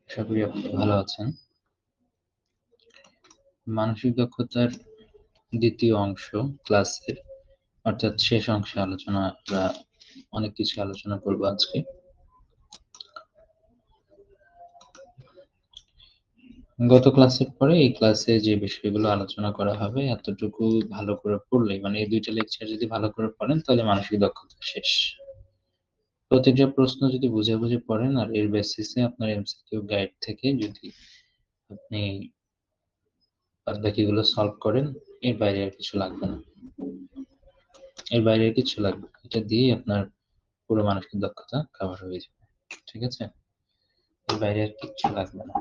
আশা করি আপনি ভালো আছেন। মানসিক দক্ষতার দ্বিতীয় অংশ ক্লাসের অর্থাৎ শেষ অংশে আমরা অনেক কিছু আলোচনা করব আজকে। গত ক্লাসের পরে এই ক্লাসে যে বিষয়গুলো আলোচনা করা হবে এতটুকু ভালো করে পড়লেই, মানে এই দুইটা লেকচার যদি ভালো করে পড়েন তাহলে মানসিক দক্ষতা শেষ। প্রতিটা প্রশ্ন যদি বুঝে বুঝে পড়েন আর এর বেসিসে আপনার এমসিকিউ গাইড থেকে যদি আপনি বাকিগুলো সলভ করেন, এর বাইরে আর কিছু লাগবে না। এটা দিয়েই আপনার পুরো মানসিক দক্ষতা কভার হয়ে যাবে। ঠিক আছে, এর বাইরে আর কিচ্ছু লাগবে না।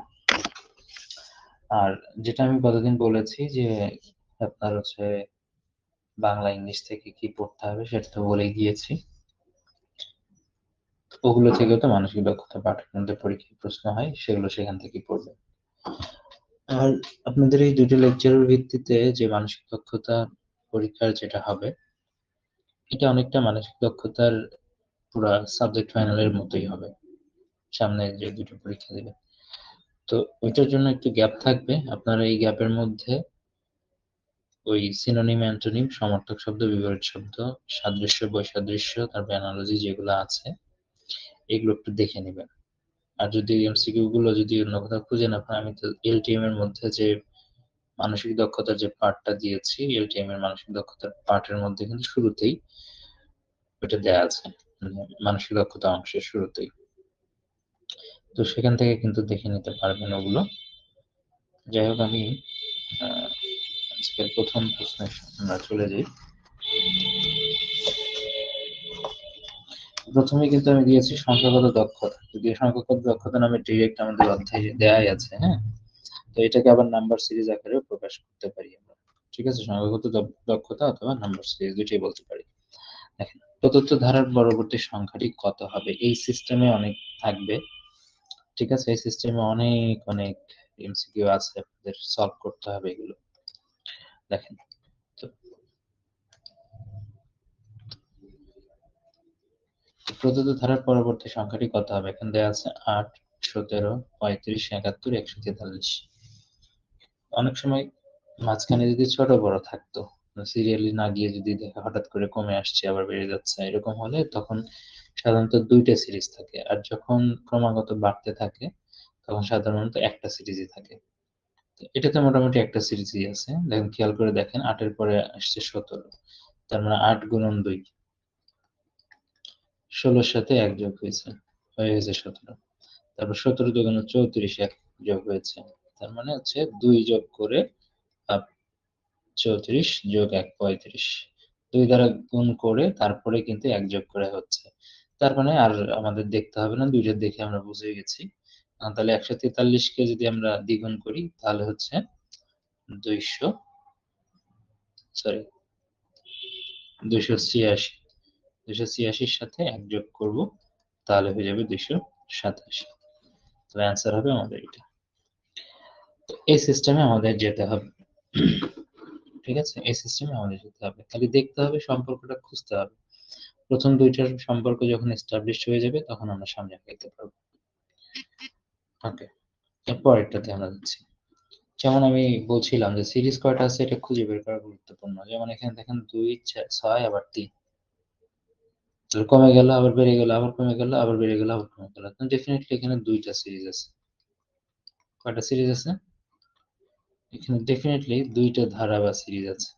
আর যেটা আমি গতদিন বলেছি যে আপনার হচ্ছে বাংলা ইংলিশ থেকে কি পড়তে হবে সেটা তো বলে গিয়েছি। ওগুলো থেকেও তো মানসিক দক্ষতা পাঠের মধ্যে পরীক্ষায় প্রশ্ন হয়, সেগুলো সেখান থেকে পড়বে। আর আপনাদের এই দুটো লেকচারের ভিত্তিতে যে মানসিক দক্ষতা পরীক্ষার যেটা হবে, এটা অনেকটা মানসিক দক্ষতার পুরা সাবজেক্ট ফাইনালের মতোই হবে। সামনে যে দুটো পরীক্ষা দেবে, তো ওইটার জন্য একটু গ্যাপ থাকবে। আপনারা এই গ্যাপের মধ্যে ওই সিনোনিম, অ্যান্টোনিম, সমার্থক শব্দ, বিপরীত শব্দ, সাদৃশ্য, বৈসাদৃশ্য, তারপর অ্যানালজি যেগুলো আছে এগুলো একটু দেখে নেবেন। আর যদি এমসিকিউ গুলো যদি অন্য কোথাও খুঁজে না পান, আমি তো এলটিএম এর মধ্যে যে মানসিক দক্ষতার যে পার্টটা দিয়েছি, এলটিএম এর মানসিক দক্ষতার পার্টের মধ্যে কিন্তু শুরুতেই ওটা দেয়া আছে, মানে মানসিক দক্ষতা অংশের শুরুতেই। তো সেখান থেকে কিন্তু দেখে নিতে পারবেন ওগুলো। যাই হোক, আমি আজকের প্রথম প্রশ্নে আমরা চলে যাই। প্রথমে কিন্তু আমি দিয়েছি সংখ্যাগত দক্ষতা, যদি সংখ্যাগত দক্ষতা নামে ডিরেক্ট আমাদের অধ্যায়ে দেয়াই আছে। হ্যাঁ, তো এটাকে আবার নাম্বার সিরিজ আকারে প্রকাশ করতে পারি আমরা। ঠিক আছে, সংখ্যাগত দক্ষতা অথবা নাম্বার সিরিজ দুটোই বলতে পারি। দেখেন, প্রদত্ত ধারার পরবর্তী সংখ্যাটি কত হবে, এই সিস্টেমে অনেক থাকবে। ঠিক আছে, এই সিস্টেমে অনেক অনেক এমসিকিউ আছে, আপনাদের সলভ করতে হবে এগুলো। দেখেন তো, প্রদত্ত ধারার পরবর্তী সংখ্যাটি কত হবে, এখানে দেওয়া আছে 8, 17, 35, 71, 143। অনেক সময় মাঝখানে যদি ছোট বড় থাকতো, সিরিয়ালি না গিয়ে যদি দেখা হঠাৎ করে কমে আসছে আবার বেড়ে যাচ্ছে, এরকম হলে তখন সাধারণত দুইটা সিরিজ থাকে। আর যখন ক্রমাগত বাড়তে থাকে তখন সাধারণত একটা সিরিজই থাকে। এটাতে মোটামুটি একটা সিরিজই আছে। দেখেন, খেয়াল করে দেখেন, 8-এর পরে আসছে 17, তার মানে 8 গুণন 2, 16-র সাথে 1 যোগ হয়েছে, হয়ে গেছে 17। তারপর 17 দুগুণ 34, 1 যোগ হয়েছে, তার মানে হচ্ছে 2 যোগ করে 34 যোগ 1, 35। 2 দ্বারা গুণ করে তারপরে কিন্তু 1 যোগ করে হচ্ছে। তার মানে আর আমাদের দেখতে হবে না, দুইটা দেখে আমরা বুঝে গেছি। তাহলে 143 কে যদি আমরা দ্বিগুণ করি তাহলে হচ্ছে 200, সরি 286। 286-র সাথে 1 যোগ করব, তাহলে হয়ে যাবে 227। তো অ্যান্সার হবে আমাদের এটা। তো এই সিস্টেমে আমাদের যেতে হবে। ঠিক আছে, এই সিস্টেমে আমাদের যেতে হবে, খালি দেখতে হবে, সম্পর্কটা খুঁজতে হবে। প্রথম দুইটার সম্পর্ক যখন এস্টাবলিশ হয়ে যাবে তখন আমরা সামনে আগাইতে পারবো। ওকে, পরেরটাতে আমরা যাচ্ছি। যেমন আমি বলছিলাম যে সিরিজ কয়টা আছে এটা খুঁজে বের করা গুরুত্বপূর্ণ। যেমন এখানে দেখেন 2, 6 আবার 3, কমে গেল আবার বেড়ে গেল, আবার কমে গেল আবার বেড়ে গেল, আবার কমে গেল। ডেফিনেটলি এখানে দুইটা সিরিজ আছে। কয়টা সিরিজ আছে? এখানে ডেফিনেটলি দুইটা ধারা বা সিরিজ আছে।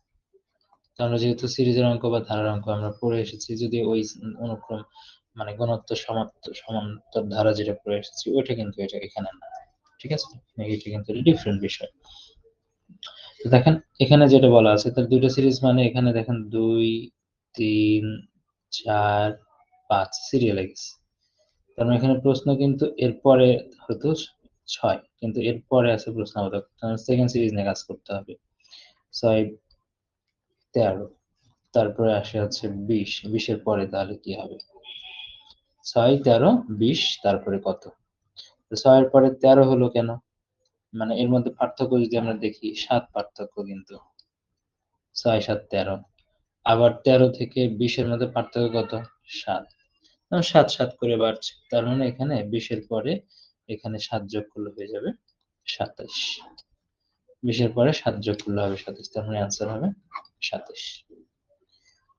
তো আমরা যেহেতু সিরিজের অঙ্ক বা ধারার অঙ্ক আমরা পড়ে এসেছি, যদি ওই অনুক্রম মানে ঘনত্ব সমান্তর ধারা যেটা পড়ে এসেছি ওইটা কিন্তু এটা এখানে না। ঠিক আছে, এটা কিন্তু ডিফারেন্ট বিষয়। তো দেখেন, এখানে যেটা বলা আছে তার দুইটা সিরিজ, মানে এখানে দেখেন 2, 3, 4, 5 সিরিয়াল গেছে। তার মানে এখানে প্রশ্ন কিন্তু এরপরে হয়তো 6, কিন্তু এরপরে আছে প্রশ্ন আবার সেকেন্ড সিরিজ নিয়ে কাজ করতে হবে। 6, 13, তারপরে আসে হচ্ছে 20, 20-এর পরে তাহলে কি হবে? 6, 13, 20, তারপরে কত? 6-এর পরে 13 হলো কেন? মানে এর মধ্যে পার্থক্য যদি আমরা দেখি, 7 পার্থক্য কিন্তু। 6, 7, 13। আবার 13 থেকে 20-এর মধ্যে পার্থক্য কত? 7। 7 7 করে বাড়ছে, তার মানে এখানে 20 এর পরে এখানে 7 যোগ করলে হয়ে যাবে 27। 20 এর পরে 7 যোগ করলে হবে 27, তার মানে অ্যান্সার হবে 27।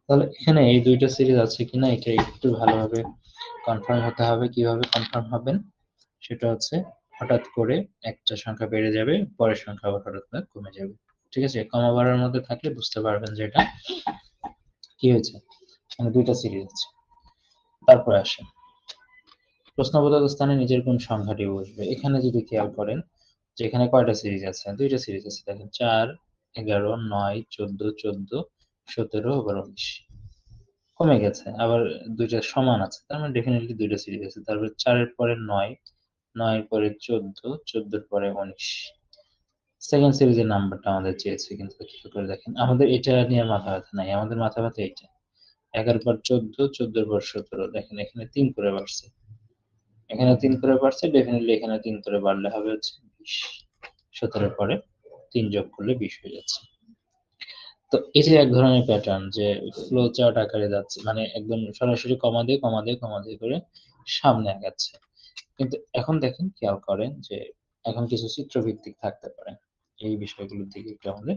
তাহলে এখানে এই দুইটা সিরিজ আছে কিনা এটা একটু ভালোভাবে কনফার্ম হতে হবে। কিভাবে কনফার্ম হবেন সেটা হচ্ছে হঠাৎ করে একটা সংখ্যা বেড়ে যাবে, পরের সংখ্যা আবার হঠাৎ করে কমে যাবে। ঠিক আছে, কমা বাড়ার মধ্যে থাকলে বুঝতে পারবেন যে এটা কি হয়েছে, মানে দুইটা সিরিজ আছে। তারপরে আসেন প্রশ্নবোধক স্থানে নিজের কোন সংখ্যাটি বসবে। এখানে যদি খেয়াল করেন যে এখানে কয়টা সিরিজ আছে, দুইটা সিরিজ আছে, দেখেন 4 11 9 14 14 17 আবার 19 কমে গেছে, আবার দুইটা সমান আছে, তার মানে ডেফিনেটলি দুইটা সিরিজ আছে। তারপরে 4 এর পরে 9 9 এর পরে 14 14 এর পরে 19 সেকেন্ড সিরিজের নাম্বারটা আমাদের চেয়েছে, কিন্তু খেয়াল করে দেখেন আমাদের এটা নিয়ে মাথা ব্যথা নাই, আমাদের মাথা ব্যথা এইটা 11 পর 14 14 পর 17, দেখেন এখানে 3 করে বাড়ছে, এখানে 3 করে বাড়ছে, ডেফিনেটলি এখানে 3 করে বাড়লে হবে হচ্ছে 20। 17 পরে 3 যোগ করলে 20 হয়ে যাচ্ছে। তো এই যে এক ধরনের প্যাটার্ন যে ফ্লো চার্ট আকারে যাচ্ছে, মানে একদম সরাসরি কমা দিয়ে কমা দিয়ে কমা দিয়ে করে সামনে আগাচ্ছে। কিন্তু এখন দেখেন খেয়াল করেন যে এখন কিছু চিত্রভিত্তিক থাকতে পারে, এই বিষয়গুলোর দিকে একটু আমাদের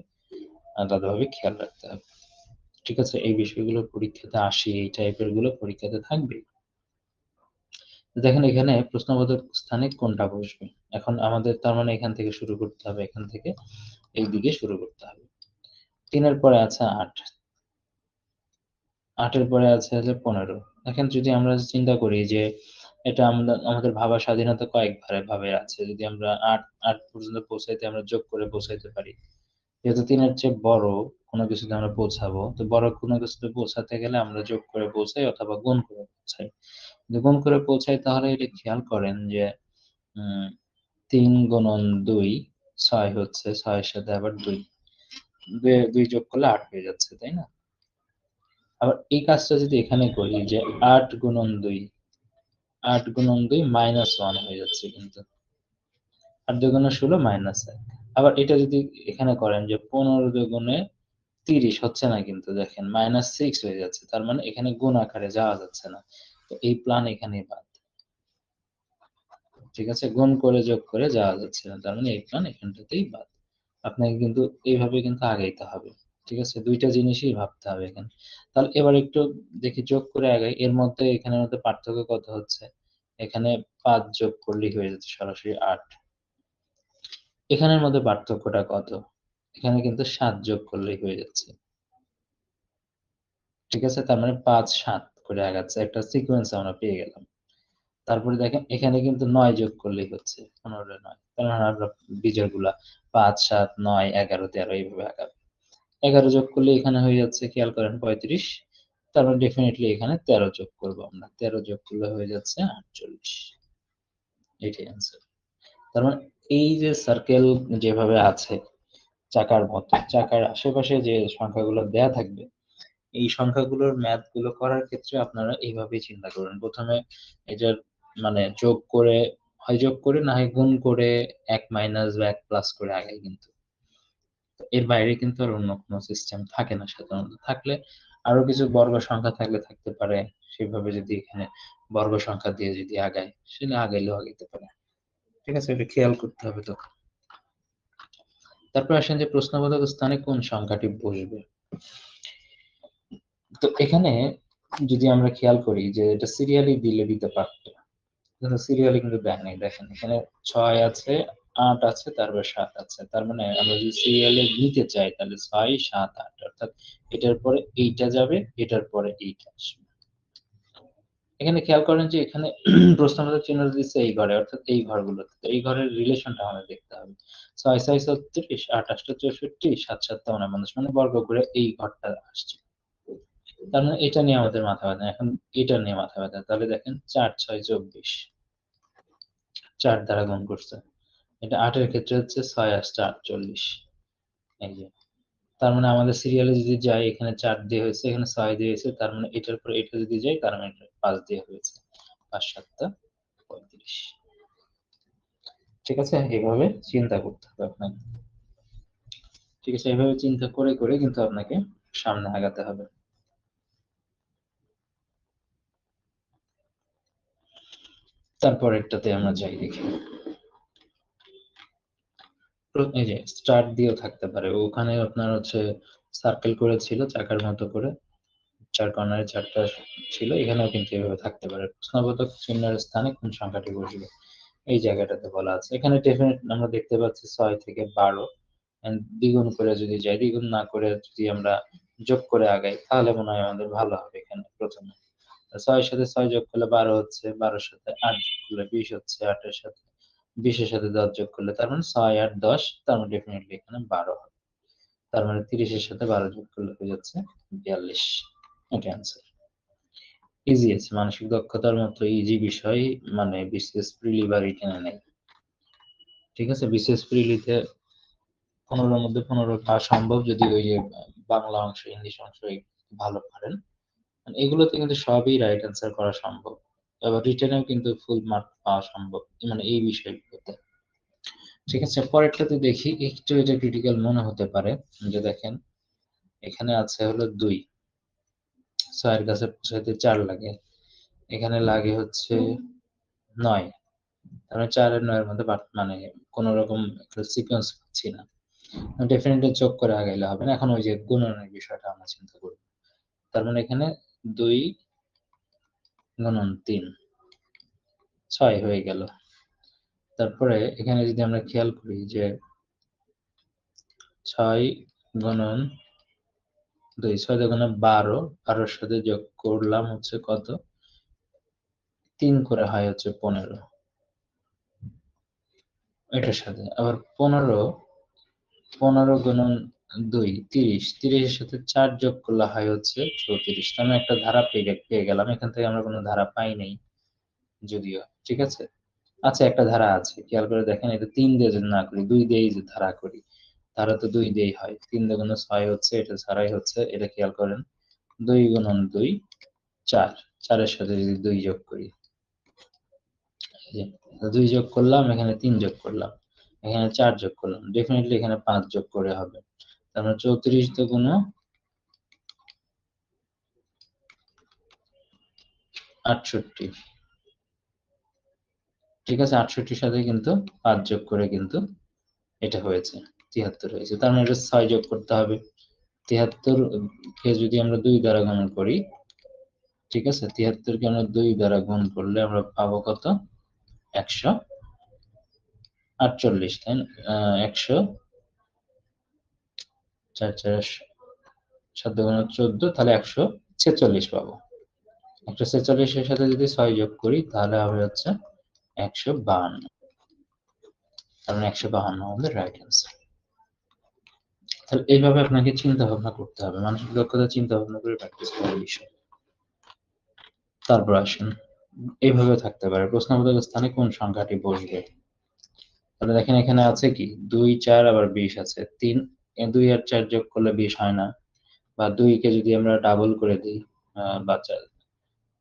আলাদাভাবে খেয়াল রাখতে হবে। ঠিক আছে, এই বিষয়গুলো পরীক্ষাতে আসে, এই টাইপের গুলো পরীক্ষাতে থাকবে। দেখেন এখানে প্রশ্নবোধক স্থানে কোনটা বসবে। এখন আমাদের তার মানে এখান থেকে শুরু করতে হবে, এখান থেকে এই দিকে শুরু করতে হবে। 3 এর পরে আছে 8, 8 এর পরে আছে হচ্ছে 15। দেখেন যদি আমরা চিন্তা করি যে এটা আমরা আমাদের ভাবার স্বাধীনতা কয়েক ভাবে আছে। যদি আমরা 8 পর্যন্ত পৌঁছাইতে আমরা যোগ করে পৌঁছাইতে পারি। যেহেতু 3 এর চেয়ে বড় কোনো কিছুতে আমরা পৌঁছাবো, তো বড় কোনো কিছুতে পৌঁছাতে গেলে আমরা যোগ করে পৌঁছাই অথবা গুণ করে পৌঁছাই। যদি গুণ করে পৌঁছাই তাহলে এটা খেয়াল করেন যে 3 গুণন 2 6 হচ্ছে, 6 এর সাথে আবার 2 2 যোগ করলে 8 হয়ে যাচ্ছে, তাই না? আবার এই কাজটা যদি এখানে করি যে 8 গুণন 2 8 গুণন 2 -1 হয়ে যাচ্ছে, কিন্তু 8 দুগুণে 16 -1। আবার এটা যদি এখানে করেন যে 15 দুগুণে 30 হচ্ছে না, কিন্তু দেখেন -6 হয়ে যাচ্ছে, তার মানে এখানে গুণ আকারে যাওয়া যাচ্ছে না। তো এই প্ল্যান এখানেই বাদ। ঠিক আছে, গুণ করে যোগ করে যাওয়া যাচ্ছে না, তার মানে এই প্ল্যান এখানটাতেই বাদ। আপনাকে কিন্তু এইভাবে কিন্তু আগাইতে হবে। ঠিক আছে, দুইটা জিনিসই ভাবতে হবে এখানে। তাহলে এবার একটু দেখি যোগ করে আগাই, এর মধ্যে এখানের মধ্যে পার্থক্য কত হচ্ছে। এখানে 5 যোগ করলেই হয়ে যাচ্ছে সরাসরি 8। এখানের মধ্যে পার্থক্যটা কত? এখানে কিন্তু 7 যোগ করলেই হয়ে যাচ্ছে। ঠিক আছে, তার মানে 5 7 করে আগাচ্ছে, একটা সিকোয়েন্স আমরা পেয়ে গেলাম। তারপরে দেখেন এখানে কিন্তু 9 যোগ করলেই হচ্ছে 15 9, তার মানে আমরা বিজোড়গুলা 5 7 9 11 13 এইভাবে আগাবে। 11 যোগ করলে এখানে হয়ে যাচ্ছে, খেয়াল করেন 35, তার মানে ডেফিনিটলি এখানে 13 যোগ করব আমরা, 13 যোগ করলে হয়ে যাচ্ছে 48। এটাই অ্যান্সার। তার মানে এই যে সার্কেল যেভাবে আছে চাকার মতো, চাকার আশেপাশে যে সংখ্যাগুলো দেয়া থাকবে, এই সংখ্যাগুলোর ম্যাথ গুলো করার ক্ষেত্রে আপনারা এইভাবেই চিন্তা করবেন। ১ম এ এটার মানে যোগ করে, হয় যোগ করে না হয় গুণ করে ১ মাইনাস বা ১ প্লাস করে আগাই কিন্তু। এর বাইরে কিন্তু আর অন্য কোনো সিস্টেম থাকে না সাধারণত। থাকলে আরো কিছু বর্গ সংখ্যা থাকলে থাকতে পারে। সেভাবে যদি এখানে বর্গ সংখ্যা দিয়ে যদি আগায়, সেটা আগাইলেও আগাইতে পারে। ঠিক আছে? এটা খেয়াল করতে হবে তখন। তারপর আসেন যে প্রশ্নবোধক স্থানে কোন সংখ্যাটি বসবে। তো এখানে যদি আমরা খেয়াল করি যে এটা সিরিয়ালি দিলে দিতে পারত। কিন্তু সিরিয়ালি কিন্তু দেয় নাই। দেখেন এখানে ৬ আছে, ৮ আছে, তারপর ৭ আছে। তার মানে আমরা যদি সিরিয়ালে নিতে চাই তাহলে ৬ ৭ ৮ অর্থাৎ এটার পরে এইটা যাবে, এটার পরে এইটা আসবে। এখানে খেয়াল করেন যে এখানে প্রশ্নবোধক চিহ্ন দিচ্ছে এই ঘরে, অর্থাৎ এই ঘরগুলোতে। তো এই ঘরের রিলেশনটা আমাদের দেখতে হবে। ৬ ৬ ৩৬, ৮ ৮ ৬৪, ৭ ৭ ৪৯, মানে বর্গ করে এই ঘরটা আসছে। তার মানে এটা নিয়ে আমাদের মাথা ব্যথা। এখন এটা নিয়ে মাথা ব্যথা। তাহলে দেখেন ৪ ৬ ২৪, ৪ দ্বারা গুণ করছে। এটা ৮ এর ক্ষেত্রে হচ্ছে ৬ ৮ ৪৮। এই যে। তার মানে আমাদের সিরিয়ালে যদি যাই এখানে ৪ দিয়ে হয়েছে, এখানে ৬ দিয়ে হয়েছে। তার মানে এটার পরে এটা যদি যাই তার মানে এটা ৫ দিয়ে হয়েছে। ৫ ৭ ৩৫। ঠিক আছে? এভাবে চিন্তা করতে হবে আপনাকে। ঠিক আছে? এভাবে চিন্তা করে, করে কিন্তু আপনাকে সামনে আগাতে হবে। তারপরেরটাতে আমরা যাই দেখি। এই যে স্টার্ট দিয়েও থাকতে পারে, ওখানে আপনার হচ্ছে সার্কেল করেছিল চাকার মতো করে, চার কর্নারে চারটা ছিল, এখানেও কিন্তু এভাবে থাকতে পারে। প্রশ্নবোধক চিহ্নের স্থানে কোন সংখ্যাটি বসবে এই জায়গাটাতে বলা আছে। এখানে ডেফিনেট আমরা দেখতে পাচ্ছি 6 থেকে 12, দ্বিগুণ করে যদি যাই, দ্বিগুণ না করে যদি আমরা যোগ করে আগাই তাহলে মনে হয় আমাদের ভালো হবে। এখানে প্রথমে 6 সাথে 6 যোগ করলে 12 হচ্ছে, 12 সাথে 8 যোগ করলে 20 হচ্ছে, 8 এর সাথে 20 এর সাথে 10 যোগ করলে তার মানে 6 8 10, তার মানে ডেফিনেটলি এখানে 12 হবে। তার মানে 30 এর সাথে 12 যোগ করলে হয়ে যাচ্ছে 42। এটা অ্যান্সার। ইজি আছে, মানসিক দক্ষতার মতো ইজি বিষয় মানে বিসিএস প্রিলি বা রিটেনে নেই। ঠিক আছে, বিসিএস প্রিলিতে 15 এর মধ্যে 15 পাওয়া সম্ভব যদি ওই যে বাংলা অংশ ইংলিশ অংশ ভালো পারেন। এগুলোতে কিন্তু সবই রাইট অ্যান্সার করা সম্ভব। আবার রিটেনেও কিন্তু ফুল মার্ক পাওয়া সম্ভব মানে এই বিষয়গুলোতে। ঠিক আছে, পরেরটাতে দেখি, একটু এটা ক্রিটিক্যাল মনে হতে পারে। যে দেখেন এখানে আছে হলো 2, 6 এর কাছে পৌঁছাইতে 4 লাগে, এখানে লাগে হচ্ছে 9, তাহলে 4 আর 9 এর মধ্যে মানে কোন রকম একটা সিকোয়েন্স পাচ্ছি না। ডেফিনেটলি যোগ করে আগাইলে হবে না। এখন ওই যে গুণনের বিষয়টা আমরা চিন্তা করব। তার মানে এখানে 2 গুণন 3, 6 হয়ে গেল। তারপরে এখানে যদি আমরা খেয়াল করি যে 6 গুণন 2, 6 দুগুণে 12, 12 এর সাথে যোগ করলাম হচ্ছে কত, 3 করে হয় হচ্ছে 15, এটার সাথে আবার 15 গুণন 2 30, 30 এর সাথে 4 যোগ করলে হয় হচ্ছে 34। আমি একটা ধারা পেয়ে গেলাম, এখান থেকে আমরা কোনো ধারা পাই নাই যদিও। ঠিক আছে, আচ্ছা একটা ধারা আছে, খেয়াল করে দেখেন, এটা 3 দিয়ে যদি না করি, 2 দিয়েই যে ধারা করি, ধারা তো 2 দিয়েই হয়। 3 দুগুণে 6 হচ্ছে, এটা ছাড়াই হচ্ছে, এটা খেয়াল করেন। 2 গুণন 2 4, 4 এর সাথে যদি 2 যোগ করি, 2 যোগ করলাম, এখানে 3 যোগ করলাম, এখানে 4 যোগ করলাম, ডেফিনেটলি এখানে 5 যোগ করে হবে। তার মানে 34 দুগুণ 68। ঠিক আছে, 68 সাথে কিন্তু 5 যোগ করে কিন্তু এটা হয়েছে 73 হয়েছে। তার মানে এটা 6 যোগ করতে হবে। 73 কে যদি আমরা 2 দ্বারা গুণ করি, ঠিক আছে, 73 কে আমরা 2 দ্বারা গুণ করলে আমরা পাবো কত, 148, তাই না? 100, 4 4 7 গুণ 14, তাহলে 146 পাবো। 146 এর সাথে যদি 6 যোগ করি তাহলে হবে হচ্ছে 152। তার মানে 152 আমাদের রাইট অ্যান্সার। তাহলে এইভাবে আপনাকে চিন্তা ভাবনা করতে হবে, মানসিক দক্ষতা চিন্তা ভাবনা করে প্র্যাকটিস করার বিষয়। তারপর আসেন, এইভাবে থাকতে পারে প্রশ্নবোধক স্থানে কোন সংখ্যাটি বসবে। তাহলে দেখেন এখানে আছে কি 2 4 আবার 20 আছে, 3 2 আর 4 যোগ করলে 20 হয় না, বা 2 কে যদি আমরা ডাবল করে দিই বা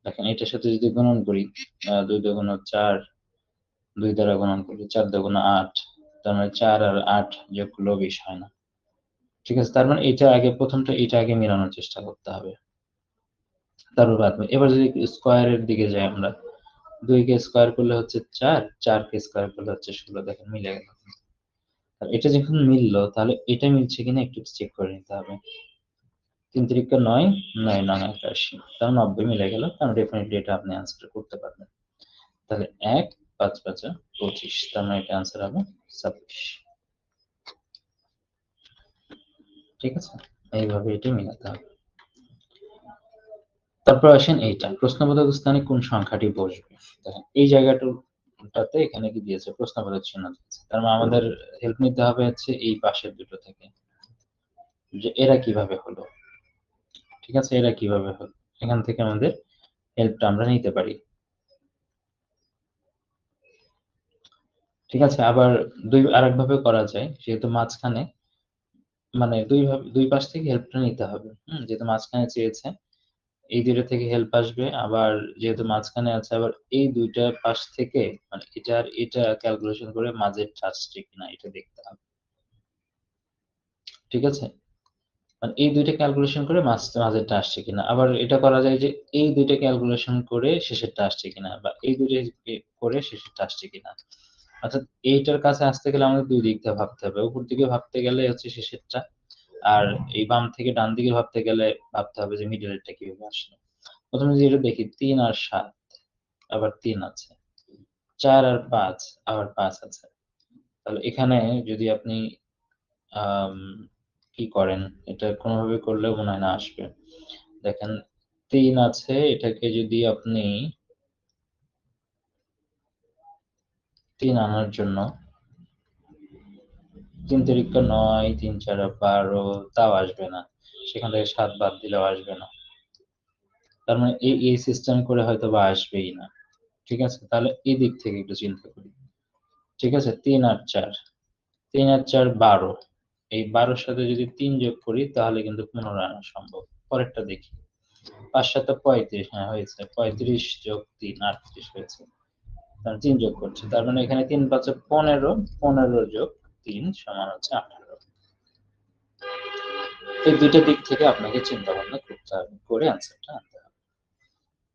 দেখেন এটার সাথে যদি গুণন করি, 2 দুগুণ 4, 2 দ্বারা গুণন করি, 4 দুগুণ 8, তার মানে 4 আর 8 যোগ করলেও 20 হয় না। ঠিক আছে, তার মানে এটা আগে, প্রথমটা এটা আগে মেলানোর চেষ্টা করতে হবে, তারপর বাদ বাকি। এবার যদি স্কোয়ারের দিকে যাই আমরা, 2 কে স্কোয়ার করলে হচ্ছে 4, 4 কে স্কোয়ার করলে হচ্ছে 16, দেখেন মিলে গেল। আর এটা যখন মিললো তাহলে এটা মিলছে কিনা একটু চেক করে নিতে হবে। 3 তিরিকা 9, 9 9 81, তাহলে 90 মিলে গেল, তাহলে ডেফিনেটলি এটা আপনি আনসার করতে পারবেন। তাহলে 1 5 5 25, তার মানে এটা আনসার হবে 26। ঠিক আছে, এইভাবে এটা মিলাতে হবে। তারপর আসেন এইটা, প্রশ্নবোধক স্থানে কোন সংখ্যাটি বসবে। দেখেন এই জায়গাটাতে এখানে কি দিয়েছে, প্রশ্নবোধক চিহ্ন দিয়েছে, তার মানে আমাদের হেল্প নিতে হবে হচ্ছে এই পাশের দুটো থেকে, যে এরা কিভাবে হলো। ঠিক আছে, এরা কিভাবে হলো, এখান থেকে আমাদের হেল্পটা আমরা নিতে পারি। ঠিক আছে, আবার আরেক ভাবে করা যায়, যেহেতু মাঝখানে মানে দুই পাশ থেকে হেল্পটা নিতে হবে। যেহেতু মাঝখানে চেয়েছে, এই দুইটা থেকে হেল্প আসবে, আবার যেহেতু মাঝখানে আছে, আবার এই দুইটা পাশ থেকে মানে এটা আর এটা ক্যালকুলেশন করে মাঝের টাচটি কিনা এটা দেখতে হবে। ঠিক আছে, মানে এই দুইটা ক্যালকুলেশন করে মাঝেরটা আসছে কিনা। আবার এটা করা যায় যে এই দুইটা ক্যালকুলেশন করে শেষেরটা আসছে কিনা, বা এই দুইটা করে শেষেরটা আসছে কিনা। অর্থাৎ এইটার কাছে আসতে গেলে আমাদের দুই দিক থেকে ভাবতে হবে। উপর দিকে ভাবতে গেলে হচ্ছে শেষেরটা, আর এই বাম থেকে ডান দিকে ভাবতে গেলে ভাবতে হবে যে মিডলেরটা কিভাবে আসলো। প্রথমে যদি এটা দেখি ৩ আর ৭, আবার ৩ আছে, ৪ আর ৫, আবার ৫ আছে। তাহলে এখানে যদি আপনি আম কি করেন, এটা কোনোভাবে করলেও মনে হয় না আসবে। দেখেন ৩ আছে, এটাকে যদি আপনি ৩ আনার জন্য ৩ তিরিক্কা ৯, ৩ চারা ১২, তাও আসবে না। সেখান থেকে ৭ বাদ দিলেও আসবে না। তার মানে এই সিস্টেম করে হয়তোবা আসবেই না। ঠিক আছে? তাহলে এদিক থেকে একটু চিন্তা করি। ঠিক আছে? ৩ আর ৪, ৩ আর ৪ ১২। এই ১২ র সাথে যদি ৩ যোগ করি তাহলে কিন্তু ১৫ আনা সম্ভব। পরেরটা দেখি। ৫ ৭ ৩৫, হ্যাঁ হয়েছে। ৩৫ যোগ ৩ ৩৮ হয়েছে। কারণ ৩ যোগ করছি। তার মানে এখানে ৩ ৫ ১৫, ১৫ যোগ ৩ সমান হচ্ছে ১৮। এই ২ টা দিক থেকে আপনাকে চিন্তা ভাবনা করতে হবে। করে অ্যান্সারটা আনতে হবে।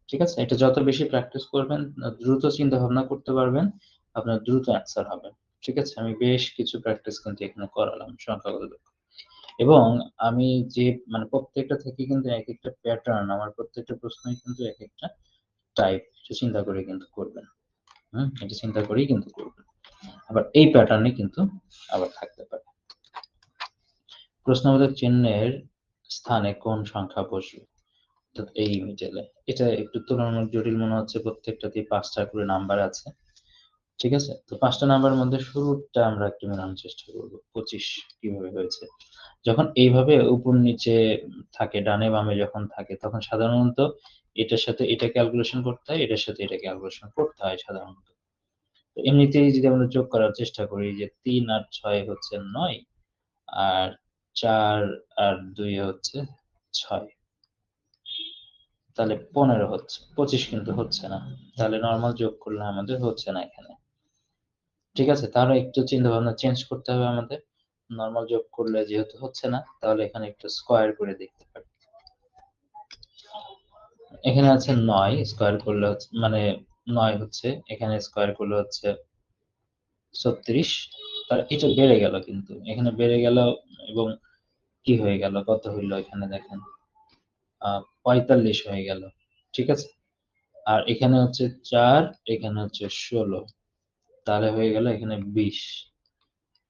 ঠিক আছে? এটা যত বেশি প্র্যাকটিস করবেন, দ্রুত চিন্তা ভাবনা করতে পারবেন, আপনার দ্রুত অ্যান্সার হবে। ঠিক আছে? আমি বেশ কিছু প্র্যাকটিস কিন্তু এখানে করালাম সংখ্যাগুলো। এবং আমি যে মানে প্রত্যেকটা থেকে কিন্তু একেকটা প্যাটার্ন, আমার প্রত্যেকটা প্রশ্নই কিন্তু একেকটা টাইপ। এটা চিন্তা করে কিন্তু করবেন। এটা চিন্তা করেই কিন্তু করবেন। আবার এই প্যাটার্নই কিন্তু আবার থাকতে পারে। প্রশ্নবোধক চিহ্নের স্থানে কোন সংখ্যা বসবে? অর্থাৎ এই মিডলে। এটা একটু তুলনামূলক জটিল মনে হচ্ছে, প্রত্যেকটাতেই ৫ টা করে নাম্বার আছে। ঠিক আছে? তো ৫ টা নাম্বারের মধ্যে শুরুরটা আমরা একটু মেলানোর চেষ্টা করব। ২৫ কিভাবে হয়েছে? যখন এইভাবে উপর নিচে থাকে, ডানে বামে যখন থাকে, তখন সাধারণত এটার সাথে এটা ক্যালকুলেশন করতে হয়, এটার সাথে এটা ক্যালকুলেশন করতে হয় সাধারণত। তো এমনিতেই যদি আমরা যোগ করার চেষ্টা করি যে ৩ আর ৬ হচ্ছে ৯, আর ৪ আর ২ হচ্ছে ৬। তাহলে ১৫ হচ্ছে। ২৫ কিন্তু হচ্ছে না। তাহলে নরমাল যোগ করলে আমাদের হচ্ছে না এখানে। ঠিক আছে? তাহলে একটু চিন্তাভাবনা চেঞ্জ করতে হবে আমাদের। নরমাল যোগ করলে যেহেতু হচ্ছে না, তাহলে এখানে একটু স্কয়ার করে দেখতে পারি। এখানে আছে ৯, স্কয়ার করলে হচ্ছে মানে ৯ হচ্ছে, এখানে স্কয়ার করলে হচ্ছে ৩৬। তার এটা বেড়ে গেল কিন্তু। এখানে বেড়ে গেল এবং কি হয়ে গেল? কত হইল এখানে দেখেন। ৪৫ হয়ে গেল। ঠিক আছে? আর এখানে হচ্ছে ৪, এখানে হচ্ছে ১৬। তাহলে হয়ে গেল এখানে ২০।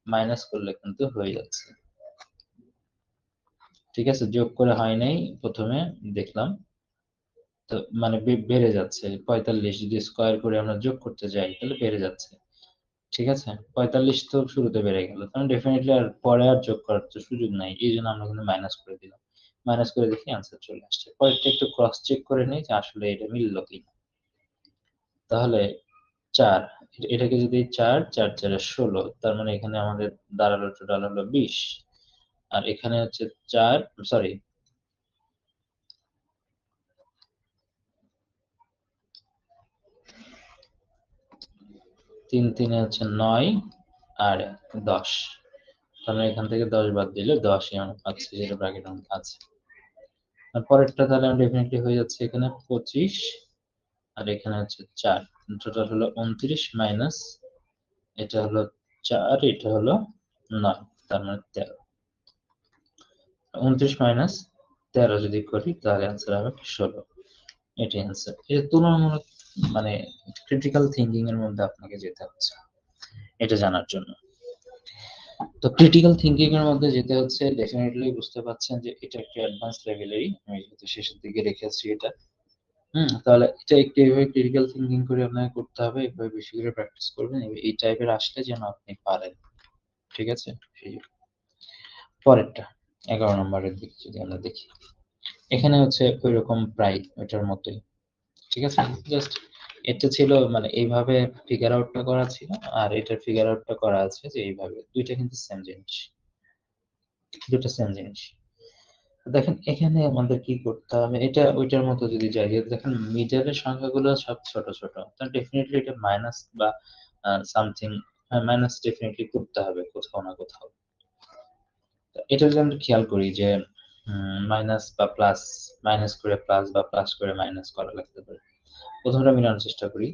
মাইনাস করলে কিন্তু হয়ে যাচ্ছে। ঠিক আছে? যোগ করে হয় নাই, ১ম এ দেখলাম। তো মানে বেড়ে যাচ্ছে। ৪৫ যদি স্কয়ার করে আমরা যোগ করতে যাই, তাহলে বেড়ে যাচ্ছে। ঠিক আছে? ৪৫ তো শুরুতে বেড়ে গেল। তাহলে ডেফিনিটলি আর পরে আর যোগ করার তো সুযোগ নাই। এইজন্য আমরা কিন্তু মাইনাস করে দিলাম। মাইনাস করে দেখি অ্যান্সার চলে আসছে। পরেরটা একটু ক্রস চেক করে নেই যে আসলে এটা মিলল কিনা। তাহলে ৪, এটাকে যদি ৪, ৪ ৪ এ ১৬, তার মানে এখানে আমাদের দাঁড়ালো টোটাল হলো ২০। আর এখানে হচ্ছে ৪, সরি, ৩ ৩ এ হচ্ছে ৯ আর ১০। তাহলে এখান থেকে ১০ বাদ দিলে ১০ই আমরা পাচ্ছি, যেটা ব্র্যাকেটের মধ্যে আছে। আর পরেরটা তাহলে ডেফিনিটলি হয়ে যাচ্ছে এখানে ২৫, আর এখানে হচ্ছে ৪। টোটাল হলো ২৯ মাইনাস এটা হলো ৪, এটা হলো ৯, তার মানে ১৩। ২৯ মাইনাস ১৩ যদি করি তাহলে অ্যান্সার হবে ১৬। এটাই অ্যান্সার। এটা তুলনামূলক মানে ক্রিটিক্যাল থিংকিং এর মধ্যে আপনাকে যেতে হচ্ছে এটা জানার জন্য। তো ক্রিটিক্যাল থিংকিং এর মধ্যে যেতে হচ্ছে, ডেফিনিটলি বুঝতে পারছেন যে এটা একটা অ্যাডভান্স লেভেলেরই। আমি যেহেতু শেষের দিকে রেখেছি এটা। তাহলে এটা একটু এভাবে ক্রিটিক্যাল থিংকিং করে আপনাকে করতে হবে। এভাবে বেশি করে প্র্যাকটিস করবেন। এই টাইপের আসলে যেন আপনি পারেন। ঠিক আছে? সেই জন্য। পরেরটা ১১ নম্বরের দিক যদি আমরা দেখি। এখানে হচ্ছে ঐরকম প্রায় ওইটার মতোই। ঠিক আছে? জাস্ট এটা ছিল মানে এইভাবে ফিগার আউটটা করা ছিল, আর এটার ফিগার আউটটা করা আছে যে এইভাবে। ২ টা কিন্তু সেম জিনিস। ২ টা সেম জিনিস। দেখেন এখানে আমাদের কি করতে হবে, এটা ওইটার মতো যদি যাই, যে দেখেন মিডলের সংখ্যাগুলো সব ছোট ছোট, তাহলে ডেফিনেটলি এটা মাইনাস বা সামথিং, মাইনাস ডেফিনেটলি করতে হবে কোথাও না কোথাও। এটা যদি আমরা খেয়াল করি যে মাইনাস বা প্লাস, মাইনাস করে প্লাস বা প্লাস করে মাইনাস করা লাগতে পারে। প্রথমটা মিলানোর চেষ্টা করি।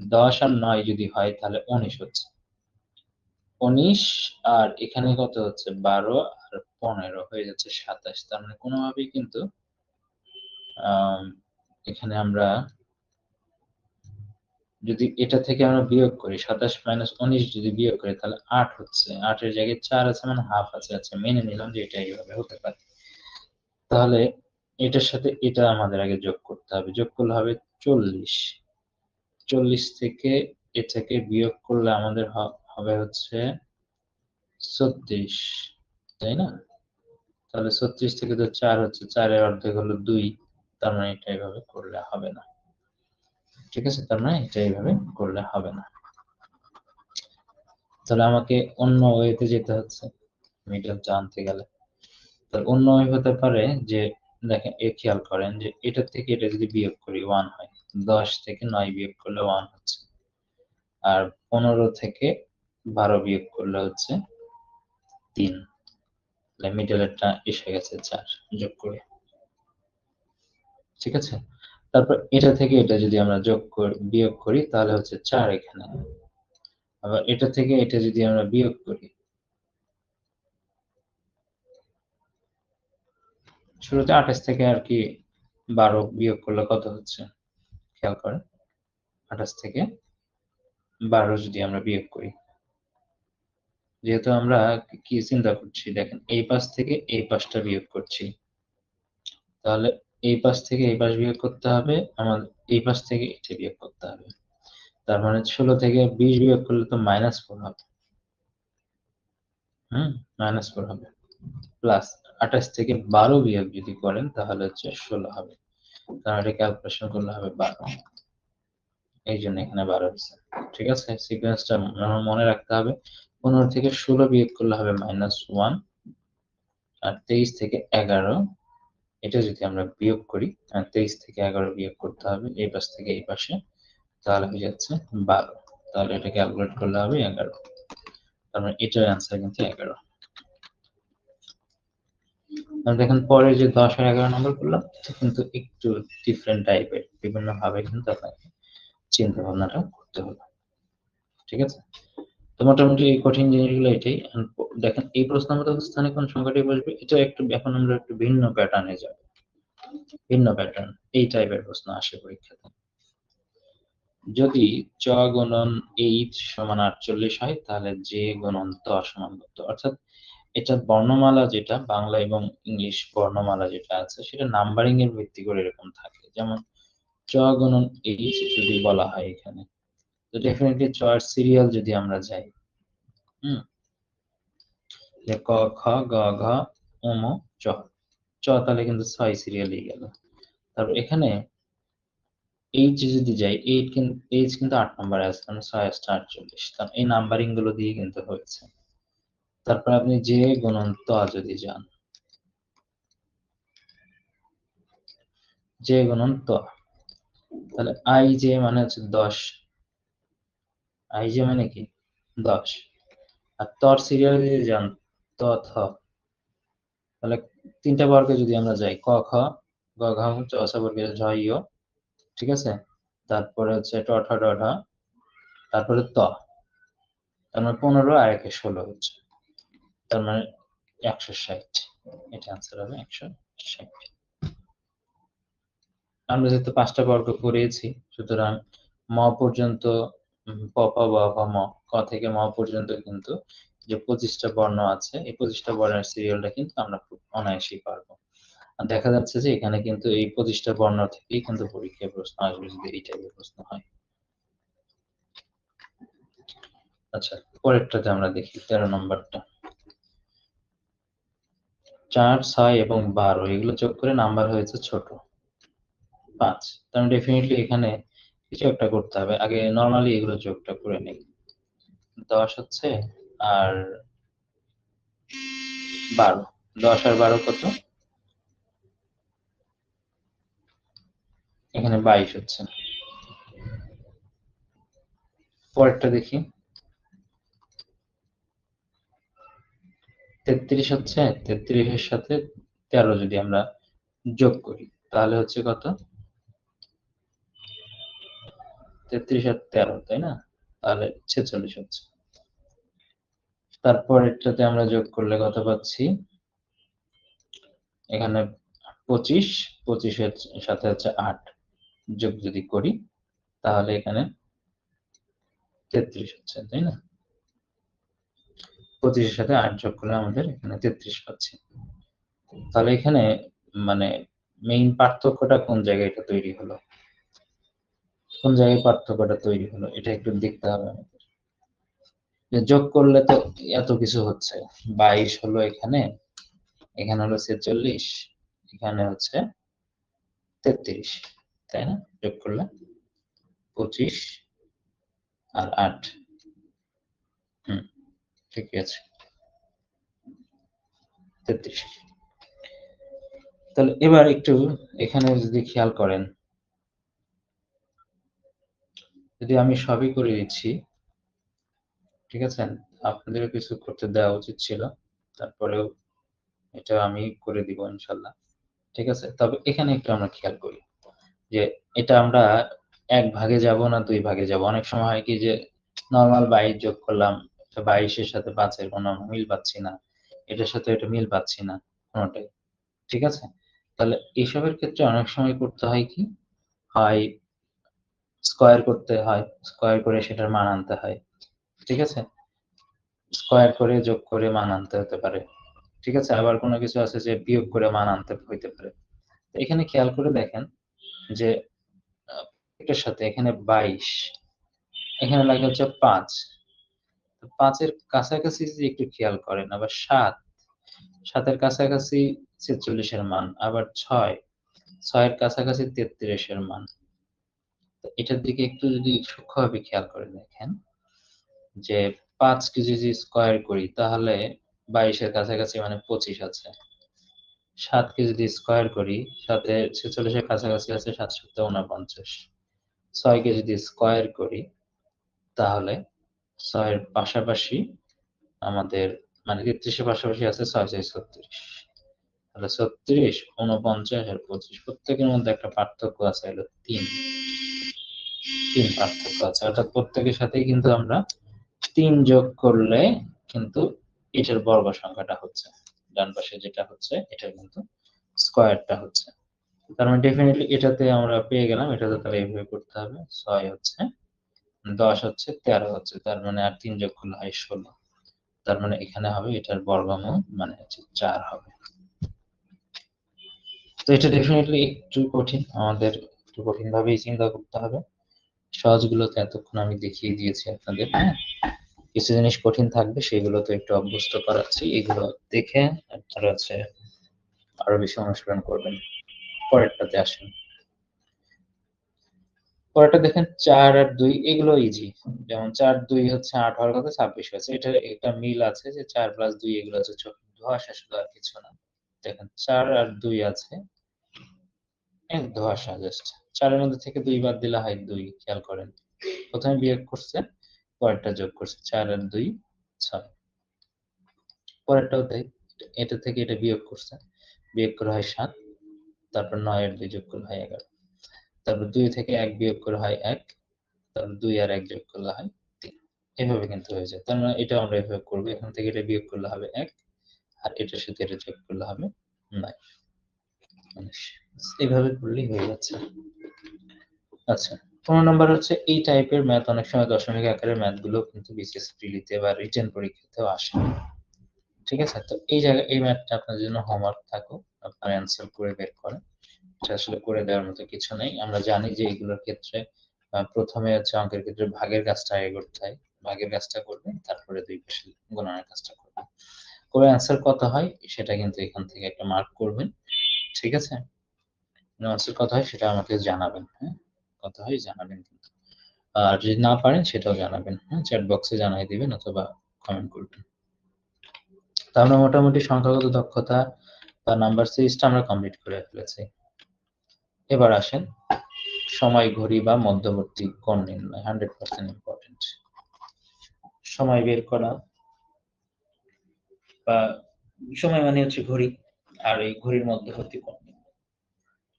10 আর 9 যদি হয় তাহলে 19 হচ্ছে। 19 আর এখানে কত হচ্ছে 12 আর 15 হয়ে যাচ্ছে 27। তার মানে কোনোভাবেই কিন্তু এখানে আমরা যদি এটা থেকে আমরা বিয়োগ করি 27 মাইনাস 19 যদি বিয়োগ করি তাহলে 8 হচ্ছে। 8 এর জায়গায় 4 আছে মানে হাফ আছে। আচ্ছা মেনে নিলাম যে এটা এইভাবে হতে পারে। তাহলে এটার সাথে এটা আমাদের আগে যোগ করতে হবে। যোগ করলে হবে 40। 40 থেকে এটাকে বিয়োগ করলে আমাদের হবে হচ্ছে 36, তাই না? তাহলে 36 থেকে তো 4 হচ্ছে, 4 এর অর্ধেক হলো 2, তার মানে এটা এভাবে করলে হবে না। ঠিক আছে? তার মানে এটা এইভাবে করলে হবে না। তাহলে আমাকে অন্য ওয়েতে যেতে হচ্ছে মিডলটা আনতে গেলে। তাহলে অন্য ওয়ে হতে পারে যে দেখেন খেয়াল করেন যে এটা থেকে এটা যদি বিয়োগ করি 1 হয়। 10 থেকে 9 বিয়োগ করলে 1 হচ্ছে। আর 15 থেকে 12 বিয়োগ করলে হচ্ছে 3। তাহলে মিডলেরটা এসে গেছে 4 যোগ করে। ঠিক আছে? তারপর এটা থেকে এটা যদি আমরা বিয়োগ করি তাহলে হচ্ছে 4 এখানে। আবার এটা থেকে এটা যদি আমরা বিয়োগ করি, শুরুতে 28 থেকে আর কি 12 বিয়োগ করলে কত হচ্ছে খেয়াল করেন। 28 থেকে 12 যদি আমরা বিয়োগ করি, যেহেতু আমরা কি চিন্তা করছি দেখেন এই পাশ থেকে এই পাশটা বিয়োগ করছি, তাহলে এই পাশ থেকে এই পাশ বিয়োগ করতে হবে, আমাদের এই পাশ থেকে এটা বিয়োগ করতে হবে। তার মানে 16 থেকে 20 বিয়োগ করলে তো -4 হবে। -4 হবে। প্লাস 28 থেকে 12 বিয়োগ যদি করেন তাহলে হচ্ছে 16 হবে। তাহলে এটা ক্যালকুলেশন করলে হবে 12। এই জন্য এখানে 12 হচ্ছে। ঠিক আছে? সিকোয়েন্সটা মনে রাখতে হবে। 15 থেকে 16 বিয়োগ করলে হবে -1, আর 23 থেকে 11 এটা যদি আমরা বিয়োগ করি, 23 থেকে 11 বিয়োগ করতে হবে এই পাশ থেকে এই পাশে, তাহলে হয়ে যাচ্ছে 12। তাহলে এটা ক্যালকুলেট করলে হবে 11। তার মানে এটার অ্যান্সার কিন্তু 11। দেখেন পরে যে 10 আর 11 নম্বর করলাম এটা কিন্তু একটু ডিফারেন্ট টাইপের, বিভিন্ন ভাবে কিন্তু আপনাকে চিন্তা ভাবনাটা করতে হবে। ঠিক আছে? তো মোটামুটি এই কঠিন জিনিসগুলো এটাই। দেখেন এই প্রশ্নবোধক স্থানে কোন সংখ্যাটি বসবে এটা একটু এখন আমরা একটু ভিন্ন প্যাটার্নে যাব। ভিন্ন প্যাটার্ন এই টাইপের প্রশ্ন আসে পরীক্ষাতে। যদি চ গুণন এইচ সমান 48 হয় তাহলে জে গুণন ত সমান কত? অর্থাৎ এটা বর্ণমালা যেটা বাংলা এবং ইংলিশ বর্ণমালা যেটা আছে সেটা নাম্বারিং এর ভিত্তি করে এরকম থাকে। যেমন চ গুণন এইচ যদি বলা হয় এখানে, তো ডেফিনেটলি চ এর সিরিয়াল যদি আমরা যাই, যে ক, খ, গ, ঘ, ঙ, চ। চ তাহলে কিন্তু 6 সিরিয়ালেই গেল। তারপর এখানে এইচ যদি যাই, এইচ কিন্তু 8 নম্বরে আছে, কারণ 6 8 48। কারণ এই নাম্বারিং গুলো দিয়ে কিন্তু হয়েছে। তারপর আপনি জে গুণন ত যদি যান, জে গুণন ত, তাহলে আই জে মানে হচ্ছে 10। আই জে মানে কি 10। আর তর সিরিয়াল যদি যান ত থ, তাহলে 3টা বর্গে যদি আমরা যাই ক খ গ ঘ চ ছ বর্গে ঝ ইয়, ঠিক আছে? তারপরে হচ্ছে ট ঠ ড ঢ, তারপরে ত, তার মানে 15 আর 1 16 হচ্ছে। তার মানে 160। এটা আনসার হবে 160। আমরা যেহেতু 5টা বর্গ করেছি সুতরাং ম পর্যন্ত প প ব ভ ম, ক থেকে ম পর্যন্ত কিন্তু যে 25টা বর্ণ আছে এই 25টা বর্ণের সিরিয়ালটা কিন্তু আমরা খুব অনায়াসেই পারবো। আর দেখা যাচ্ছে যে এখানে কিন্তু এই 25টা বর্ণ থেকেই কিন্তু পরীক্ষায় প্রশ্ন আসবে যদি এই টাইপের প্রশ্ন হয়। আচ্ছা পরেরটাতে আমরা দেখি 13 নম্বরটা। 4, 6 এবং 12 এগুলো যোগ করে নাম্বার হয়েছে ছোট 5। তার মানে ডেফিনিটলি এখানে কিছু একটা করতে হবে। আগে নরমালি এগুলো যোগটা করে নেই। 10 হচ্ছে আর 12। 10 আর 12 কত? এখানে 22 হচ্ছে। পরেরটা দেখি। 33 হচ্ছে, 33 এর সাথে 13 যদি আমরা যোগ করি তাহলে হচ্ছে কত? 33 আর 13, তাই না? তাহলে 46 হচ্ছে। তারপর এটাতে আমরা যোগ করলে কত পাচ্ছি? এখানে 25, 25 এর সাথে হচ্ছে 8 যোগ যদি করি তাহলে এখানে 33 হচ্ছে, তাই না? 25 এর সাথে 8 যোগ করলে আমাদের এখানে 33 পাচ্ছি। তাহলে এখানে মানে মেইন পার্থক্যটা কোন জায়গায় এটা তৈরি হলো? কোন জায়গায় পার্থক্যটা তৈরি হলো? এটা একটু দেখতে হবে আমাদের। যে যোগ করলে তো এত কিছু হচ্ছে। 22 হলো এখানে, এখানে হলো 46, এখানে হচ্ছে 33, তাই না? যোগ করলে 25 আর 8। হুম, ঠিকই আছে। 33। তাহলে এবার একটু এখানে যদি খেয়াল করেন, যদি আমি সবই করে দিচ্ছি, ঠিক আছে? আপনাদেরও কিছু করতে দেওয়া উচিত ছিল। তারপরেও এটা আমি করে দিব ইনশাল্লাহ। ঠিক আছে? তবে এখানে একটু আমরা খেয়াল করি যে এটা আমরা ১ ভাগে যাব না ২ ভাগে যাব। অনেক সময় হয় কি যে নরমাল ২২ যোগ করলাম। ২২ এর সাথে ৫ এর কোনো মিল পাচ্ছি না। এটার সাথে এটা মিল পাচ্ছি না কোনটাই। ঠিক আছে? তাহলে এসবের ক্ষেত্রে অনেক সময় করতে হয় কি? হয় স্কয়ার করতে হয়। স্কয়ার করে সেটার মান আনতে হয়। ঠিক আছে? স্কয়ার করে যোগ করে মান আনতে হতে পারে। ঠিক আছে? আবার কোনো কিছু আছে যে বিয়োগ করে মান আনতে হইতে পারে। তো এখানে খেয়াল করে দেখেন যে এটার সাথে এখানে ২২, এখানে লাগে হচ্ছে ৫। তো ৫ এর কাছাকাছি যদি একটু খেয়াল করেন, আবার ৭, ৭ এর কাছাকাছি ৪৬ এর মান, আবার ৬, ৬ এর কাছাকাছি ৩৩ এর মান। তো এটার দিকে একটু যদি সূক্ষ্মভাবে খেয়াল করে দেখেন যে ৫ কে যদি স্কয়ার করি তাহলে ২২ এর কাছাকাছি মানে ২৫ আছে। ৭ কে যদি স্কয়ার করি সাথে ৪৬ এর কাছাকাছি আছে ৭ ৭ ৪৯। ৬ কে যদি স্কয়ার করি তাহলে ৬ এর পাশাপাশি আমাদের মানে ৩৩ এর পাশাপাশি আছে ৬ ৬ ৩৬। তাহলে ৩৬, ৪৯ আর ২৫ প্রত্যেকের মধ্যে একটা পার্থক্য আছে হলো ৩। ৩ পার্থক্য আছে। অর্থাৎ প্রত্যেকের সাথেই কিন্তু আমরা ৩ যোগ করলে কিন্তু এটার বর্গ সংখ্যাটা হচ্ছে। ডান পাশে যেটা হচ্ছে এটার কিন্তু স্কয়ারটা হচ্ছে। তার মানে ডেফিনিটলি এটাতে আমরা পেয়ে গেলাম। এটাতে তাহলে এভাবে করতে হবে। ৬ হচ্ছে, ১০ হচ্ছে, ১৩ হচ্ছে। তার মানে আর ৩ যোগ করলে হয় ১৬। তার মানে এখানে হবে এটার বর্গমূল মানে হচ্ছে ৪ হবে। তো এটা ডেফিনিটলি একটু কঠিন। আমাদের একটু কঠিনভাবেই চিন্তা করতে হবে। সহজগুলো তো এতক্ষণ আমি দেখিয়ে দিয়েছি আপনাদের, হ্যাঁ? কিছু জিনিস কঠিন থাকবে সেগুলো তো একটু অভ্যস্ত করাচ্ছি। এগুলো দেখে আপনারা হচ্ছে আরো বেশি অনুশীলন করবেন। পরেরটাতে আসেন। পরেরটা দেখেন ৪ আর ২ এগুলো ইজি। যেমন ৪, ২ হচ্ছে ৮ হওয়ার কথা ২৬ হয়েছে। এটার একটা মিল আছে যে ৪ প্লাস ২ এগুলো হচ্ছে ১৪ ধোঁয়াশা শুধু আর কিছু না। দেখেন ৪ আর ২ আছে। ধোঁয়াশা জাস্ট। ৪ এর মধ্যে থেকে ২ বাদ দিলে হয় ২ খেয়াল করেন। ১ম এ বিয়োগ করছে, পরেরটা যোগ করছে। ৪ আর ২ ৬। পরেরটাও তাই। এটা থেকে এটা বিয়োগ করছে। বিয়োগ করে হয় ৭। তারপর ৯ আর ২ যোগ করলে হয় ১১। তারপর ২ থেকে ১ বিয়োগ করে হয় ১। তারপর ২ আর ১ যোগ করলে হয় ৩। এভাবে কিন্তু হয়ে যায়। তার মানে এটাও আমরা এভাবে করব। এখান থেকে এটা বিয়োগ করলে হবে ১। আর এটার সাথে এটা যোগ করলে হবে ৯। ১৯। এভাবে করলেই হয়ে যাচ্ছে। আচ্ছা। ১৫ নাম্বার হচ্ছে এই টাইপের ম্যাথ অনেক সময় দশমিক আকারের ম্যাথগুলো কিন্তু বিসিএস প্রিলিতে বা রিটেন পরীক্ষাতেও আসে। ঠিক আছে? তো এই জায়গায় এই ম্যাথটা আপনার জন্য হোমওয়ার্ক থাকুক। আপনার অ্যান্সার করে বের করেন। এটা আসলে করে দেওয়ার মতো কিছু নেই। আমরা জানি যে এগুলোর ক্ষেত্রে ১ম এ হচ্ছে অঙ্কের ক্ষেত্রে ভাগের কাজটা আগে করতে হয়। ভাগের কাজটা করবেন, তারপরে ২ পাশে গুণনের কাজটা করবেন। করে অ্যান্সার কত হয় সেটা কিন্তু এখান থেকে একটা মার্ক করবেন। ঠিক আছে? অ্যান্সার কত হয় সেটা আমাকে জানাবেন, হ্যাঁ? কত হয় জানাবেন কিন্তু। আর যদি না পারেন সেটাও জানাবেন, হ্যাঁ? চ্যাট বক্সে জানায় দিবেন অথবা কমেন্ট করবেন। তো আমরা মোটামুটি সংখ্যাগত দক্ষতা বা নাম্বার সিরিজটা আমরা কমপ্লিট করে ফেলেছি। এবার আসেন সময় ঘড়ি বা মধ্যবর্তী কোণ নির্ণয় 100% ইম্পর্টেন্ট। সময় বের করা বা সময় মানে হচ্ছে ঘড়ি। আর এই ঘড়ির মধ্যবর্তী কোণ।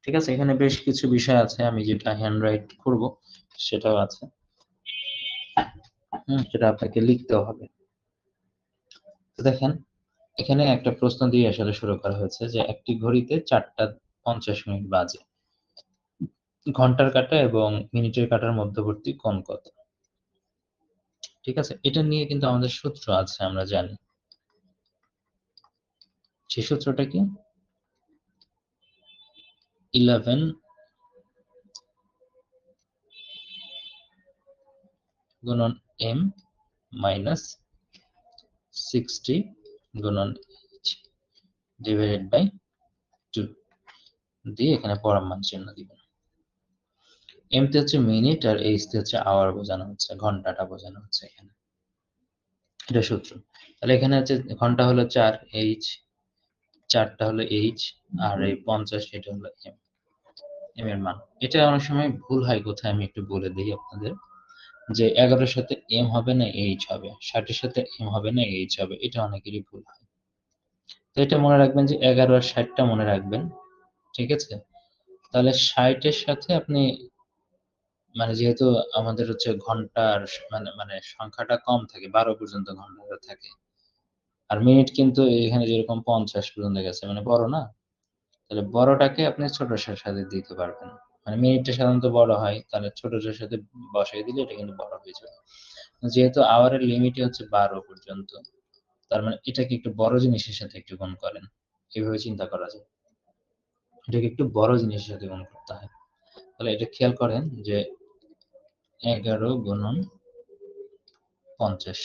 ঠিক আছে, এখানে বেশ কিছু বিষয় আছে, আমি যেটা হ্যান্ড রাইট করবো সেটাও আছে, সেটা আপনাকে লিখতেও হবে। তো দেখেন, এখানে একটা প্রশ্ন দিয়ে আসলে শুরু করা হয়েছে যে একটি ঘড়িতে 4:50 বাজে, ঘন্টার কাঁটা এবং মিনিটের কাঁটার মধ্যবর্তী কোণ কত? ঠিক আছে, এটা নিয়ে কিন্তু আমাদের সূত্র আছে, আমরা জানি। সেই সূত্রটা কি? 11 গুণন m মাইনাস 60 গুণন h ডিভাইডেড বাই 2 দিয়ে এখানে পরম মান চিহ্ন দিবেন। m তে হচ্ছে মিনিট আর h তে হচ্ছে আওয়ার বোঝানো হচ্ছে, ঘন্টাটা বোঝানো হচ্ছে এখানে। এটা সূত্র। তাহলে এখানে হচ্ছে ঘন্টা হলো 4, h 4টা হলো h, আর এই 50 এটা হলো m, m এর মান। এটা অনেক সময় ভুল হয় কোথায় আমি একটু বলে দিই আপনাদের, যে 11-এর সাথে m হবে না h হবে, 60-এর সাথে m হবে না h হবে, এটা অনেকেরই ভুল হয়। তো এটা মনে রাখবেন যে 11 আর 60টা মনে রাখবেন, ঠিক আছে? তাহলে 60-এর সাথে আপনি, মানে যেহেতু আমাদের হচ্ছে ঘন্টার মানে সংখ্যাটা কম থাকে, 12 পর্যন্ত ঘন্টাটা থাকে। আর মিনিট কিন্তু এখানে যেরকম 50 পর্যন্ত গেছে, মানে বড় না? তাহলে বড়টাকে আপনি ছোটটার সাথে দিতে পারবেন। মানে মিনিটটা সাধারণত বড় হয়, তাহলে ছোটটার সাথে বসায় দিলে এটা কিন্তু বড় হয়ে যাবে। যেহেতু আওয়ারের লিমিটই হচ্ছে 12 পর্যন্ত, তার মানে এটাকে একটু বড় জিনিসের সাথে একটু গুণ করেন। এভাবে চিন্তা করা যায়। এটাকে একটু বড় জিনিসের সাথে গুণ করতে হয়। তাহলে এটা খেয়াল করেন যে 11 গুণন 50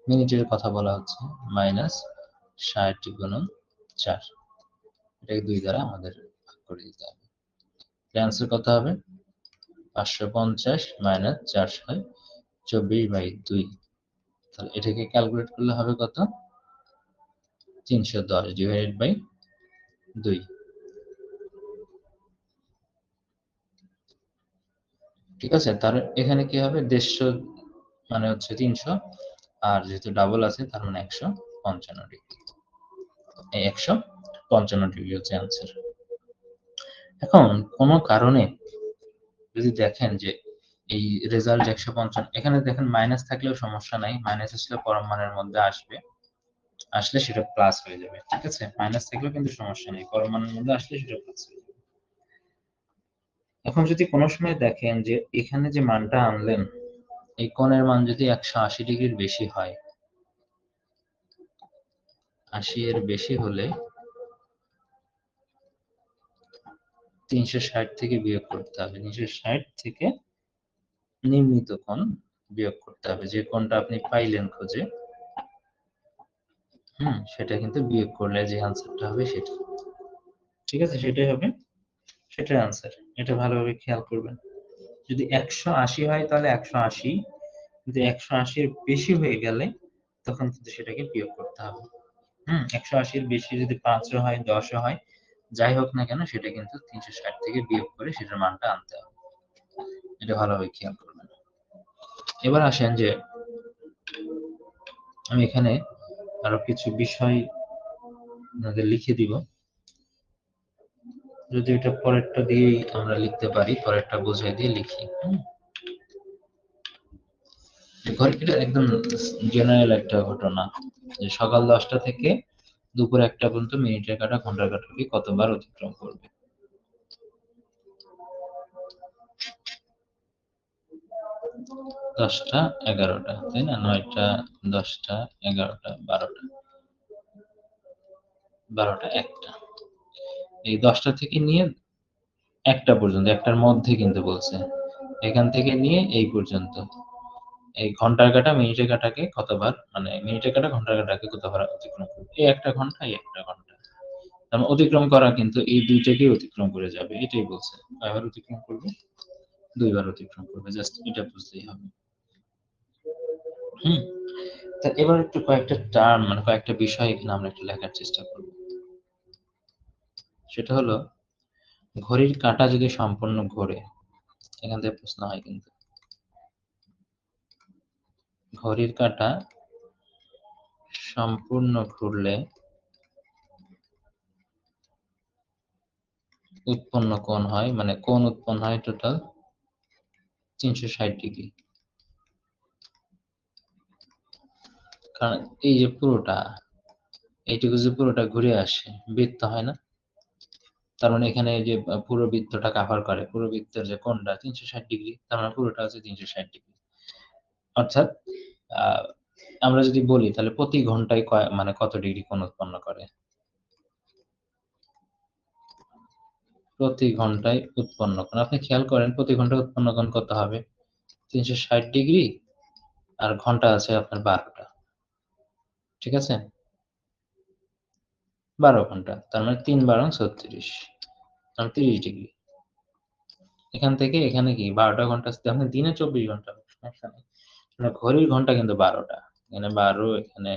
মিনিটের কথা বলা হচ্ছে, মাইনাস 60 গুণন 4, এটাকে 2 দ্বারা আমাদের ভাগ করে দিতে হবে। অ্যান্সার কত হবে? 550 মাইনাস 4 হয় 24/2। তাহলে এটাকে ক্যালকুলেট করলে হবে কত? 310 ডিভাইডেড বাই 2। ঠিক আছে, তার এখানে কি হবে? 150 মানে হচ্ছে 300, আর যেহেতু ডাবল আছে তার মানে 155 ডিগ্রি। এই 155 ডিগ্রি হচ্ছে অ্যান্সার। এখন কোনো কারণে যদি দেখেন যে এই রেজাল্ট 155, এখানে দেখেন মাইনাস থাকলেও সমস্যা নাই, মাইনাস আসলে পরম মানের মধ্যে আসবে, আসলে সেটা প্লাস হয়ে যাবে। ঠিক আছে, মাইনাস থাকলেও কিন্তু সমস্যা নেই, পরম মানের মধ্যে আসলে সেটা প্লাস হয়ে যাবে। এখন যদি কোনো সময় দেখেন যে এখানে যে মানটা আনলেন, এই কোণের মান যদি 180 ডিগ্রির বেশি হয়, 80 এর বেশি হলে 360 থেকে বিয়োগ করতে হবে। 360 থেকে নির্ণীত কোণ বিয়োগ করতে হবে। যে কোণটা আপনি পাইলেন খুঁজে, সেটা কিন্তু বিয়োগ করলে যে আনসারটা হবে সেটা। ঠিক আছে, সেটাই হবে, সেটার আনসার। এটা ভালোভাবে খেয়াল করবেন। যদি 180 হয় তাহলে 180, যদি 180 এর বেশি হয়ে গেলে তখন কিন্তু সেটাকে বিয়োগ করতে হবে। 180 এর বেশি যদি 5 ও হয়, 10 ও হয়, যাই হোক না কেন সেটা কিন্তু 360 থেকে বিয়োগ করে সেটার মানটা আনতে হবে। এটা ভালোভাবে খেয়াল করবেন। এবার আসেন যে আমি এখানে আরো কিছু বিষয় আপনাদের লিখে দিব। যদি এটা পরেরটা দিয়েই আমরা লিখতে পারি, পরেরটা বুঝিয়ে দিয়ে লিখি। এটা একদম জেনারেল একটা ঘটনা, যে সকাল 10টা থেকে দুপুর 1টা পর্যন্ত মিনিটের কাঁটা ঘন্টার কাঁটাকে কতবার অতিক্রম করবে? 10টা 11টা, তাই না? 9টা 10টা 11টা 12টা 12টা 1টা, এই 10টা থেকে নিয়ে 1টা পর্যন্ত, 1টার মধ্যে কিন্তু বলছে, এখান থেকে নিয়ে এই পর্যন্ত এই ঘন্টার কাঁটা মিনিটের কাঁটাকে কতবার, মানে মিনিটের কাঁটা ঘন্টার কাঁটাকে কতবার অতিক্রম করবে? এই 1টা ঘন্টা, এই 1টা ঘন্টা। তার মানে অতিক্রম করা কিন্তু এই দুইটাকেই অতিক্রম করে যাবে, এটাই বলছে। কয়বার অতিক্রম করবে? 2 বার অতিক্রম করবে। জাস্ট এটা বুঝলেই হবে। হুম? তা এবার একটু কয়েকটা টার্ম, মানে কয়েকটা বিষয় এখানে আমরা একটু লেখার চেষ্টা করব। সেটা হলো, ঘড়ির কাঁটা যদি সম্পূর্ণ ঘোরে, এখান থেকে প্রশ্ন হয় কিন্তু। ঘড়ির কাঁটা সম্পূর্ণ ঘুরলে উৎপন্ন কোণ হয়, মানে কোণ উৎপন্ন হয় টোটাল 360 ডিগ্রি। কারণ এই যে পুরোটা, এইটুকু যে পুরোটা ঘুরে আসে, বৃত্ত হয় না? তার মানে এখানে যে পুরো বৃত্তটা কাভার করে, পুরো বৃত্তের যে কোণটা 360 ডিগ্রি, তার মানে পুরোটা হচ্ছে 360 ডিগ্রি। অর্থাৎ আ আমরা যদি বলি তাহলে প্রতি ঘন্টায় মানে কত ডিগ্রি কোণ উৎপন্ন করে? প্রতি ঘন্টায় উৎপন্ন কোণ। আপনি খেয়াল করেন প্রতি ঘন্টায় উৎপন্ন কোণ কত হবে? 360 ডিগ্রি আর ঘন্টা আছে আপনার 12 টা। ঠিক আছে? 12 ঘন্টা। তার মানে ৩ বারং ৩৬। তার ৩০ ডিগ্রি। এখান থেকে এখানে কি ১২ টা ঘন্টা আছে। আপনি দিনে ২৪ ঘন্টা হবে, সমস্যা নেই। আপনার ঘড়ির ঘন্টা কিন্তু ১২ টা। এখানে ১২, এখানে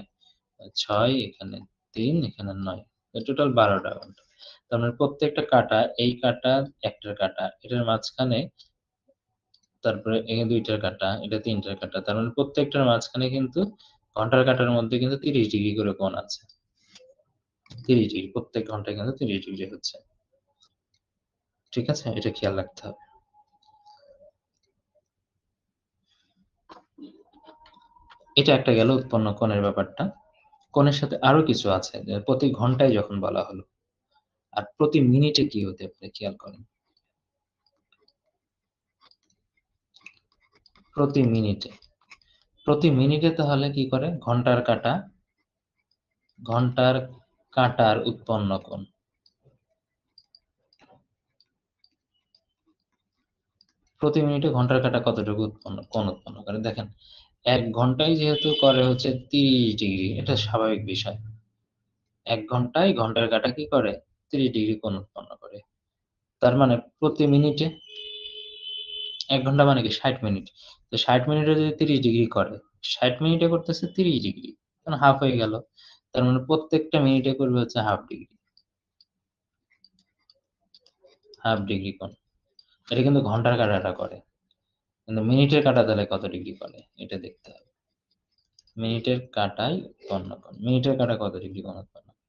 ৬, এখানে ৩, এখানে ৯। টোটাল ১২ টা ঘন্টা। তার মানে প্রত্যেকটা কাঁটা, এই কাঁটা, একটার কাঁটা, এটার মাঝখানে, তারপরে এখানে ২ টার কাঁটা, এটা ৩ টার কাঁটা। তার মানে প্রত্যেকটার মাঝখানে কিন্তু ঘন্টার কাঁটার মধ্যে কিন্তু ৩০ ডিগ্রি করে কোণ আছে। ৩০ ডিগ্রি। প্রত্যেক ঘন্টায় কিন্তু ৩০ ডিগ্রি হচ্ছে। ঠিক আছে? এটা খেয়াল রাখতে হবে। এটা একটা গেল উৎপন্ন কোণের ব্যাপারটা। কোণের সাথে আরো কিছু আছে যে প্রতি ঘন্টায় যখন বলা হলো। আর প্রতি মিনিটে কি হতে পারে খেয়াল করেন। প্রতি মিনিটে। প্রতি মিনিটে তাহলে কি করে? ঘন্টার কাঁটার উৎপন্ন কোণ। প্রতি মিনিটে ঘন্টার কাঁটা কতটুকু কোণ উৎপন্ন করে? দেখেন, ১ ঘন্টায় যেহেতু করে হচ্ছে ৩০ ডিগ্রি, এটা স্বাভাবিক বিষয়। ১ ঘন্টায় ঘন্টার কাঁটা কি করে? ৩০ ডিগ্রি কোণ উৎপন্ন করে। তার মানে প্রতি মিনিটে ১ ঘন্টা মানে কি ৬০ মিনিট। তো ৬০ মিনিটে যদি ৩০ ডিগ্রি করে, ৬০ মিনিটে করতেছে ৩০ ডিগ্রি। তখন হাফ হয়ে গেল। তার মানে প্রত্যেকটা মিনিটে করবে হচ্ছে হাফ ডিগ্রি। হাফ ডিগ্রি কোণ। এটা কিন্তু ঘন্টার কাঁটাটা করে। কিন্তু মিনিটের কাঁটা তাহলে কত ডিগ্রি করে? এটা দেখতে হবে। মিনিটের কাঁটায় উৎপন্ন কোণ। মিনিটের কাঁটা কত ডিগ্রি কোণ উৎপন্ন করে?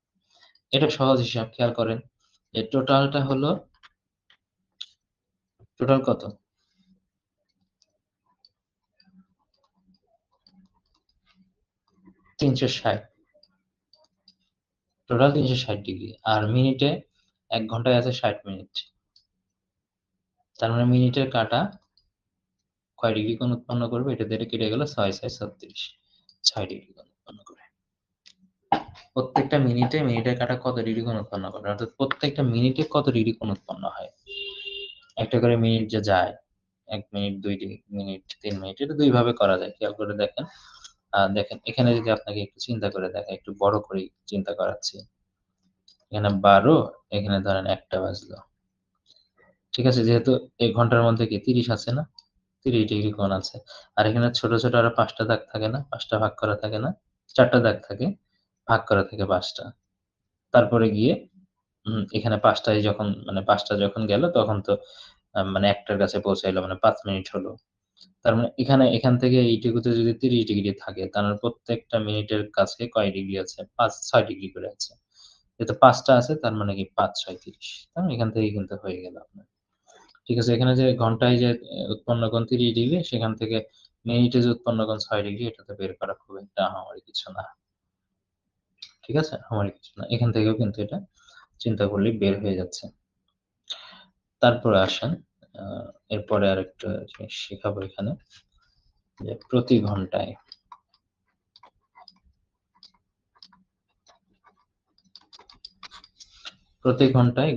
এটা সহজ হিসাব, খেয়াল করেন। এর টোটালটা হলো টোটাল কত? ৩৬০। Total ৩৬০ degree. আর মিনিটে ১ ঘন্টায় আছে ৬০ মিনিট। তার মানে মিনিটের কাঁটা কয় ডিগ্রি কোণ উৎপন্ন করবে? এটা দিয়ে কেটে গেল ৬, ৬, ৩৬। ৬ ডিগ্রি কোণ উৎপন্ন করে। প্রত্যেকটা মিনিটে মিনিটের কাঁটা কত ডিগ্রি কোণ উৎপন্ন করে? অর্থাৎ প্রত্যেকটা মিনিটে কত ডিগ্রি কোণ উৎপন্ন হয়? একটা করে মিনিট যে যায়, ১ মিনিট, ২ মিনিট, ৩ মিনিট, এটা ২ ভাবে করা যায়। খেয়াল করে দেখেন। দেখেন এখানে যদি আপনাকে একটু চিন্তা করে দেখাই, একটু বড় করেই চিন্তা করাচ্ছি। এখানে ১২, এখানে ধরেন ১ টা বাজলো। ঠিক আছে? যেহেতু এই ঘন্টার মধ্যে কি ৩০ আছে না? ৩০ ডিগ্রি কোণ আছে। আর এখানে ছোট, ছোট আরো ৫ টা দাগ থাকে না? ৫ টা ভাগ করা থাকে না? ৪ টা দাগ থাকে, ভাগ করা থাকে ৫ টা। তারপরে গিয়ে এখানে ৫ টায় যখন মানে ৫ টা যখন গেল তখন তো মানে ১ টার কাছে পৌঁছাইলো, মানে ৫ মিনিট হলো। তার মানে এখান থেকে এইটুকুতে যদি ৩০ ডিগ্রি থাকে, তার মানে প্রত্যেকটা মিনিটের কাছে কয় ডিগ্রি আছে? ৬ ডিগ্রি করে আছে। যেহেতু ৫ টা আছে তার মানে কি ৫, ৬, ৩০। তাই না? এখান থেকেই কিন্তু হয়ে গেল আপনার। ঠিক আছে? এখানে যে ঘন্টায় যে উৎপন্ন কোণ ৩০ ডিগ্রি, সেখান থেকে মিনিটে যে উৎপন্ন কোণ ৬ ডিগ্রি, এটা তো বের করা খুব একটা আহামরি কিছু না। ঠিক আছে? আহামরি কিছু না। এখান থেকেও কিন্তু এটা চিন্তা করলেই বের হয়ে যাচ্ছে। তারপরে আসেন, আ এরপরে আরেকটা জিনিস শিখাবো এখানে, যে প্রতি ঘন্টায়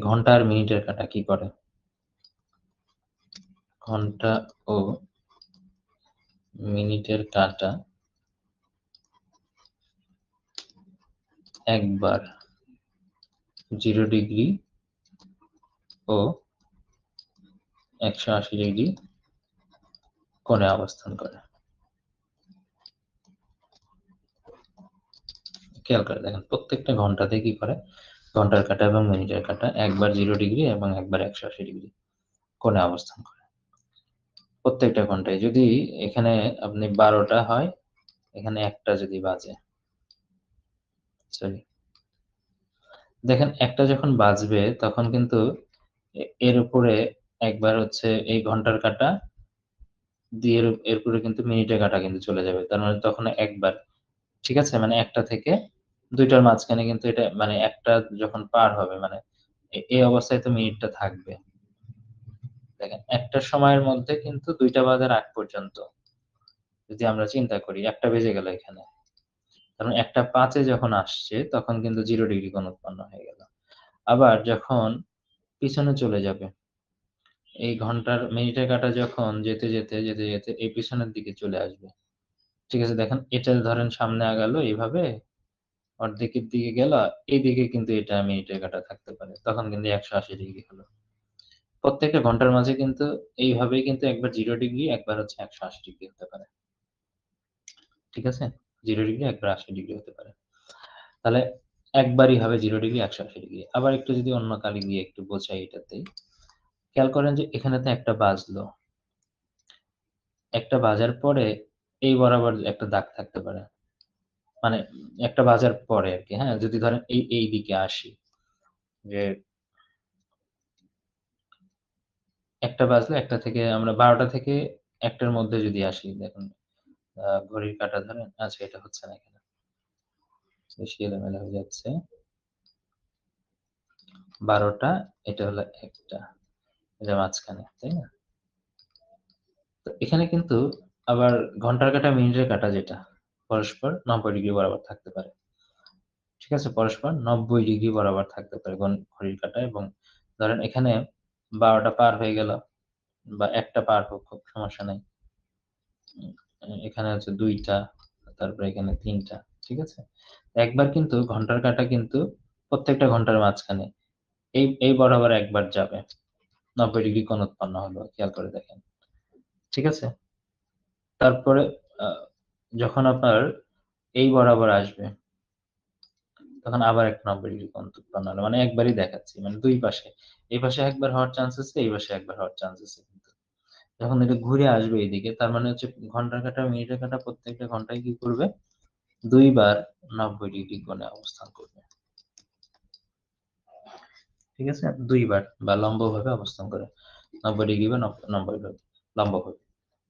ঘন্টা আর মিনিটের কাঁটা কি করে? ঘন্টা ও মিনিটের কাঁটা একবার 0 ডিগ্রি ও ১৮০ ডিগ্রি কোণে অবস্থান করে। খেয়াল করে দেখেন প্রত্যেকটা ঘন্টাতে কি করে? ঘন্টার কাঁটা এবং মিনিটের কাঁটা একবার 0 ডিগ্রি এবং একবার ১৮০ ডিগ্রি কোণে অবস্থান করে। প্রত্যেকটা ঘন্টায়। যদি এখানে আপনি ১২ টা হয়, এখানে ১ টা যদি বাজে, সরি, দেখেন একটা যখন বাজবে তখন কিন্তু এর উপরে একবার হচ্ছে এই ঘন্টার কাঁটা দিয়ে এরপরে কিন্তু মিনিটের কাঁটা কিন্তু চলে যাবে। তার মানে তখন একবার, ঠিক আছে? মানে ১ টা থেকে ২ টার মাঝখানে কিন্তু এটা মানে ১ টা যখন পার হবে মানে এই অবস্থায় তো মিনিটটা থাকবে। দেখেন ১ টার সময়ের মধ্যে কিন্তু ২ টা বাজার আগ পর্যন্ত যদি আমরা চিন্তা করি ১ টা বেজে গেল এখানে। কারণ ১ টা ৫ এ যখন আসছে তখন কিন্তু 0 ডিগ্রি কোণ উৎপন্ন হয়ে গেল। আবার যখন পিছনে চলে যাবে, এই ঘন্টার মিনিটের কাঁটা যখন যেতে এই পিছনের দিকে চলে আসবে। ঠিক আছে? দেখেন এটা ধরেন সামনে আগালো এভাবে অর্ধেকের দিকে গেল, এইদিকে কিন্তু এটা মিনিটের কাঁটা থাকতে পারে। তখন কিন্তু ১৮০ ডিগ্রি হলো। প্রত্যেকটা ঘন্টার মাঝে কিন্তু এইভাবেই কিন্তু একবার 0 ডিগ্রি, একবার হচ্ছে ১৮০ ডিগ্রি হতে পারে। ঠিক আছে? 0 ডিগ্রি, একবার ৮০ ডিগ্রি হতে পারে। তাহলে একবারই হবে 0 ডিগ্রি, ১৮০ ডিগ্রি। আবার একটু যদি অন্য কালি দিয়ে একটু বোঝাই এটাতেই। খেয়াল করেন যে এখানে তো একটা বাজলো। একটা বাজার পরে এই বরাবর একটা দাগ থাকতে পারে। মানে একটা বাজার পরে আরকি, হ্যাঁ? যদি ধরেন এই দিকে আসি যে একটা বাজলো, একটা থেকে আমরা ১২টা থেকে ১টার মধ্যে যদি আসি দেখুন ঘড়ির কাঁটা ধরেন আচ্ছা এটা হচ্ছে না এখানে। বেশি এলোমেলো হয়ে যাচ্ছে। ১২টা এটা হলো ১টা। এটা মাঝখানে, তাই না? তো এখানে কিন্তু আবার ঘন্টার কাঁটা, মিনিটের কাঁটা যেটা পরস্পর ৯০ ডিগ্রি বরাবর থাকতে পারে। ঠিক আছে? পরস্পর ৯০ ডিগ্রি বরাবর থাকতে পারে ঘড়ির কাঁটা এবং ধরেন এখানে ১২টা পার হয়ে গেল বা ১টা পার হোক, হোক সমস্যা নাই। এখানে হচ্ছে ২ টা, তারপরে এখানে ৩ টা। ঠিক আছে? একবার কিন্তু ঘন্টার কাঁটা কিন্তু প্রত্যেকটা ঘন্টার মাঝখানে এই বরাবর একবার যাবে। ৯০ ডিগ্রি কোণ উৎপন্ন হলো। খেয়াল করে দেখেন। ঠিক আছে? তারপরে আ যখন আপনার এই বরাবর আসবে, তখন আবার একটা ৯০ ডিগ্রি কোণ উৎপন্ন হলো। মানে একবারই দেখাচ্ছি। মানে ২ পাশে। এই পাশে একবার হওয়ার চান্স আছে, এই পাশে একবার হওয়ার চান্স আছে কিন্তু। যখন এটা ঘুরে আসবে এইদিকে তার মানে হচ্ছে ঘন্টার কাঁটা, মিনিটের কাঁটা প্রত্যেকটা ঘন্টায় কি করবে? ২ বার ৯০ ডিগ্রি কোণে অবস্থান করবে। ঠিক আছে? ২ বার বা লম্বভাবে অবস্থান করে। ৯০ ডিগ্রি বা ৯০ ভাবে লম্বভাবে।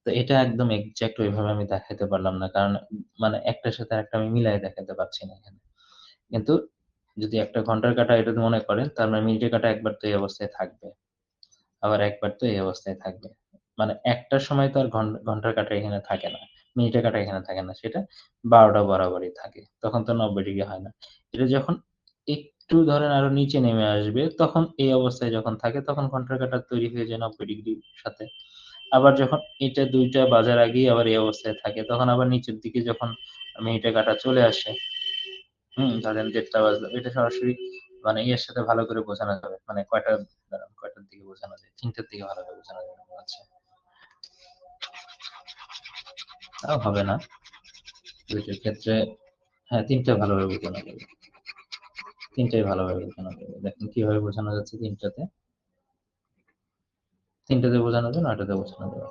তো এটা একদম এক্সাক্ট ওইভাবে আমি দেখাইতে পারলাম না। কারণ মানে একটার সাথে আরেকটা আমি মিলায়ে দেখাতে পারছি না এখানে। কিন্তু যদি একটা ঘন্টার কাঁটা এটা মনে করেন, তার মানে মিনিটের কাঁটা একবার তো এই অবস্থায় থাকবে। আবার একবার তো এই অবস্থায় থাকবে। মানে একটার সময় তো আর ঘন্টার কাঁটা এখানে থাকে না। মিনিটের কাঁটা এখানে থাকে না। সেটা ১২টা বরাবরই থাকে। তখন তো ৯০ ডিগ্রি হয় না। এটা যখন একটু ধরেন আরো নিচে নেমে আসবে, তখন এই অবস্থায় যখন থাকে তখন ঘন্টার কাঁটা তৈরি হয়ে যায় ৯০ ডিগ্রির সাথে। আবার যখন এটা ২ টা বাজার আগেই আবার এই অবস্থায় থাকে, তখন আবার নিচের দিকে যখন মিনিটের কাঁটা চলে আসে, ধরেন ১:৩০ বাজলো। এটা সরাসরি মানে ইয়ের সাথে ভালো করে বোঝানো যাবে। মানে দাঁড়ান কয়টার দিকে বোঝানো যায়? ৩ টার দিকে ভালো করে বোঝানো যাবে মনে হচ্ছে। তাও হবে না। ২ টার ক্ষেত্রে হ্যাঁ, ৩ টা ভালোভাবে বোঝানো যাবে। ৩ টাই ভালোভাবে বোঝানো যাবে। দেখেন কিভাবে বোঝানো যাচ্ছে ৩ টাতে? ৩ টাতে বোঝানো যায়, ৯ টাতে বোঝানো যাবে।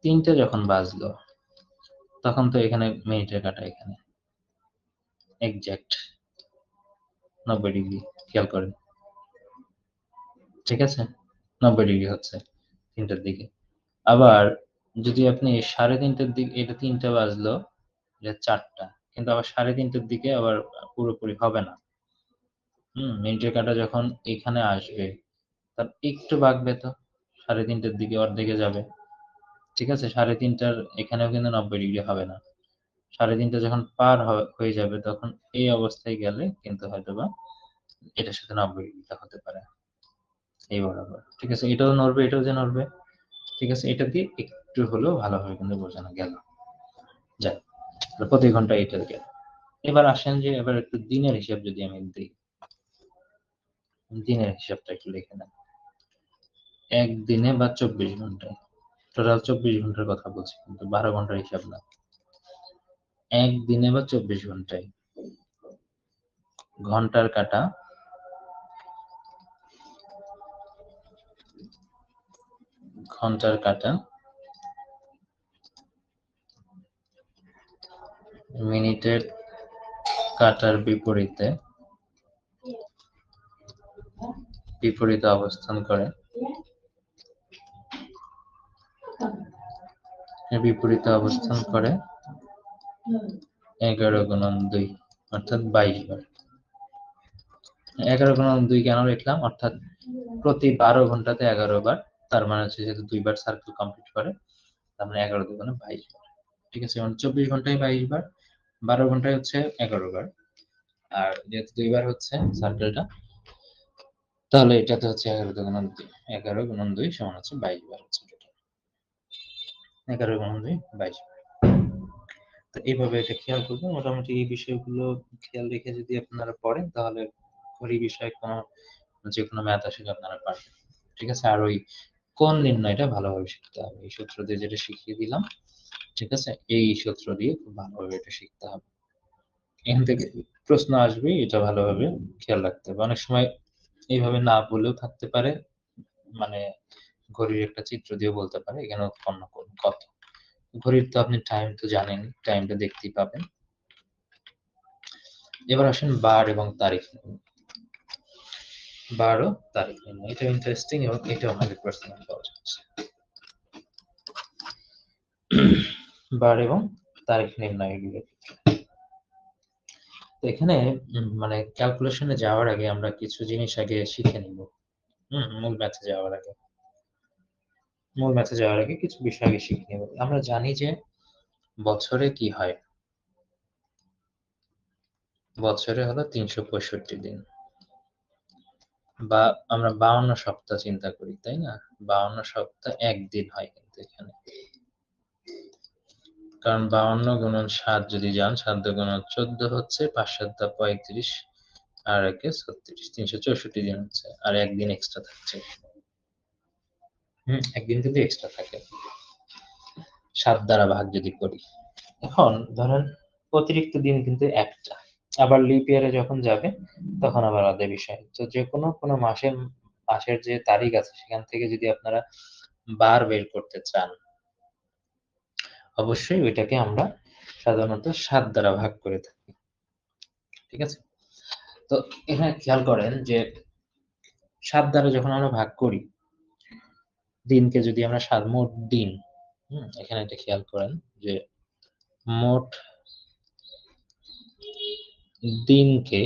৩ টা যখন বাজলো, তখন তো এখানে মিনিটের কাঁটা এখানে। Exact ৯০ degree. খেয়াল করেন। ঠিক আছে? ৯০ ডিগ্রি হচ্ছে ৩ টার দিকে। আবার যদি আপনি ৩:৩০ টার দিকে এটা ৩ টা বাজলো, এটা ৪ টা। কিন্তু আবার ৩:৩০ টার দিকে আবার পুরোপুরি হবে না। মিনিটের কাঁটা যখন এখানে আসবে, তার একটু বাঁকবে তো। ৩:৩০ টার দিকে অর্ধেকে যাবে। ঠিক আছে? ৩:৩০ টার এখানেও কিন্তু ৯০ ডিগ্রি হবে না। ৩:৩০ টা যখন পার হয়ে যাবে তখন এই অবস্থায় গেলে কিন্তু হয়তোবা এটার সাথে ৯০ ডিগ্রিটা হতে পারে। এই বরাবর। ঠিক আছে? এটাও নড়বে, এটাও যে নড়বে। ঠিক আছে? এটা দিয়ে একটু হলেও ভালোভাবে কিন্তু বোঝানো গেল। যাক, প্রতি ঘন্টায় এটা গেল। এবার আসেন যে এবার একটু দিনের হিসাব যদি আমি দেই, দিনের হিসাবটা একটু লিখে নেন। ১ দিনে বা ২৪ ঘন্টায়। টোটাল ২৪ ঘন্টার কথা বলছি কিন্তু ১২ ঘন্টার হিসাব না। ১ দিনে বা ২৪ ঘন্টায় ঘন্টার কাঁটা, ঘন্টার কাঁটা, মিনিটের কাটার বিপরীতে অবস্থান করে, বিপরীতে অবস্থান করে 11 গুণন 2 অর্থাৎ 22 বার। 11 গুণন 2 কেন লিখলাম? অর্থাৎ প্রতি 12 ঘন্টাতে 11 বার, তার মানে হচ্ছে যেহেতু 2 বার সার্কেল কমপ্লিট করে, তার মানে 11 দুগুণে 22 বার। ঠিক আছে, মানে 24 ঘন্টায় 22 বার, 12 ঘন্টায় হচ্ছে 11 বার, আর যেহেতু 2 বার হচ্ছে সার্কেলটা, তাহলে এটাতে হচ্ছে 11 গুণন 2, 11 গুণন 2 সমান হচ্ছে 22 বার হচ্ছে টোটাল। 11 গুণন 2 22 বার। তো এইভাবে এটা খেয়াল করবেন। মোটামুটি এই বিষয়গুলো খেয়াল রেখে যদি আপনারা পড়েন, তাহলে ঘড়ি বিষয়ে যে কোনো ম্যাথ আসলে আপনারা পারবেন। ঠিক আছে, আর ওই কোণ নির্ণয়টা ভালোভাবে শিখতে হবে। এই সূত্র দিয়ে যেটা শিখিয়ে দিলাম, ঠিক আছে, এই সূত্র দিয়ে খুব ভালোভাবে এটা শিখতে হবে। এখান থেকে প্রশ্ন আসবে, এটা ভালোভাবে খেয়াল রাখতে হবে। অনেক সময় এইভাবে না বলেও থাকতে পারে, মানে ঘড়ির একটা চিত্র দিয়ে বলতে পারে এখানে উৎপন্ন করুন কত। ঘড়ির তো আপনি টাইম তো জানেন, টাইমটা দেখতেই পাবেন। এবার আসেন বার এবং তারিখ। বার ও তারিখ নির্ণয়, এটা ইন্টারেস্টিং এবং এটাও 100% ইম্পর্টেন্ট। বার এবং তারিখ নির্ণয়ের ক্ষেত্রে তো এখানে মানে ক্যালকুলেশনে যাওয়ার আগে আমরা কিছু জিনিস আগে শিখে নিব। মূল ম্যাথে যাওয়ার আগে কিছু বিষয় আগে শিখে নিব। আমরা জানি যে বছরে কি হয়, বছরে হলো 365 দিন, বা আমরা 52 সপ্তাহ চিন্তা করি, তাই না? 52 সপ্তাহ একদিন হয় কিন্তু এখানে, কারণ 52 গুণন 7 যদি যান, 7 গুণন 14 হচ্ছে, 5 7 35, আর একে 36, 364 দিন হচ্ছে, আর একদিন এক্সট্রা থাকছে। একদিন কিন্তু এক্সট্রা থাকে 7 দ্বারা ভাগ যদি করি। এখন ধরেন অতিরিক্ত দিন কিন্তু একটা, আবার লিপ ইয়ারে যখন যাবে তখন আবার আলাদা বিষয়। তো যে কোনো মাসের যে তারিখ আছে সেখান থেকে যদি আপনারা বার বের করতে চান, অবশ্যই ওইটাকে আমরা সাধারণত 7 দ্বারা ভাগ করে থাকি। ঠিক আছে, তো এখানে খেয়াল করেন যে 7 দ্বারা যখন আমরা ভাগ করি, দিনকে যদি আমরা মোট দিন, এখানে এটা খেয়াল করেন যে মোট দিনকে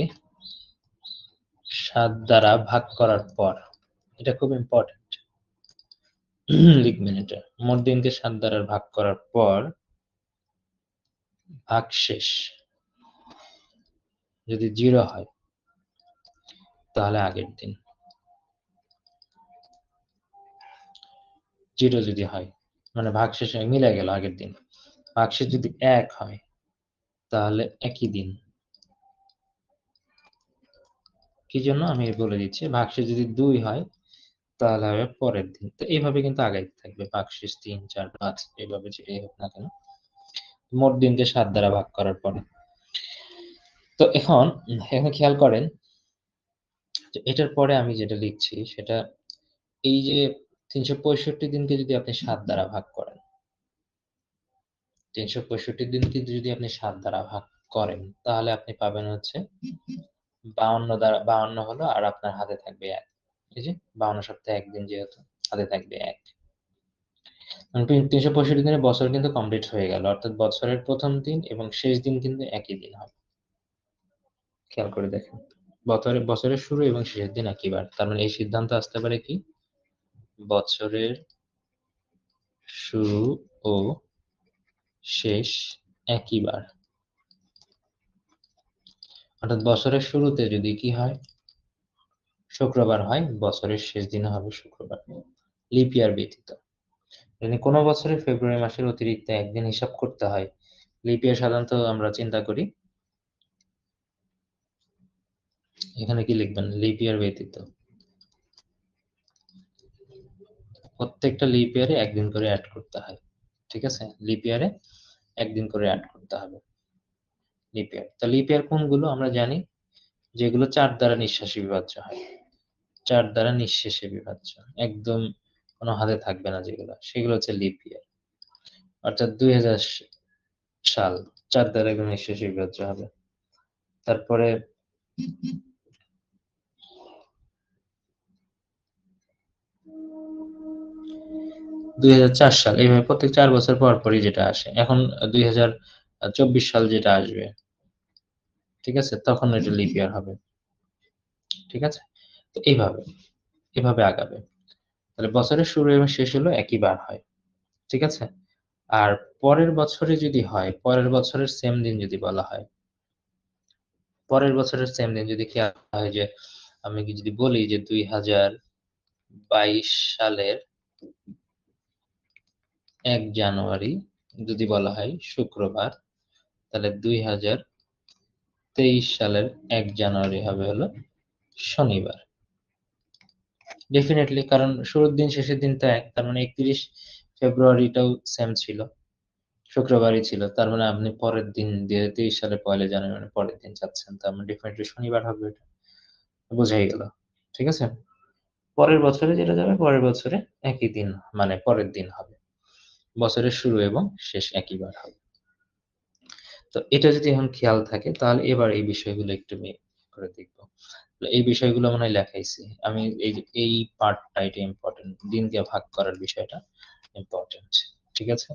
7 দ্বারা ভাগ করার পর, এটা খুব ইম্পর্টেন্ট, লিখবেন এটা। মোট দিনকে 7 দ্বারা ভাগ করার পর ভাগশেষ যদি 0 হয়, তাহলে আগের দিন। 0 যদি হয় মানে ভাগশেষে মিলে গেল আগের দিন। ভাগশেষ যদি 1 হয়, তাহলে একই দিন। কি জন্য আমি বলে দিচ্ছি, ভাগশেষ যদি 2 হয়, তাহলে হবে পরের দিন। তো এইভাবে কিন্তু আগাইতে থাকবে, ভাগশেষ 3 4 5 এইভাবে যেটাই হোক না কেন, মোট দিনকে 7 দ্বারা ভাগ করার পরে। তো এখন খেয়াল করেন যে এটার পরে আমি যেটা লিখছি সেটা, এই যে 365 দিনকে যদি আপনি 7 দ্বারা ভাগ করেন, 365 দিনকে যদি আপনি 7 দ্বারা ভাগ করেন, তাহলে আপনি পাবেন হচ্ছে 52 হলো, আর আপনার হাতে থাকবে 1। এই যে 52 সপ্তাহে একদিন, যেহেতু হাতে থাকবে 1। 365 দিনের বছর কিন্তু কমপ্লিট হয়ে গেল, অর্থাৎ বছরের প্রথম দিন এবং শেষ দিন কিন্তু একই দিন হবে। খেয়াল করে দেখেন, বছরের শুরু এবং শেষের দিন একই বার। তার মানে এই সিদ্ধান্ত আসতে পারে কি, বছরের শুরু ও শেষ একই বার। অর্থাৎ বছরের শুরুতে যদি কি হয়, শুক্রবার হয়, বছরের শেষ দিনে হবে শুক্রবার, লিপ ইয়ার ব্যতীত। যদি কোনো বছরে ফেব্রুয়ারি মাসের অতিরিক্ত একদিন হিসাব করতে হয়, লিপ ইয়ার সাধারণত আমরা চিন্তা করি, এখানে কি লিখবেন, লিপ ইয়ার ব্যতীত। প্রত্যেকটা লিপ ইয়ারে একদিন করে অ্যাড করতে হয়। ঠিক আছে, লিপ ইয়ারে একদিন করে অ্যাড করতে হবে। লিপ ইয়ার, তো লিপ ইয়ার কোনগুলো আমরা জানি, যেগুলো 4 দ্বারা নিঃশ্বাসে বিভাজ্য হয়, 4 দ্বারা নিঃশেষে বিভাজ্য, একদম কোনো হাতে থাকবে না যেগুলো, সেগুলো হচ্ছে লিপ ইয়ার। অর্থাৎ 2000 সাল 4 দ্বারা একদম নিঃশেষে বিভাজ্য হবে। তারপরে 2004 সাল, এইভাবে প্রত্যেক 4 বছর পর পরই যেটা আসে। এখন 2024 সাল যেটা আসবে, ঠিক আছে? তখন এটা লিপ ইয়ার হবে। ঠিক আছে? তো এভাবে আগাবে। তাহলে বছরের শুরু এবং শেষ হলো একই বার হয়। ঠিক আছে? আর পরের বছরে যদি হয়, পরের বছরের সেম দিন যদি বলা হয়, পরের বছরের সেম দিন যদি খেয়াল হয় যে, আমি যদি বলি যে 2022 সালের ১ জানুয়ারি যদি বলা হয় শুক্রবার, তাহলে 2023 সালের ১ জানুয়ারি হবে হলো শনিবার। ডেফিনিটলি, কারণ শুরুর দিন শেষের দিন তো এক। তার মানে 31 ফেব্রুয়ারিটাও সেম ছিল। শুক্রবারই ছিল। তার মানে আপনি পরের দিন ২০২৩ সালের ১লা জানুয়ারি মানে পরের দিন চাচ্ছেন। তার মানে ডেফিনিটলি শনিবার হবে এটা। বোঝাই গেল। ঠিক আছে? পরের বছরে যেটা যাবে, পরের বছরে একই দিন মানে পরের দিন হবে। বছরের শুরু এবং শেষ একই বার হবে। তো এটা যদি এখন খেয়াল থাকে তাহলে এবার এই বিষয়গুলো একটু করে দেখব। এই বিষয়গুলো মনে হয় লেখাইছি। আমি এই পার্টটা এটা ইম্পোর্টেন্ট। দিন দিয়ে ভাগ করার বিষয়টা ইম্পোর্টেন্ট। ঠিক আছে?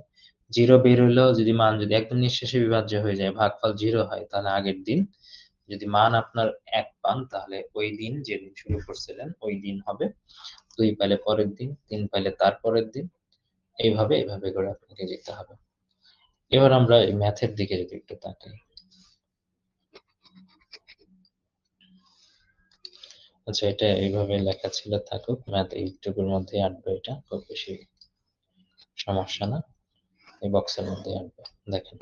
0 বের হইলেও যদি মান যদি একদম নিঃশেষে বিভাজ্য হয়ে যায়, ভাগফল 0 হয়, তাহলে আগের দিন। যদি মান আপনার ১ পান তাহলে ওই দিন যেদিন শুরু করছিলেন ওই দিন হবে। ২ পাইলে পরের দিন, ৩ পাইলে তার পরের দিন। এভাবে করে আপনাকে যেতে হবে। এবার আমরা এই ম্যাথের দিকে যদি একটু তাকাই। আচ্ছা, এটা এইভাবে লেখা ছিল, থাকুক। ম্যাথ এইটুকুর মধ্যেই আঁটবে, এটা খুব বেশি সমস্যা না। এই বক্সের মধ্যেই আঁটবে। দেখেন,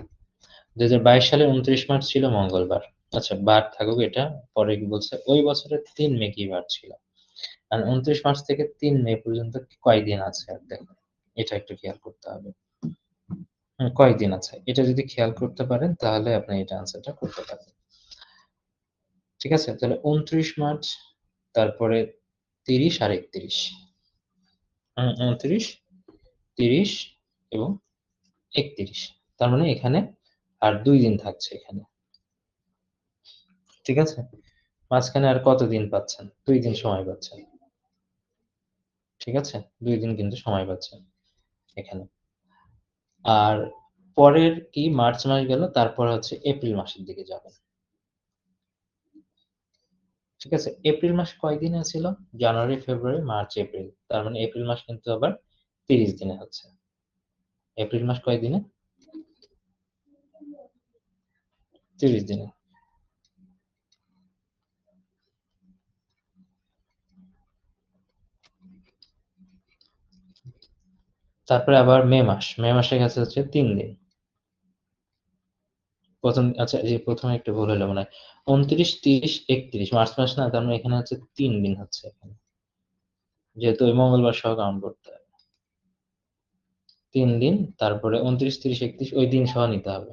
2022 সালের 29 মার্চ ছিল মঙ্গলবার। আচ্ছা, বার থাকুক এটা। পরে কি বলছে? ওই বছরের ৩ মে কি বার ছিল? আর 29 মার্চ থেকে ৩ মে পর্যন্ত কয়দিন আছে আর দেখেন। এটা একটু খেয়াল করতে হবে। কয়দিন আছে? এটা যদি খেয়াল করতে পারেন তাহলে আপনি এটা আনসারটা করতে পারবেন। ঠিক আছে? তাহলে 29 মার্চ, তারপরে 30 আর 31। 29, 30 এবং 31। তার মানে এখানে আর ২ দিন থাকছে এখানে। ঠিক আছে? মাঝখানে আর কত দিন পাচ্ছেন? ২ দিন সময় পাচ্ছেন। ঠিক আছে? ২ দিন কিন্তু সময় পাচ্ছেন এখানে। আর পরের কি মার্চ মাস গেল, তারপরে হচ্ছে এপ্রিল মাসের দিকে যাবেন। ঠিক আছে? এপ্রিল মাস কয় দিনে ছিল? জানুয়ারি, ফেব্রুয়ারি, মার্চ, এপ্রিল। তার মানে এপ্রিল মাস কিন্তু আবার ৩০ দিনে হচ্ছে। এপ্রিল মাস কয় দিনে? ৩০ দিনে। তারপরে আবার মে মাস। মে মাসের কাছে হচ্ছে ৩ দিন। আচ্ছা, এই যে ১ম এ একটু ভুল হলো মনে হয়। ২৯, ৩০, ৩১ মার্চ মাস না? তার মানে এখানে হচ্ছে ৩ দিন হচ্ছে এখানে। যেহেতু ওই মঙ্গলবার সহ কাউন্ট করতে হবে। ৩ দিন, তারপরে ২৯, ৩০, ৩১ ওই দিন সহ নিতে হবে।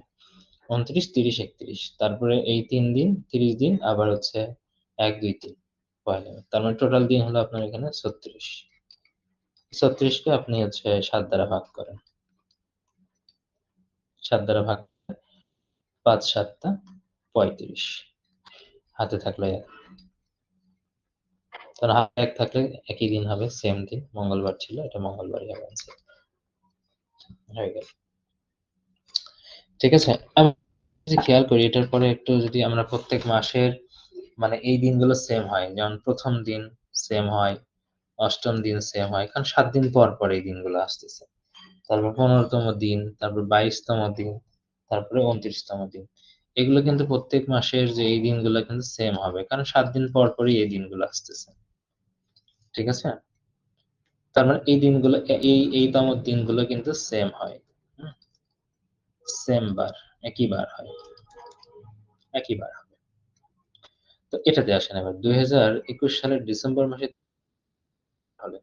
২৯, ৩০, ৩১। তারপরে এই ৩ দিন, ৩০ দিন আবার হচ্ছে ১, ২, ৩ পয়লা মে। তার মানে টোটাল দিন হলো আপনার এখানে ৩৬। ৩৬ কে আপনি হচ্ছে ৭ দ্বারা ভাগ করেন। ৭ দ্বারা ভাগ, ৫ ৭ টা ৩৫। হাতে থাকলো ১। কারণ হাতে ১ থাকলে একই দিন হবে, সেম দিন। মঙ্গলবার ছিল, এটা মঙ্গলবারই হবে আনসার। হয়ে গেল। ঠিক আছে? আমি যদি খেয়াল করি এটার পরে একটু যদি আমরা প্রত্যেক মাসের মানে এই দিনগুলো সেম হয়। যেমন ১ম দিন সেম হয়, ৮ম দিন সেম হয়। কারণ ৭ দিন পর, পর এই দিনগুলো আসতেছে। তারপর ১৫তম দিন, তারপর ২২তম দিন, তারপরে ২৯তম দিন। এগুলো কিন্তু প্রত্যেক মাসের যে এই দিনগুলো কিন্তু সেম হবে। কারণ ৭ দিন পর, পরই এই দিনগুলো আসতেছে। ঠিক আছে? তার মানে এই দিনগুলো এই তম দিনগুলো কিন্তু সেম হয়। হুম? সেম বার, একই বার হয়। একই বার হবে। তো এটাতে আসেন এবার। ২০২১ সালের ডিসেম্বর মাসে হবে।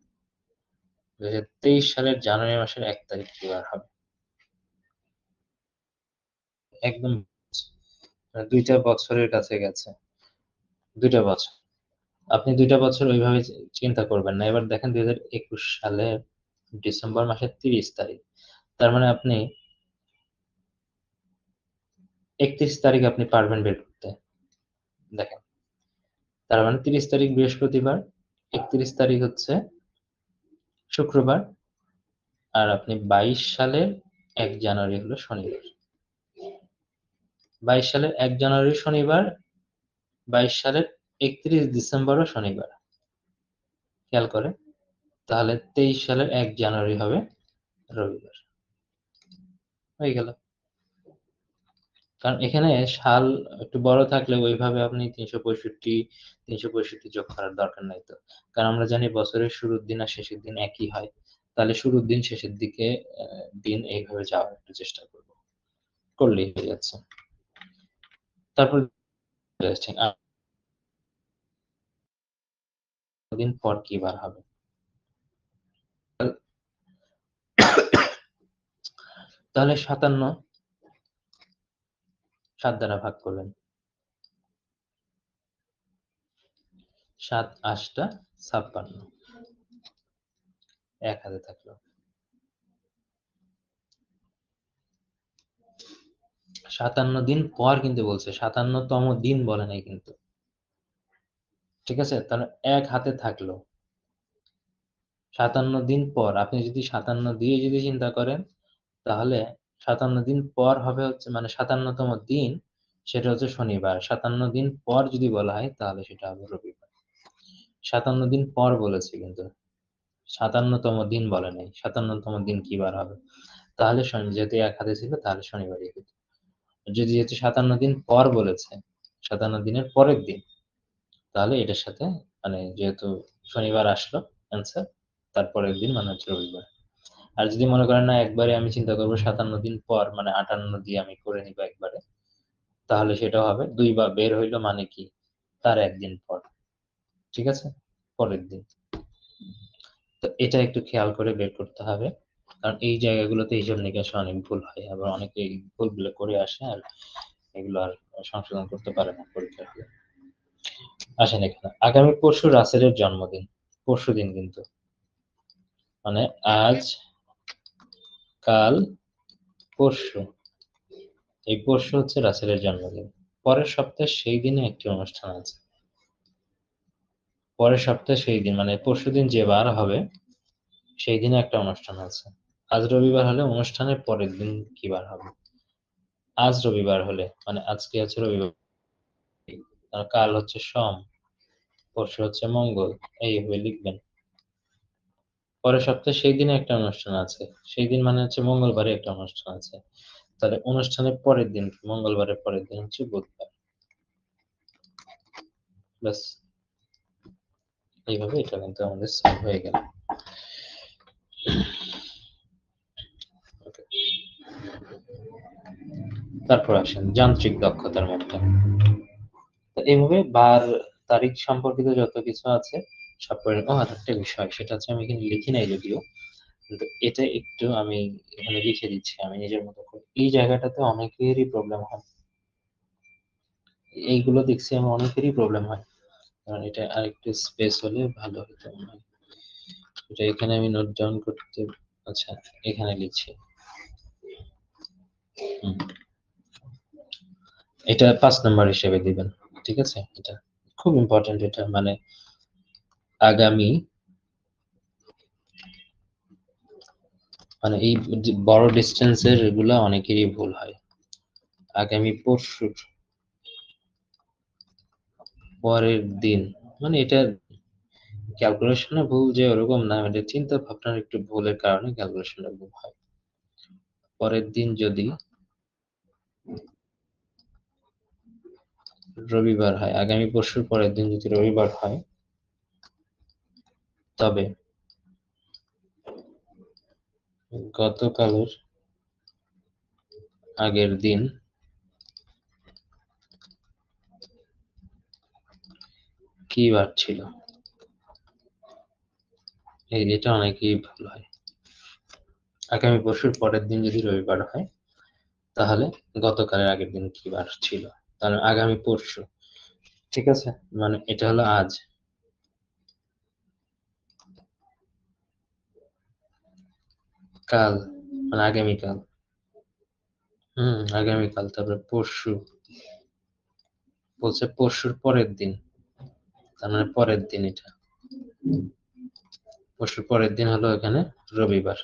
২০২৩ সালের জানুয়ারি মাসের ১ তারিখ কি বার হবে? একদম ২ টা বছরের কাছে গেছে। ২ টা বছর। আপনি ২ টা বছর ওইভাবে চিন্তা করবেন না। এবার দেখেন ২০২১ সালের ডিসেম্বর মাসের ৩০ তারিখ। তার মানে আপনি ৩১ তারিখ আপনি পারবেন বের করতে। দেখেন, তার মানে 30 তারিখ বৃহস্পতিবার, 31 তারিখ হচ্ছে শুক্রবার, আর আপনি 22 সালের 1 জানুয়ারি হলো শনিবার। 22 সালের 1 জানুয়ারি শনিবার, 22 সালের 31 ডিসেম্বরও শনিবার। খেয়াল করেন, তাহলে 23 সালের 1 জানুয়ারি হবে রবিবার। হয়ে গেল। কারণ এখানে সাল একটু বড় থাকলে ওইভাবে আপনি 365 যোগ করার দরকার নাই তো। কারণ আমরা জানি বছরের শুরুর দিন আর শেষের দিন একই হয়। তাহলে শুরুর দিন শেষের দিকে দিন এইভাবে যাওয়ার একটু চেষ্টা করব। করলেই হয়ে যাচ্ছে। তারপর দিন পর কি বার হবে? তাহলে 57 7 দ্বারা ভাগ করবেন। 7 8টা 56, এক হাতে থাকলো। 57 দিন পর কিন্তু বলছে, 57তম দিন বলে নাই কিন্তু। ঠিক আছে? তাহলে এক হাতে থাকলো। 57 দিন পর আপনি যদি 57 দিয়ে যদি চিন্তা করেন, তাহলে 57 দিন পর হবে হচ্ছে মানে 57তম দিন, সেটা হচ্ছে শনিবার। 57 দিন পর যদি বলা হয় তাহলে সেটা হবে রবিবার। 57 দিন পর বলেছে কিন্তু। 57তম দিন বলে নাই। 57তম দিন কি বার হবে? তাহলে যেহেতু এক হাতে ছিল তাহলে শনিবারই হতো। যেহেতু 57 দিন পর বলেছে, 57 দিনের পরের দিন, তাহলে এটার সাথে মানে যেহেতু শনিবার আসলো অ্যান্সার, তারপরের দিন মানে হচ্ছে রবিবার। আর যদি মনে করেন না একবারে আমি চিন্তা করবো 57 দিন পর মানে 58 দিয়ে আমি করে নিবো একবারে, তাহলে সেটাও হবে। 2 বার বের হইলো মানে কি? তার একদিন পর। ঠিক আছে? পরের দিন। তো এটা একটু খেয়াল করে বের করতে হবে। কারণ এই জায়গাগুলোতে হিসাব নিকাশে অনেক ভুল হয়। আবার অনেকে এই ভুলগুলো করে আসে আর এগুলো আর সংশোধন করতে পারে না পরীক্ষার হলে। আসেন এখানে। আগামী পরশু রাসেলের জন্মদিন। পরশুদিন কিন্তু। মানে আজ, কাল, পরশু। এই পরশু হচ্ছে রাসেলের জন্মদিন। পরের সপ্তাহে সেই দিনে একটি অনুষ্ঠান আছে। পরের সপ্তাহে সেই দিন মানে পরশুদিন যে বার হবে সেই দিনে একটা অনুষ্ঠান আছে। আজ রবিবার হলে অনুষ্ঠানের পরের দিন কি বার হবে? আজ রবিবার হলে মানে আজকে হচ্ছে রবিবার, আর কাল হচ্ছে সোম, পরশু হচ্ছে মঙ্গল, এইভাবে লিখবেন। পরের সপ্তাহে সেই দিনে একটা অনুষ্ঠান আছে। সেই দিন মানে হচ্ছে মঙ্গলবারে একটা অনুষ্ঠান আছে। তাহলে অনুষ্ঠানের পরের দিন কি? মঙ্গলবারের পরের দিন হচ্ছে বুধবার। ব্যাস, এইভাবে এটা কিন্তু আমাদের সলভ হয়ে গেল। ওকে। তারপর আসেন যান্ত্রিক দক্ষতার মধ্যে। তো এইভাবে বার তারিখ সম্পর্কিত যত কিছু আছে সব পড়ে। ও আর একটা বিষয় সেটা হচ্ছে আমি এখানে লিখি নাই যদিও, কিন্তু এটা একটু আমি এখানে লিখে দিচ্ছি আমি নিজের মতো করে। এই জায়গাটাতে অনেকেরই প্রবলেম হয়। এইগুলো দেখছি আমি অনেকেরই প্রবলেম হয়। কারণ এটা আরেকটু স্পেস হলে ভালো হতো মনে হয়। এটা এখানে আমি নোট ডাউন করতে, আচ্ছা এখানে লিখছি। হুম। এটা 5 নাম্বার হিসেবে দিবেন। ঠিক আছে? এটা খুব ইম্পর্টেন্ট। এটা মানে আগামী মানে এই যে বড় ডিস্টেন্সের এগুলা অনেকেরই ভুল হয়। আগামী পরশুর পরের দিন মানে এটা ক্যালকুলেশনে ভুল যে ওরকম না, এটা চিন্তা ভাবনার একটু ভুলের কারণে ক্যালকুলেশনে ভুল হয়। পরের দিন যদি রবিবার হয়, আগামী পরশুর পরের দিন যদি রবিবার হয়, তবে গতকালের আগের দিন কি বার ছিল? এটা অনেকেই ভুল হয়। আগামী পরশুর পরের দিন যদি রবিবার হয়, তাহলে গতকালের আগের দিন কি বার ছিল? তাহলে আগামী পরশু। ঠিক আছে? মানে এটা হলো আজ, কাল মানে আগামীকাল। আগামীকাল, তারপরে পরশু, বলছে পরশুর পরের দিন, তার মানে পরের দিন এটা। পরশুর পরের দিন হলো এখানে রবিবার।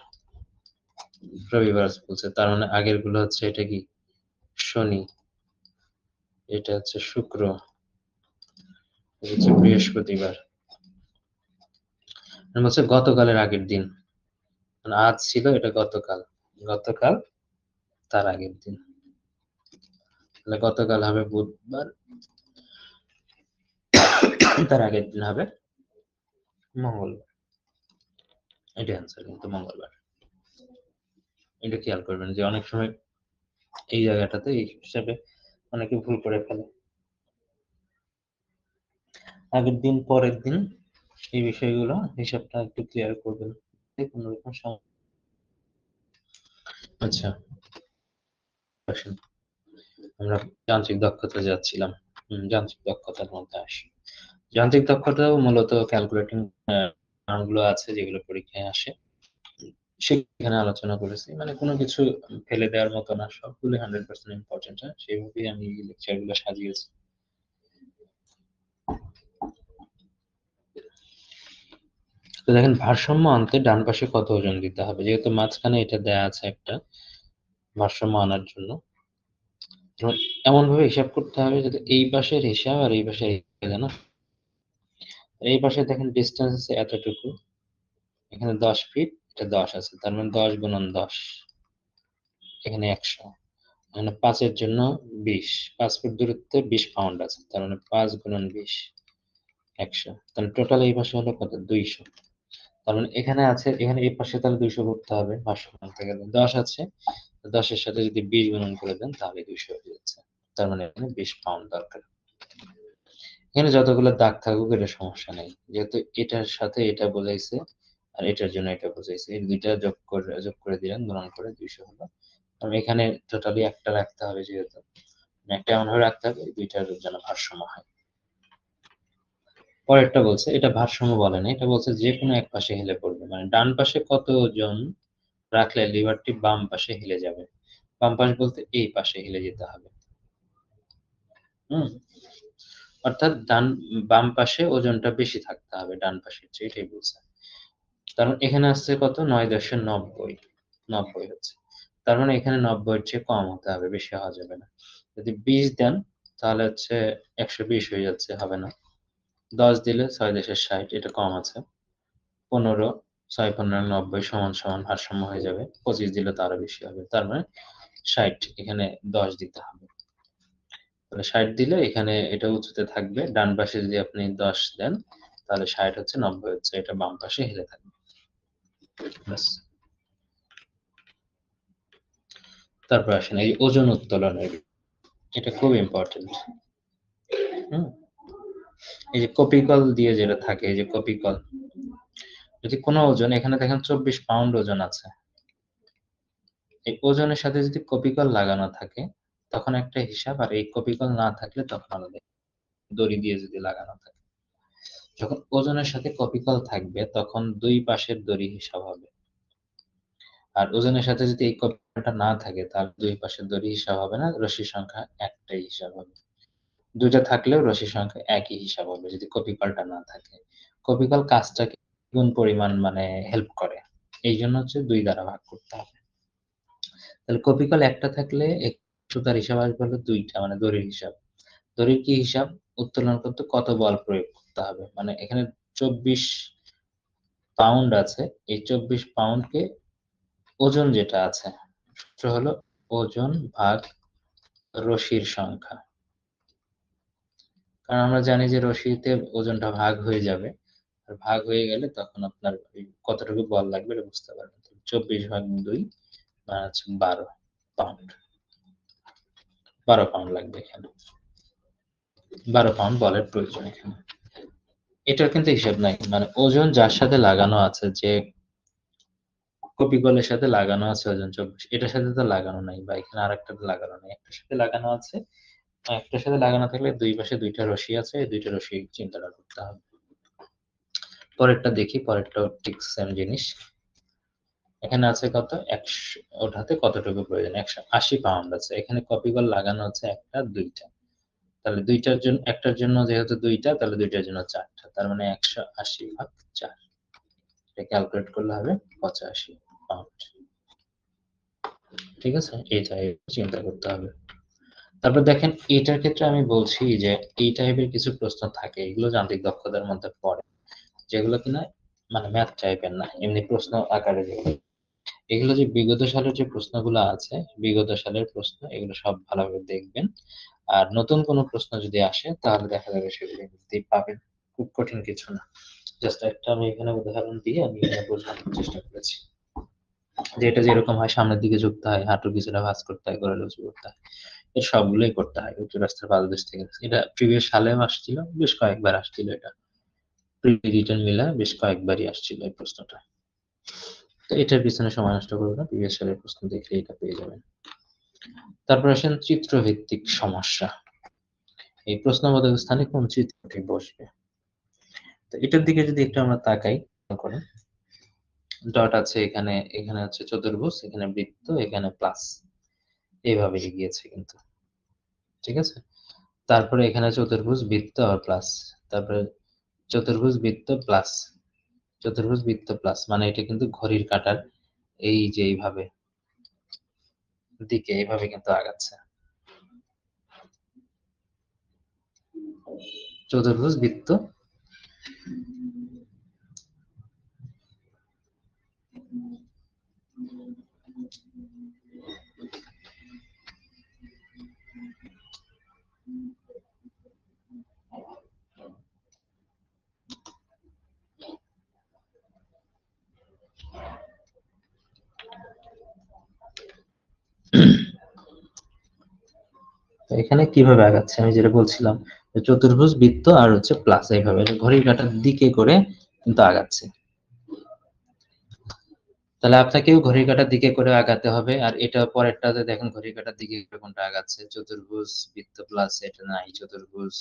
রবিবার বলছে, তার মানে আগের গুলো হচ্ছে এটা কি শনি, এটা হচ্ছে শুক্র, এটা হচ্ছে বৃহস্পতিবার। বলছে গতকালের আগের দিন, মানে আজ ছিল এটা গতকাল, গতকাল তার আগের দিন, তাহলে গতকাল হবে বুধবার, তার আগের দিন হবে মঙ্গলবার। এটা অ্যান্সার কিন্তু মঙ্গলবার। এটা খেয়াল করবেন যে অনেক সময় এই জায়গাটাতে এই হিসাবে অনেকে ভুল করে ফেলে। আগের দিন পরের দিন এই বিষয়গুলো হিসাবটা একটু ক্লিয়ার করবেন, কোনো রকম সমস্যা। আচ্ছা, আসেন আমরা যান্ত্রিক দক্ষতা যাচ্ছিলাম, যান্ত্রিক দক্ষতার মধ্যে আসি। যান্ত্রিক দক্ষতাও মূলত ক্যালকুলেটিং গুলো আছে যেগুলো পরীক্ষায় আসে, সেখানে আলোচনা করেছি। মানে কোনো কিছু ফেলে দেওয়ার মতো না, সবগুলো 100% ইম্পর্টেন্ট। সেইভাবেই আমি লেকচার গুলো সাজিয়েছি। তো দেখেন, ভারসাম্য আনতে ডান পাশে কত ওজন দিতে হবে, যেহেতু মাঝখানে এটা দেয়া আছে একটা ভারসাম্য আনার জন্য। এমন ভাবে হিসাব করতে হবে যাতে এই পাশের হিসাব আর এই পাশের হিসাব না। এই পাশে দেখেন ডিস্টেন্স আছে এতটুকু, এখানে 10 ফিট, এটা 10 আছে, তার মানে 10 গুণন 10, এখানে 100, মানে 5 এর জন্য 20, 5 ফুট দূরত্বে 20 পাউন্ড আছে, তার মানে 5 গুণন 20, 100। তাহলে টোটাল এই পাশে হলো কত, 200। তার মানে এখানে আছে, এখানে এই পাশে তাহলে 200 করতে হবে, 500 আনতে গেলে 10 আছে, 10 এর সাথে যদি 20 গুণন করে দেন তাহলে 200 হয়ে যাচ্ছে। তার মানে এখানে 20 পাউন্ড দরকার। এখানে যতগুলো দাগ থাকুক এটা সমস্যা নেই, যেহেতু এটার সাথে এটা বোঝাইছে আর এটার জন্য এটা বোঝাইছে, এই দুইটা যোগ করে দিলেন, গুণন করে 200 হলো। আর এখানে টোটালি একটা রাখতে হবে, যেহেতু একটা এমন ভাবে রাখতে হবে এই দুইটার যেন ভারসাম্য হয়। পরেরটা বলছে, এটা ভারসাম্য বলে না, এটা বলছে যে কোনো এক পাশে হেলে পড়বে, মানে ডান পাশে কত ওজন রাখলে লিভারটি বাম পাশে হেলে যাবে। বাম পাশ বলতে এই পাশে হেলে যেতে হবে। হুম, অর্থাৎ বাম পাশে ওজনটা বেশি থাকতে হবে ডান পাশের চেয়ে, এটাই বলছে। তার মানে এখানে আসছে কত, 9.90, 90 হচ্ছে। তার মানে এখানে 90-এর চেয়ে কম হতে হবে, বেশি হওয়া যাবে না। যদি 20 দেন তাহলে হচ্ছে 120 হয়ে যাচ্ছে, হবে না। 10 দিলে 6×60, এটা কম আছে। 15, 6×15 = 90 সমান সমান ভারসাম্য হয়ে যাবে। 25 দিলে তো আরো বেশি হবে, তার মানে 60, এখানে 10 দিতে হবে। তাহলে 60 দিলে এখানে এটা উঁচুতে থাকবে, ডান পাশে যদি আপনি 10 দেন তাহলে 60 হচ্ছে, 90 হচ্ছে, এটা বাম পাশে হেলে থাকবে। ব্যাস। তারপর আসেন এই ওজন উত্তোলনের, এটা খুব ইম্পর্টেন্ট। হুম, এই যে কপিকল দিয়ে যেটা থাকে, এই যে কপিকল, যদি কোনো ওজন, এখানে দেখেন 24 পাউন্ড ওজন আছে, এই ওজনের সাথে যদি কপিকল লাগানো থাকে তখন একটা হিসাব, আর এই কপিকল না থাকলে তখন আলাদা, দড়ি দিয়ে যদি লাগানো থাকে। যখন ওজনের সাথে কপিকল থাকবে তখন দুই পাশের দড়ি হিসাব হবে, আর ওজনের সাথে যদি এই কপিকলটা না থাকে তাহলে দুই পাশের দড়ি হিসাব হবে না, রশির সংখ্যা একটাই হিসাব হবে। দুইটা থাকলেও রশির সংখ্যা একই হিসাব হবে যদি কপিকলটা না থাকে। কপিকল কাজটাকে গুণ পরিমাণ মানে হেল্প করে, এই জন্য হচ্ছে 2 দ্বারা ভাগ করতে হবে। তাহলে কপিকল একটা থাকলে সুতার হিসাব আসবে হলো 2টা, মানে দড়ির হিসাব। দড়ির কি হিসাব, উত্তোলন করতে কত বল প্রয়োগ করতে হবে, মানে এখানে 24 পাউন্ড আছে, এই 24 পাউন্ডকে ওজন যেটা আছে, সূত্র হলো ওজন ভাগ রশির সংখ্যা। কারণ আমরা জানি যে রশিতে ওজনটা ভাগ হয়ে যাবে, আর ভাগ হয়ে গেলে তখন আপনার কতটুকু বল লাগবে এটা বুঝতে পারবেন। 24/2 মানে হচ্ছে 12 পাউন্ড, 12 পাউন্ড লাগবে এখানে, 12 পাউন্ড বলের প্রয়োজন এখানে। এটার কিন্তু হিসাব নাই, মানে ওজন যার সাথে লাগানো আছে, যে কপিকলের সাথে লাগানো আছে ওজন 24, এটার সাথে তো লাগানো নাই, বা এখানে আরেকটাতে লাগানো নাই, একটার সাথে লাগানো আছে। একটার সাথে লাগানো থাকলে দুই পাশে দুইটা রশি আছে, এই দুইটা রশি চিন্তাটা করতে হবে। পরেরটা দেখি, পরেরটাও ঠিক সেম জিনিস। এখানে আছে কত, 100 ওঠাতে কতটুকু প্রয়োজন, 180 পাউন্ড আছে, এখানে কপিকল লাগানো আছে একটা, দুইটা, তাহলে দুইটার জন্য, একটার জন্য যেহেতু দুইটা, তাহলে দুইটার জন্য চারটা, তার মানে 180/4। এটা ক্যালকুলেট করলে হবে 85 পাউন্ড। ঠিক আছে, এইটাই চিন্তা করতে হবে। তারপর দেখেন এটার ক্ষেত্রে আমি বলছি যে এই টাইপের কিছু প্রশ্ন থাকে, এগুলো যান্ত্রিক দক্ষতার মধ্যে পড়ে, যেগুলো কিনা মানে ম্যাথ টাইপের না, এমনি প্রশ্ন আকারে যেগুলো। এগুলো যে বিগত সালের যে প্রশ্নগুলো আছে, বিগত সালের প্রশ্ন, এগুলো সব ভালোভাবে দেখবেন। আর নতুন কোনো প্রশ্ন যদি আসে তাহলে দেখা যাবে সেগুলো এমনিতেই পাবেন, খুব কঠিন কিছু না। জাস্ট একটা আমি এখানে উদাহরণ দিয়ে আমি এখানে বোঝানোর চেষ্টা করেছি যে এটা যেরকম হয়, সামনের দিকে ঝুঁকতে হয়, হাঁটু কিছুটা ভাঁজ করতে হয়, গলা উঁচু করতে হয়, এর সবগুলোই করতে হয় উঁচু রাস্তার পাদদেশ থেকে। এটা প্রিভিয়াস সালেও আসছিল, বেশ কয়েকবার আসছিল, এটা রিটার্ন মিলা বেশ কয়েকবারই আসছিল এই প্রশ্নটা। তো এটার পিছনে সময় নষ্ট করবো না, প্রিভিয়াস সালের প্রশ্ন দেখলে এটা পেয়ে যাবেন। তারপর আসেন চিত্রভিত্তিক সমস্যা। এই প্রশ্নবোধক স্থানে কোন চিত্রটি বসবে? তো এটার দিকে যদি একটু আমরা তাকাই, করে ডট আছে এখানে, এখানে হচ্ছে চতুর্ভুজ, এখানে বৃত্ত, এখানে প্লাস, এইভাবে এগিয়েছে কিন্তু। ঠিক আছে, তারপরে এখানে চতুর্ভুজ, বৃত্ত আর প্লাস, তারপরে চতুর্ভুজ, বৃত্ত, প্লাস, চতুর্ভুজ, বৃত্ত, প্লাস, মানে এটা কিন্তু ঘড়ির কাঁটার এই যে এইভাবে দিকে এইভাবে কিন্তু আগাচ্ছে। চতুর্ভুজ, বৃত্ত, এখানে কিভাবে আগাচ্ছে আমি যেটা বলছিলাম, চতুর্ভুজ, বৃত্ত আর হচ্ছে প্লাস, এইভাবে ঘড়ির কাঁটার দিকে করে কিন্তু আগাচ্ছে। তাহলে আপনাকেও ঘড়ির কাঁটার দিকে করে আগাতে হবে। আর এটা পরেরটাতে দেখেন ঘড়ির কাঁটার দিকে কোনটা আগাচ্ছে, চতুর্ভুজ, বৃত্ত, প্লাস, এটা নাই, চতুর্ভুজ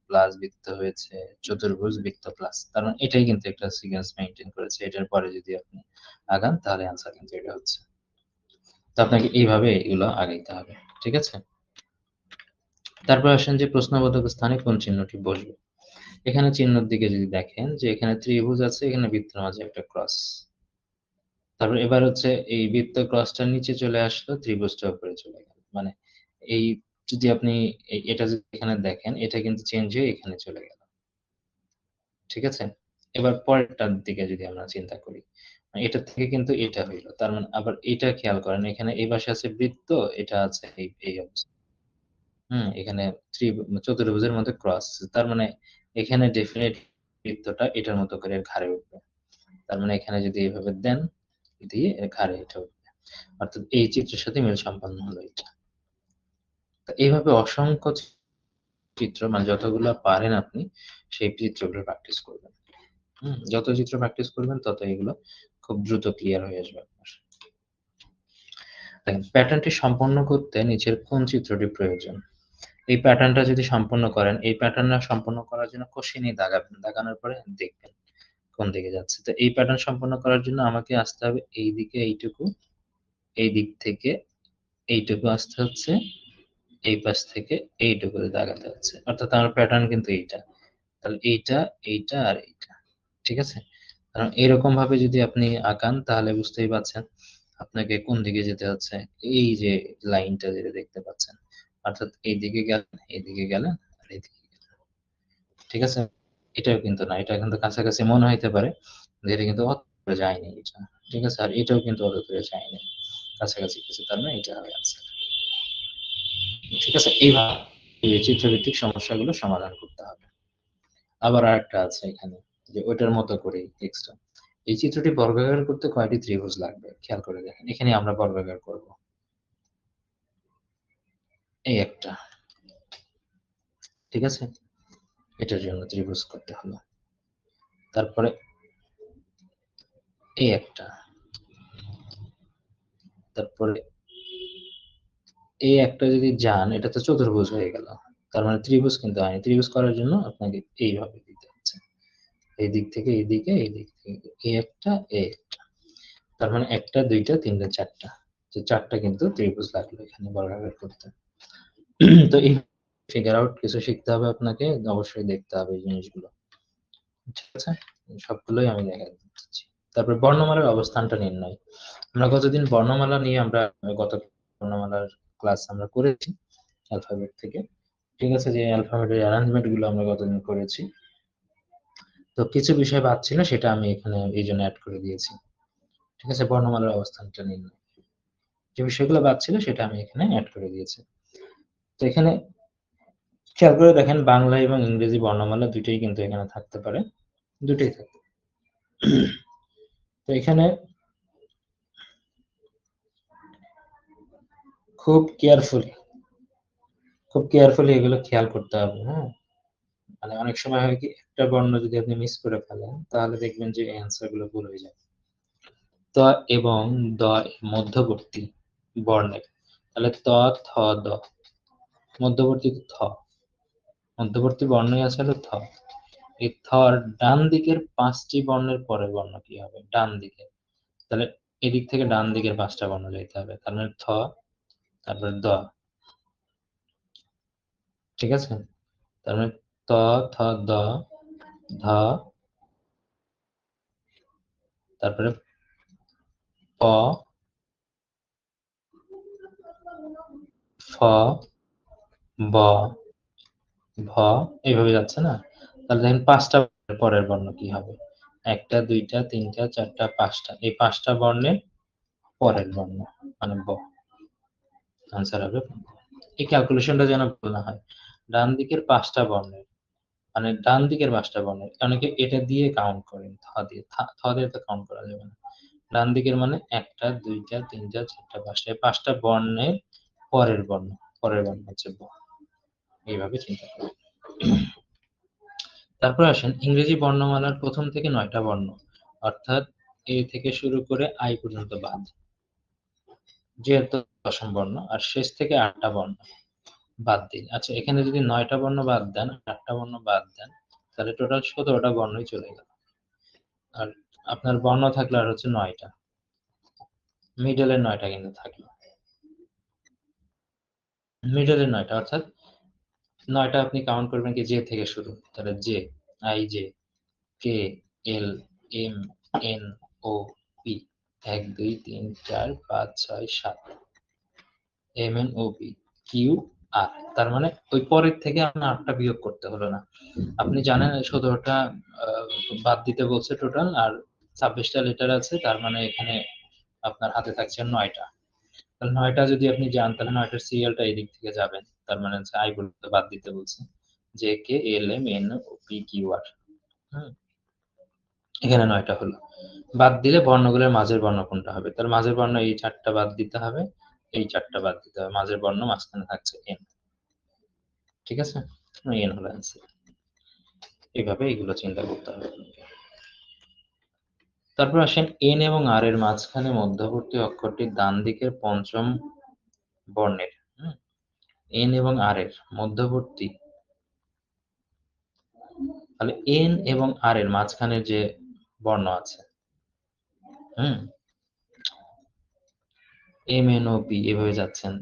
প্লাস বৃত্ত হয়েছে, চতুর্ভুজ, বৃত্ত, প্লাস, কারণ এটাই কিন্তু একটা সিকোয়েন্স মেইনটেইন করেছে। এটার পরে যদি আপনি আগান তাহলে আনসার কিন্তু এটা হচ্ছে। তো আপনাকে এইভাবে এগুলো আগাইতে হবে। ঠিক আছে, তারপর আসেন যে প্রশ্নবোধক স্থানে কোন চিহ্নটি বসবে। এখানে চিহ্নের দিকে যদি দেখেন যে এখানে ত্রিভুজ আছে, এখানে বৃত্তের মাঝে একটা ক্রস, তারপর এবার হচ্ছে এই বৃত্ত ক্রসটার নিচে চলে আসলো, ত্রিভুজটা উপরে চলে গেল, মানে এই যদি আপনি এটা যদি এখানে দেখেন, এটা কিন্তু চেঞ্জ হয়ে এখানে চলে গেল। ঠিক আছে, এবার পরেরটার দিকে যদি আমরা চিন্তা করি, এটা থেকে কিন্তু এটা হইলো, তার মানে আবার এটা খেয়াল করেন, এখানে এই পাশে আছে বৃত্ত, এটা আছে এই এই অবস্থা। এখানে চতুর্ভুজের মধ্যে ক্রস, তার মানে এখানে ডেফিনেট বৃত্তটা এটার মতো করে ঘাড়ে উঠবে। তার মানে এখানে যদি এইভাবে দেন, দিয়ে এর ঘাড়ে এটা উঠবে, অর্থাৎ এই চিত্রের সাথে মিল সম্পন্ন হলো এটা। তো এইভাবে অসংখ্য চিত্র, মানে যতগুলো পারেন আপনি সেই চিত্রগুলো প্র্যাকটিস করবেন। যত চিত্র প্র্যাকটিস করবেন তত এগুলো খুব দ্রুত ক্লিয়ার হয়ে আসবে আপনার। দেখেন প্যাটার্নটি সম্পন্ন করতে নিচের কোন চিত্রটি প্রয়োজন? এই প্যাটার্নটা যদি সম্পন্ন করেন, এই প্যাটার্নটা সম্পন্ন করার জন্য কষিয়ে দাগাবেন, দাগানোর পরে দেখবেন কোন দিকে যাচ্ছে। তো এই প্যাটার্ন সম্পন্ন করার জন্য আমাকে আসতে হবে এই দিকে এইটুকু, এই দিক থেকে এইটুকু আসতে হচ্ছে, এই পাশ থেকে এইটুকু দাগাতে হচ্ছে, অর্থাৎ আমার প্যাটার্ন কিন্তু এইটা। তাহলে এইটা, এইটা আর এইটা। ঠিক আছে, কারণ এরকম ভাবে যদি আপনি আঁকান তাহলে বুঝতেই পারছেন আপনাকে কোন দিকে যেতে হচ্ছে। এই যে লাইনটা যেটা দেখতে পাচ্ছেন, অর্থাৎ এইদিকে গেলেন, এইদিকে গেলেন, আর এইদিকে গেলেন। ঠিক আছে, এটাও কিন্তু না, এটা কিন্তু কাছাকাছি মনে হইতে পারে যে এটা কিন্তু অত দূরে যায়নি এটা। ঠিক আছে, আর এটাও কিন্তু অত দূরে যায়নি, কাছাকাছি কিছু, তার মানে এটা হবে আনসার। ঠিক আছে, এইভাবে এই চিত্রভিত্তিক সমস্যাগুলো সমাধান করতে হবে। আবার আরেকটা আছে এখানে, যে ওইটার মতো করে এক্সট্রা, এই চিত্রটি বর্গাকার করতে কয়টি ত্রিভুজ লাগবে খেয়াল করে দেখেন। এখানে আমরা বর্গাকার করব, এই একটা। ঠিক আছে, এটার জন্য ত্রিভুজ করতে হলো, তারপরে এই একটা, তারপরে এই একটা যদি যান, এটা তো চতুর্ভুজ হয়ে গেল, তার মানে ত্রিভুজ কিন্তু হয়নি। ত্রিভুজ করার জন্য আপনাকে এইভাবে দিতে হচ্ছে, এই দিক থেকে এই দিকে, এই দিক থেকে এই একটা, এই একটা, তার মানে একটা, দুইটা, তিনটা, চারটা, যে চারটা কিন্তু ত্রিভুজ লাগলো এখানে বর্গাকার করতে। তো এই ফিগার আউট কিছু শিখতে হবে আপনাকে, অবশ্যই দেখতে হবে এই জিনিসগুলো। ঠিক আছে, সবগুলোই আমি দেখা দিচ্ছি। তারপর বর্ণমালার অবস্থানটা নির্ণয়। আমরা গতদিন বর্ণমালা নিয়ে গত বর্ণমালার ক্লাস আমরা করেছি অ্যালফাবেট থেকে। ঠিক আছে, যে অ্যালফাবেটের অ্যারেঞ্জমেন্ট গুলো আমরা গতদিন করেছি। তো কিছু বিষয় বাদ ছিল, সেটা আমি এখানে এই জন্য অ্যাড করে দিয়েছি। ঠিক আছে, বর্ণমালার অবস্থানটা নির্ণয়, যে বিষয়গুলো বাদ ছিল সেটা আমি এখানে অ্যাড করে দিয়েছি। তো এখানে খেয়াল করে দেখেন, বাংলা এবং ইংরেজি বর্ণমালা দুইটাই কিন্তু এখানে থাকতে পারে, দুটোই থাকতে পারে। তো এখানে খুব কেয়ারফুলি এগুলো খেয়াল করতে হবে। হ্যাঁ, মানে অনেক সময় হয় কি, একটা বর্ণ যদি আপনি মিস করে ফেলেন তাহলে দেখবেন যে অ্যান্সার গুলো ভুল হয়ে যায়। ত এবং দ মধ্যবর্তী বর্ণের, তাহলে ত, থ, দ, মধ্যবর্তী থ, মধ্যবর্তী বর্ণই আছে হলো থ। এই থর ডান দিকের 5টি বর্ণের পরের বর্ণ কি হবে? ডান দিকে। তাহলে এদিক থেকে ডান দিকের 5টা বর্ণ যেতে হবে। তার মানে থ, তারপরে দ। ঠিক আছে, তার মানে ত, থ, দ, ধ, তারপরে প, ফ, ব, ভ, এইভাবে যাচ্ছে না? তাহলে দেখেন 5টা পরের বর্ণ কি হবে? 1টা 2টা 3টা 4টা 5টা, এই 5টা বর্ণের পরের বর্ণ মানে ব। আনসার হবে ব। এই ক্যালকুলেশনটা যেন ভুল না হয়। ডান দিকের 5টা বর্ণের, মানে ডান দিকের 5টা বর্ণের, অনেকে এটা দিয়ে কাউন্ট করেন, থ দিয়ে। থ দিয়ে তো কাউন্ট করা যাবে না। ডান দিকের মানে 1টা 2টা 3টা 4টা 5টা, এই 5টা বর্ণের পরের বর্ণ, পরের বর্ণ হচ্ছে ব। এইভাবে চিন্তা করবেন। তারপর আসেন ইংরেজি বর্ণমালার প্রথম থেকে 9টা বর্ণ, অর্থাৎ এ থেকে শুরু করে আই পর্যন্ত বাদ, যেহেতু দশম বর্ণ, আর শেষ থেকে 8টা বর্ণ বাদ দিন। আচ্ছা, এখানে যদি 9টা বর্ণ বাদ দেন, 8টা বর্ণ বাদ দেন, তাহলে টোটাল 17টা বর্ণই চলে গেল। আর আপনার বর্ণ থাকলে আর হচ্ছে 9টা, মিডলের 9টা কিন্তু থাকলো, মিডলের 9টা, অর্থাৎ 9টা আপনি কাউন্ট করবেন কি জে থেকে শুরু, তাহলে J, I J, K, L, M, N, O, P, 1 2 3 4 5 6 7, M N O P, Q R. তার মানে ওই পরের থেকে আপনার 8টা বিয়োগ করতে হলো না। আপনি জানেন 17টা বাদ দিতে বলছে টোটাল, আর 26টা লেটার আছে, তার মানে এখানে আপনার হাতে থাকছে 9টা। তাহলে 9টা যদি আপনি যান, তাহলে 9টার সিরিয়ালটা এদিক থেকে যাবেন। তার মানে হচ্ছে আই বলতে বাদ দিতে বলছে, J K L M N O P Q R. হুম, এখানে 9টা হলো। বাদ দিলে বর্ণগুলোর মাঝের বর্ণ কোনটা হবে? তার মাঝের বর্ণ এই 4টা বাদ দিতে হবে, এই 4টা বাদ দিতে হবে, মাঝের বর্ণ মাঝখানে থাকছে এন। ঠিক আছে, এন হলো অ্যান্সার। এইভাবে এগুলো চিন্তা করতে হবে। তারপর আসেন এন এবং আর এর মাঝখানে মধ্যবর্তী অক্ষরটি ডান দিকের পঞ্চম বর্ণের। এন এবং আর এর মধ্যবর্তী, তাহলে এন এবং আর এর মাঝখানে যে বর্ণ আছে, হুম, এম এন ও পি, এভাবে যাচ্ছেন,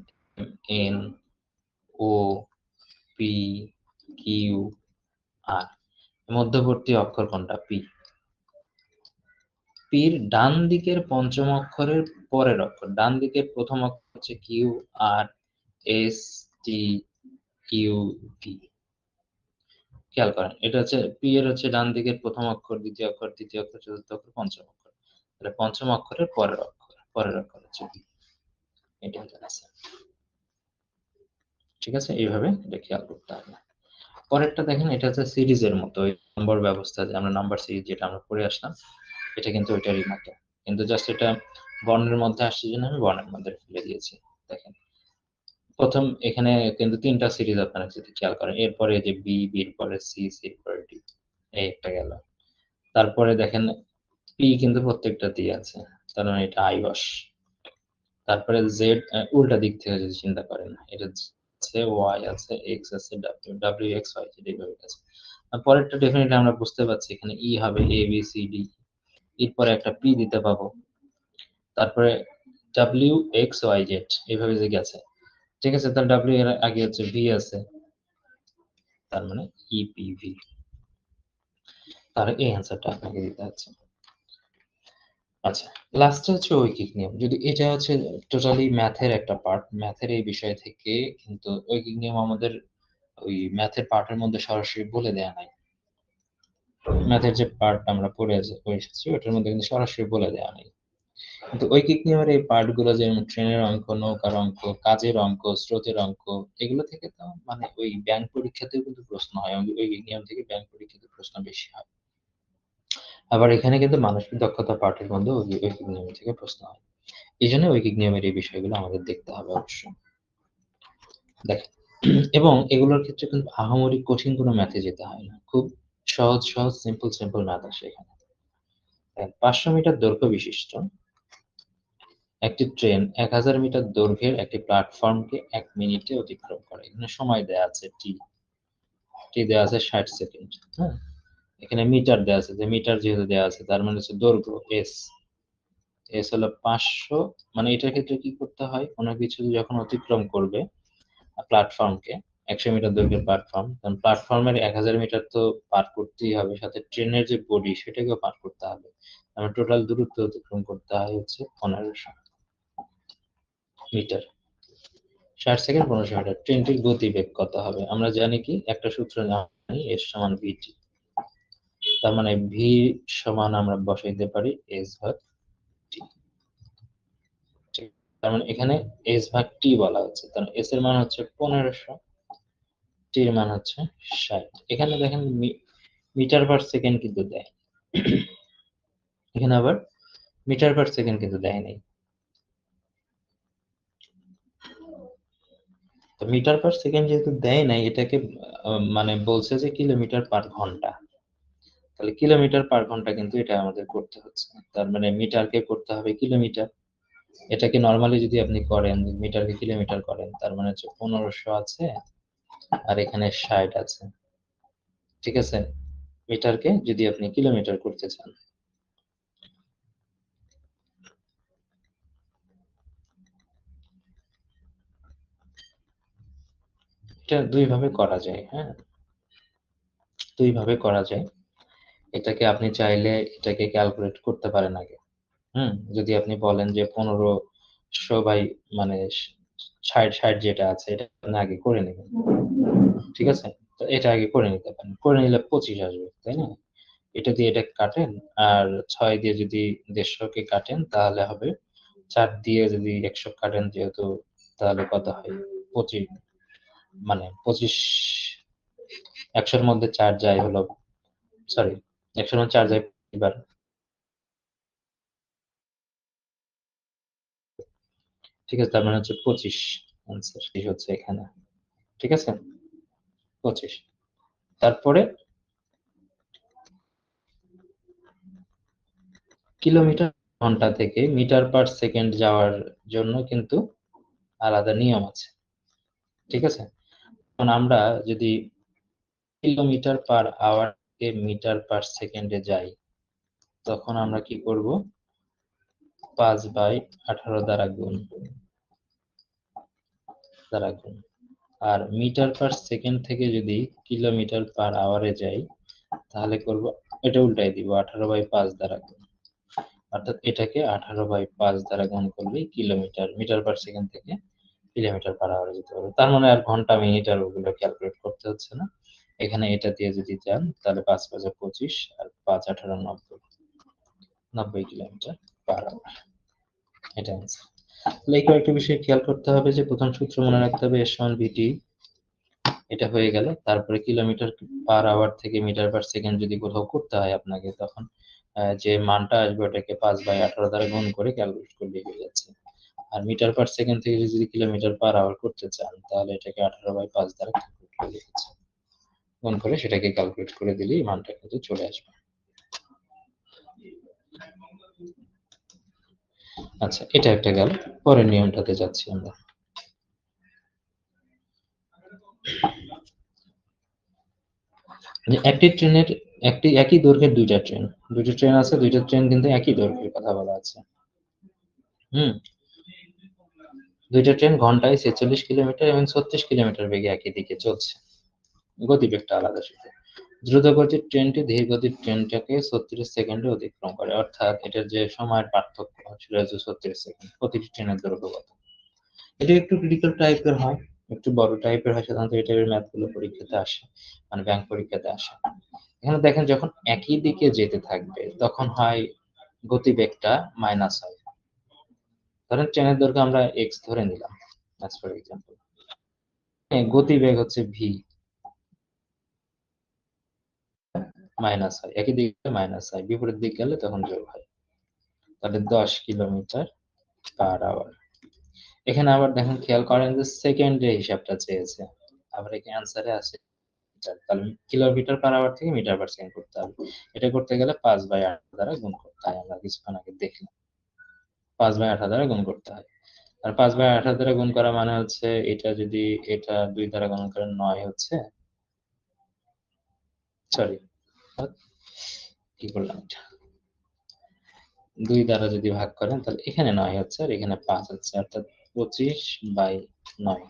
এন ও পি কিউ আর, মধ্যবর্তী অক্ষর কোনটা? পি। পির ডান দিকের পঞ্চম অক্ষরের পরের অক্ষর, ডান দিকের প্রথম অক্ষর হচ্ছে Q R S T Q টি। খেয়াল করেন, এটা হচ্ছে পি এর হচ্ছে ডান দিকের প্রথম অক্ষর, দ্বিতীয় অক্ষর, তৃতীয় অক্ষর, চতুর্থ অক্ষর, পঞ্চম অক্ষর। তাহলে পঞ্চম অক্ষরের পরের অক্ষর হচ্ছে পি। এটা হচ্ছে answer। ঠিক আছে, এইভাবে এটা খেয়াল করতে হবে। পরেরটা দেখেন, এটা হচ্ছে সিরিজের মতো, ওই নম্বর ব্যবস্থা, যে আমরা নাম্বার সিরিজ যেটা আমরা পড়ে আসলাম, এটা কিন্তু ওইটারই মতো, কিন্তু জাস্ট এটা বর্ণের মধ্যে আসছে জন্য আমি বর্ণের মধ্যে ফেলে দিয়েছি। দেখেন, প্রথম এখানে কিন্তু 3টা সিরিজ আপনারা যদি খেয়াল করেন, এরপরে যে বি, বির পরে সি, সির পরে ডি, এই একটা গেল। তারপরে দেখেন পি কিন্তু প্রত্যেকটাতেই আছে, তার মানে এটা আই বস। তারপরে জেড, উল্টা দিক থেকে যদি চিন্তা করেন, এটা আছে ওয়াই আছে, এক্স আছে, W, W X Y Z, এইভাবে আছে। আর পরেরটা ডেফিনেটলি আমরা বুঝতে পারছি, এখানে ই হবে এ বি সি ডি, এরপরে একটা পি দিতে পাবো, তারপরে ডাব্লিউ এক্স ওয়াই জেড, এইভাবে যে গেছে। ঠিক আছে, তাহলে ডাব্লিউ এর আগে হচ্ছে ভি আছে, তার মানে ইপিভি। তাহলে এই অ্যান্সারটা আপনাকে দিতে হচ্ছে। আচ্ছা, লাস্টে হচ্ছে ঐকিক নিয়ম। যদি এটা হচ্ছে টোটালি ম্যাথের একটা পার্ট, ম্যাথের এই বিষয় থেকে কিন্তু ঐকিক নিয়ম আমাদের ওই ম্যাথের পার্টের মধ্যে সরাসরি বলে দেয়া নাই। ম্যাথের যে পার্ট আমরা পড়ে এসেছি ওটার মধ্যে কিন্তু সরাসরি বলে দেয়া নাই। কিন্তু ঐকিক নিয়মের এই পার্টগুলো যেমন ট্রেনের অঙ্ক, নৌকার অঙ্ক, কাজের অঙ্ক, স্রোতের অঙ্ক, এগুলো থেকে তো মানে ওই ব্যাংক পরীক্ষাতেও কিন্তু প্রশ্ন হয়। ঐকিক নিয়ম থেকে ব্যাংক পরীক্ষাতে প্রশ্ন বেশি হয়। আবার এখানে কিন্তু মানসিক দক্ষতা পার্টের মধ্যেও ঐকিক নিয়ম থেকে প্রশ্ন হয়। এইজন্য ঐকিক নিয়মের এই বিষয়গুলো আমাদের দেখতে হবে অবশ্যই। দেখেন, এবং এগুলোর ক্ষেত্রে কিন্তু আহামরি কঠিন কোনো ম্যাথে যেতে হয় না। খুব সহজ, সহজ সিম্পল ম্যাথ আসে এখানে। ৫০০ মিটার দৈর্ঘ্য বিশিষ্ট একটি ট্রেন ১০০০ মিটার দৈর্ঘ্যের একটি প্ল্যাটফর্মকে ১ মিনিটে অতিক্রম করে। এখানে সময় দেয়া আছে টি। টি দেয়া আছে ৬০ সেকেন্ড। হ্যাঁ? এখানে মিটার দেয়া আছে। যে মিটার যেহেতু দেয়া আছে তার মানে হচ্ছে দৈর্ঘ্য এস। এস হলো ৫০০, মানে এটার ক্ষেত্রে কি করতে হয়? কোন কিছু যখন অতিক্রম করবে প্ল্যাটফর্মকে, ১০০ মিটার দৈর্ঘ্যের প্ল্যাটফর্ম, কারণ প্ল্যাটফর্মের ১০০০ মিটার তো পার করতেই হবে, সাথে ট্রেনের যে বডি সেটাকেও পার করতে হবে। আমার টোটাল দূরত্ব অতিক্রম করতে হয় হচ্ছে ১৫০০ মিটার। ৬০ second ১৫০০ metre. ট্রেনটির গতিবেগ কত হবে? আমরা জানি কি একটা সূত্র জানি এস সমান ভিটি। তার মানে ভি সমান আমরা বসাইতে পারি এস ভাগ টি। তার মানে এখানে এস ভাগ টি বলা হচ্ছে। কারণ এস এর মান হচ্ছে ১৫০০, টির মান হচ্ছে ৬০। এখানে দেখেন মিটার পার সেকেন্ড কিন্তু দেয়। এখানে আবার মিটার পার সেকেন্ড কিন্তু দেয় নাই। তো মিটার পার সেকেন্ড যেহেতু দেয় নাই, এটাকে মানে বলছে যে কিলোমিটার পার ঘন্টা। তাহলে কিলোমিটার পার ঘন্টা কিন্তু এটা আমাদের করতে হচ্ছে। তার মানে মিটারকে করতে হবে কিলোমিটার। এটাকে নরমালি যদি আপনি করেন, মিটারকে কিলোমিটার করেন, তার মানে হচ্ছে ১৫০০ আছে আর এখানে ৬০ আছে। ঠিক আছে? মিটারকে যদি আপনি কিলোমিটার করতে চান। এটা ২ ভাবে করা যায়, হ্যাঁ? ২ ভাবে করা যায়। এটাকে আপনি চাইলে এটাকে ক্যালকুলেট করতে পারেন আগে। হুম? যদি আপনি বলেন যে ১৫০০ বাই মানে ৬০ যেটা আছে এটা আপনি আগে করে নিবেন। ঠিক আছে? তো এটা আগে করে নিতে পারেন। করে নিলে ২৫ আসবে, তাই না? এটা দিয়ে এটা কাটেন আর ৬ দিয়ে যদি ১৫০ কে কাটেন তাহলে হবে ৪ দিয়ে যদি ১০০ কাটেন যেহেতু তাহলে কত হয়? ২৫ মানে ২৫ ১০০ র মধ্যে ৪ যায় হলো সরি ১০০ র মধ্যে ৪ যায় এবার। ঠিক আছে? তার মানে হচ্ছে ২৫ আনসার হচ্ছে এখানে। ঠিক আছে? ২৫। তারপরে কিলোমিটার ঘন্টা থেকে মিটার পার সেকেন্ড যাওয়ার জন্য কিন্তু আলাদা নিয়ম আছে। ঠিক আছে? এখন আমরা যদি কিলোমিটার পার আওয়ার কে মিটার পার সেকেন্ডে যাই, তখন আমরা কি করব? ৫/১৮ দ্বারা গুণ। আর মিটার পার সেকেন্ড থেকে যদি কিলোমিটার পার আওয়ারে যাই, তাহলে করব এটা উল্টাই দিব ১৮/৫ দ্বারা গুণ। অর্থাৎ এটাকে ১৮/৫ দ্বারা গুণ করলেই মিটার পার সেকেন্ড থেকে কিলোমিটার পার আওয়ারে যেতে পারবে। তার মানে আর ঘন্টা, মিনিট আর ওগুলো ক্যালকুলেট করতে হচ্ছে না। এখানে এটা দিয়ে যদি যান তাহলে ৫×৫ = ২৫ আর ৫×১৮ = ৯০। ৯০ কিলোমিটার পার আওয়ার। এটা অ্যান্সার। তাহলে এই কয়েকটা বিষয় খেয়াল করতে হবে যে প্রথম সূত্র মনে রাখতে হবে S = VT। এটা হয়ে গেল। তারপরে কিলোমিটার পার আওয়ার থেকে মিটার পার সেকেন্ড যদি কোথাও করতে হয় আপনাকে তখন যে মানটা আসবে ওটাকে ৫/১৮ দ্বারা গুণ করে ক্যালকুলেট করলেই হয়ে যাচ্ছে। আর মিটার পার সেকেন্ড থেকে যদি কিলোমিটার পার আওয়ার করতে চান তাহলে এটাকে ১৮/৫ দ্বারা ক্যালকুলেট করে লিখেছি। গুণ করে সেটাকে ক্যালকুলেট করে দিলেই মানটা কিন্তু চলে আসবে। আচ্ছা, এটা একটা গেল। পরের নিয়মটাতে যাচ্ছি আমরা। যে একটি ট্রেনের একই দৈর্ঘ্যের ২ টা ট্রেন। ২ টা ট্রেন আছে, ২ টা ট্রেন কিন্তু একই দৈর্ঘ্যের কথা বলা আছে। হুম? ২ টা ট্রেন ঘন্টায় ৪৬ কিলোমিটার এবং ৩৬ কিলোমিটার বেগে একই দিকে চলছে। গতিবেগটা আলাদা শুধু। দ্রুতগতির ট্রেনটি ধীরগতির ট্রেনটাকে 36 সেকেন্ডে অতিক্রম করে, অর্থাৎ এটার যে সময়ের পার্থক্য সেটা হচ্ছে 36 সেকেন্ড। প্রতিটি ট্রেনের দৈর্ঘ্য কত? এটা একটু ক্রিটিক্যাল টাইপের হয়, একটু বড় টাইপের হয়, সাধারণত এই টাইপের ম্যাথগুলো পরীক্ষাতে আসে, মানে ব্যাংক পরীক্ষাতে আসে। এখানে দেখেন যখন একই দিকে যেতে থাকবে তখন হয় গতিবেগটা মাইনাস হয়। ধরেন ট্রেনের দৈর্ঘ্য আমরা এক্স ধরে নিলাম অ্যাজ ফর এক্সাম্পল, গতিবেগ হচ্ছে ভি, মাইনাস হয়, একই দিকে মাইনাস হয়, বিপরীত দিক গেলে তখন যোগ হয়। তাহলে 10 কিলোমিটার পার আওয়ার। এখানে আবার দেখেন খেয়াল করেন যে সেকেন্ডে হিসাবটা চেয়েছে, আবার এখানে অ্যান্সারে আছে মিটার। তাহলে কিলোমিটার পার আওয়ার থেকে মিটার পার সেকেন্ড করতে হবে। এটা করতে গেলে 5/8 দ্বারা গুণ করতে হয়, আমরা কিছুক্ষণ আগে দেখলাম 5/8 দ্বারা গুণ করতে হয়। আর 5/8 দ্বারা গুণ করা মানে হচ্ছে এটা যদি এটা 2 দ্বারা গুণ করেন 9 হচ্ছে, সরি কি করলাম এটা, 2 দ্বারা যদি ভাগ করেন তাহলে এখানে 9 হচ্ছে আর এখানে 5 হচ্ছে, অর্থাৎ 25/9,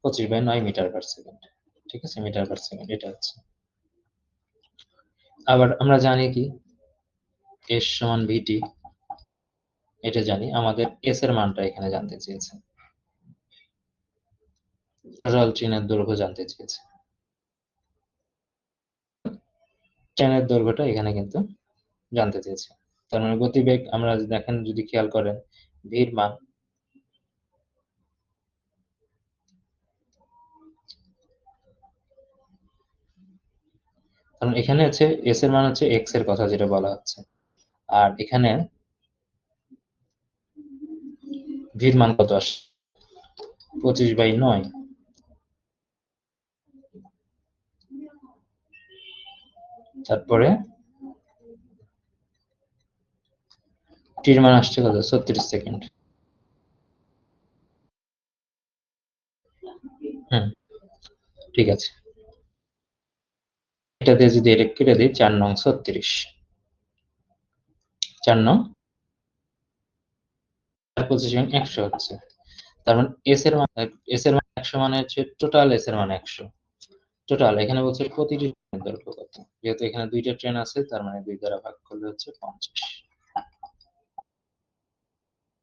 25/9 মিটার পার সেকেন্ড। ঠিক আছে, মিটার পার সেকেন্ড এটা হচ্ছে। আবার আমরা জানি কি এস সমান ভিটি, এটা জানি। আমাদের এস এর মানটা এখানে জানতে চেয়েছে, টোটাল ট্রেনের দৈর্ঘ্য জানতে চেয়েছে। ট্রেনের দৈর্ঘ্যটা এখানে কিন্তু জানতে চেয়েছে। তার মানে গতিবেগ আমরা দেখেন যদি খেয়াল করেন ভির মান কারণ এখানে হচ্ছে এস এর মান হচ্ছে এক্স এর কথা যেটা বলা হচ্ছে, আর এখানে ভির মান কত আসে 25/9, তারপরে টির মান আসছে কত 36 সেকেন্ড। হুম, ঠিক আছে, এটা দিয়ে যদি এটা কেটে দিই 4 নং 36, 4 নং 25 100 হচ্ছে। তার মানে এস এর মান 100 মানে হচ্ছে টোটাল এস এর মান 100, টোটাল এখানে বলছে প্রতিটি ট্রেনের দৈর্ঘ্য কত, যেহেতু এখানে দুইটা ট্রেন আছে তার মানে 2 দ্বারা ভাগ করলে হচ্ছে 50।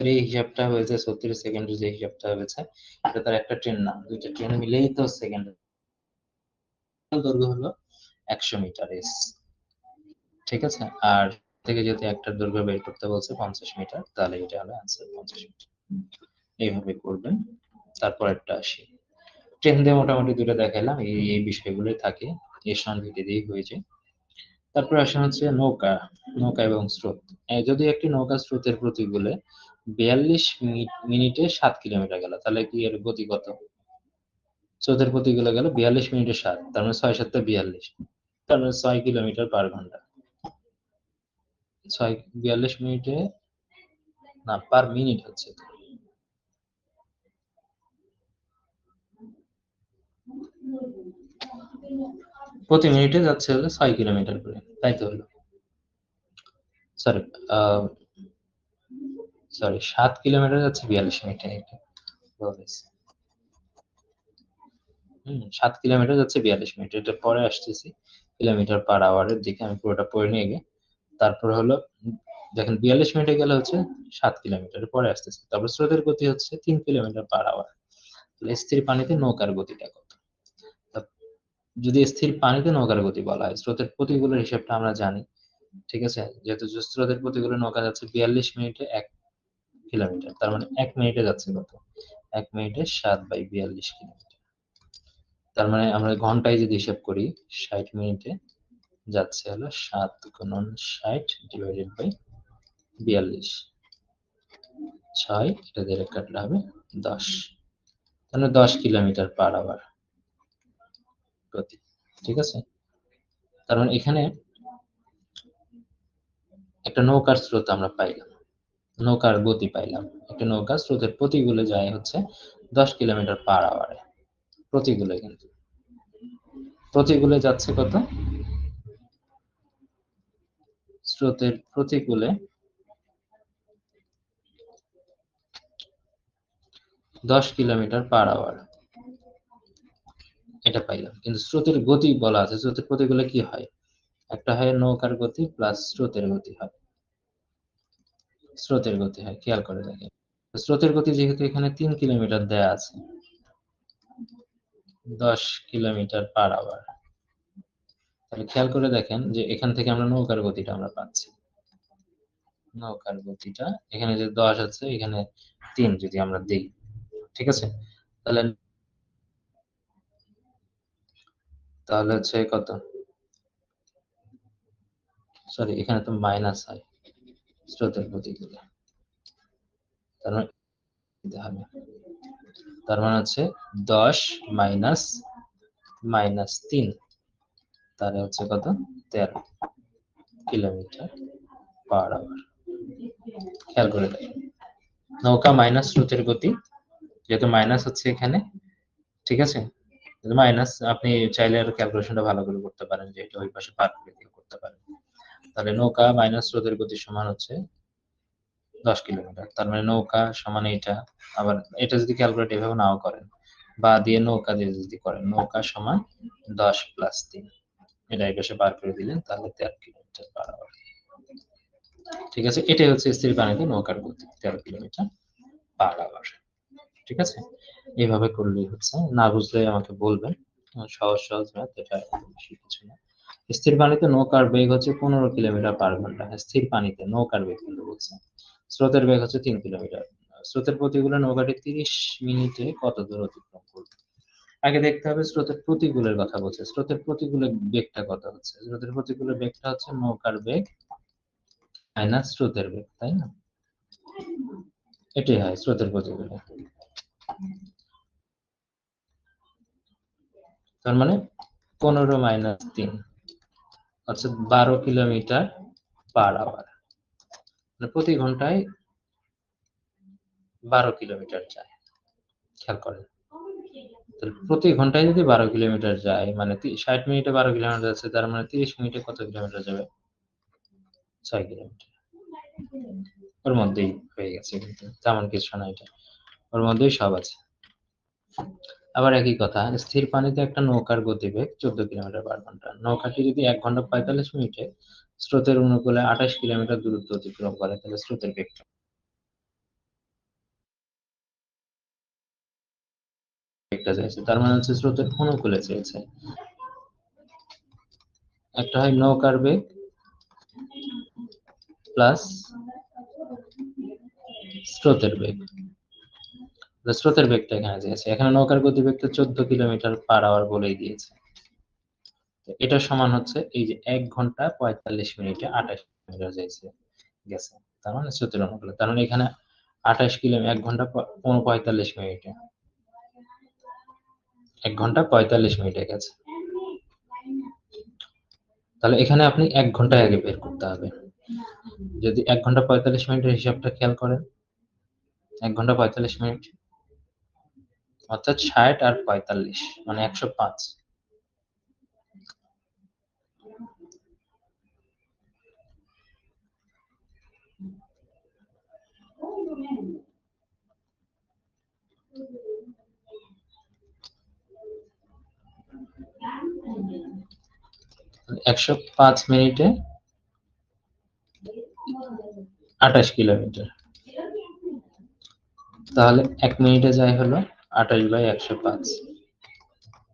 এই হিসাবটা হয়েছে 36 সেকেন্ডের যে হিসাবটা হয়েছে এটা তার একটা ট্রেন না, দুইটা ট্রেন মিলেই তো সেকেন্ড দৈর্ঘ্য হলো 100 মিটার এস। ঠিক আছে, আর থেকে যদি একটার দৈর্ঘ্য বের করতে বলছে 50 মিটার, তাহলে এটা হলো অ্যান্সার 50 মিটার। এইভাবে করবেন। তারপর একটা আসি, ট্রেন দিয়ে মোটামুটি দুটো দেখাইলাম, এই বিষয়গুলোই থাকে, এর সঙ্গে দিয়েই হয়েছে। তারপর আসা হচ্ছে নৌকা, নৌকা এবং স্রোত। যদি একটি নৌকা স্রোতের প্রতিকূলে 42 মিনিটে 7 কিলোমিটার গেল, তাহলে কি এর গতি কত? স্রোতের প্রতিকূলে গেল 42 মিনিটে 7, তার মানে 6 7 42, তার মানে 6 কিলোমিটার পার ঘন্টা। 42 মিনিটে না, পার মিনিট হচ্ছে তো। প্রতি মিনিটে যাচ্ছে হলো 6 কিলোমিটার করে, তাই তো হলো। সরি, সরি 7 কিলোমিটার যাচ্ছে 42 মিনিটে, এটা বলেছি। 7 কিলোমিটার যাচ্ছে 42 মিনিট, এটা পরে আসতেছি কিলোমিটার পার আওয়ারের দিকে, আমি পুরোটা পড়ে নিয়ে গিয়ে তারপর হলো দেখেন 42 মিনিটে গেলে হচ্ছে 7 কিলোমিটার, পরে আসতেছে। তারপর স্রোতের গতি হচ্ছে 3 কিলোমিটার পার আওয়ার। তাহলে স্থির পানিতে নৌকার গতিটা কত? যদি স্থির পানিতে নৌকার গতি বলা হয়, স্রোতের প্রতিকূলের হিসাবটা আমরা জানি। ঠিক আছে, যেহেতু স্রোতের প্রতিকূলে নৌকা যাচ্ছে 42 মিনিটে 1 কিলোমিটার, তার মানে 1 মিনিটে যাচ্ছে কত? 1 মিনিটে 7/42 কিলোমিটার। তার মানে আমরা ঘন্টায় যদি হিসাব করি 60 মিনিটে যাচ্ছে হলো 7 × 60 ডিভাইডেড বাই 42, 6, এটা দিয়ে কাটলে হবে 10, তাহলে 10 কিলোমিটার পার আওয়ার গতি। ঠিক আছে, তার মানে এখানে একটা নৌকার স্রোত আমরা পাইলাম, নৌকার গতি পাইলাম। একটা নৌকা স্রোতের প্রতিকূলে যায় হচ্ছে 10 কিলোমিটার পার আওয়ারে, প্রতিকূলে, কিন্তু প্রতিকূলে যাচ্ছে কত? স্রোতের প্রতিকূলে 10 কিলোমিটার পার আওয়ার, এটা পাইলাম, কিন্তু স্রোতের গতি বলা আছে। স্রোতের গতিগুলো কি হয়? একটা হয় নৌকার গতি প্লাস স্রোতের গতি হয়। স্রোতের গতি হয়, খেয়াল করে দেখেন। স্রোতের গতি যেহেতু এখানে 3 কিলোমিটার দেয়া আছে, 10 কিলোমিটার পার আওয়ার। তাহলে খেয়াল করে দেখেন যে এখান থেকে আমরা নৌকার গতিটা আমরা পাচ্ছি। নৌকার গতিটা এখানে যে 10 আছে, এখানে 3 যদি আমরা দেই, ঠিক আছে? তাহলে তাহলে হচ্ছে কত? সরি, এখানে তো মাইনাস হয় স্রোতের গতিগুলো। তার মানে দিতে হবে। তার মানে হচ্ছে 10 মাইনাস মাইনাস 3, তাহলে হচ্ছে কত? 13 কিলোমিটার পার আওয়ার। খেয়াল করে দেখেন, নৌকা মাইনাস স্রোতের গতি, যেহেতু মাইনাস হচ্ছে এখানে, ঠিক আছে? মাইনাস আপনি চাইলে আর ক্যালকুলেশনটা ভালো করে করতে পারেন, যে এটা ওই পাশে পার করে দিয়ে করতে পারেন। তাহলে নৌকা মাইনাস স্রোতের গতি সমান হচ্ছে 10 কিলোমিটার। তার মানে নৌকা সমান এটা। আবার এটা যদি ক্যালকুলেট এভাবে নাও করেন, বা দিয়ে নৌকা দিয়ে যদি করেন, নৌকা সমান 10 প্লাস 3, এটা এই পাশে পার করে দিলেন, তাহলে 13 কিলোমিটার পার আওয়ার। ঠিক আছে, এটাই হচ্ছে স্থির পানিতে নৌকার গতি, 13 কিলোমিটার পার আওয়ার। ঠিক আছে, এইভাবে করলেই হচ্ছে। না বুঝলে আমাকে বলবেন। সহজ সহজ ম্যাথ, এটা বেশি কিছু না। স্থির পানিতে নৌকার বেগ হচ্ছে 15 কিলোমিটার পার ঘন্টা। স্থির পানিতে নৌকার বেগ কিন্তু বলছে। স্রোতের বেগ হচ্ছে 3 কিলোমিটার। স্রোতের প্রতিকূলে নৌকাটি 30 মিনিটে কত দূর অতিক্রম করবে? আগে দেখতে হবে স্রোতের প্রতিকূলের কথা বলছে। স্রোতের প্রতিকূলে বেগটা কত হচ্ছে? স্রোতের প্রতিকূলে বেগটা হচ্ছে নৌকার বেগ মাইনাস স্রোতের বেগ, তাই না? এটাই হয় স্রোতের প্রতিকূলে। তার মানে 15 মাইনাস 3 অর্থাৎ 12 কিলোমিটার পার আওয়ার। মানে প্রতি ঘন্টায় 12 কিলোমিটার যায়। খেয়াল করেন, তাহলে প্রতি ঘন্টায় যদি 12 কিলোমিটার যায়, মানে 60 মিনিটে 12 কিলোমিটার যাচ্ছে, তার মানে 30 মিনিটে কত কিলোমিটার যাবে? 6 কিলোমিটার। ওর মধ্যেই হয়ে গেছে, কিন্তু তেমন কিছু না, এটা ওর মধ্যেই সব আছে। আবার একই কথা, স্থির পানিতে একটা নৌকার গতিবেগ 14 কিলোমিটার পার ঘন্টা। নৌকাটি যদি 1 ঘন্টা 45 মিনিটে স্রোতের অনুকূলে 28 কিলোমিটার দূরত্ব অতিক্রম করে, তাহলে স্রোতের বেগটা চাইছে। তার মানে হচ্ছে স্রোতের অনুকূলে চেয়েছে। একটা হয় নৌকার বেগ প্লাস স্রোতের বেগ। স্রোতের বেগটা এখানে চেয়েছে। এখানে নৌকার গতিবেগটা 14 কিলোমিটার পার আওয়ার বলেই দিয়েছে। এটা সমান হচ্ছে এই যে 1 ঘন্টা 45 মিনিটে 28 কিলোমিটার গেছে। তার মানে স্রোতের অনুকূলে। তার মানে এখানে 28 কিলোমিটার 1 ঘন্টা 45 মিনিটে, 1 ঘন্টা 45 মিনিটে গেছে। তাহলে এখানে আপনি 1 ঘন্টায় আগে বের করতে হবে। যদি 1 ঘন্টা 45 মিনিটের হিসাবটা খেয়াল করেন, 1 ঘন্টা 45 মিনিট অর্থাৎ 60 আর 45 মানে 105। একশো পাঁচ মিনিটে 28 কিলোমিটার। তাহলে 1 মিনিটে যায় হলো 28 বাই 105।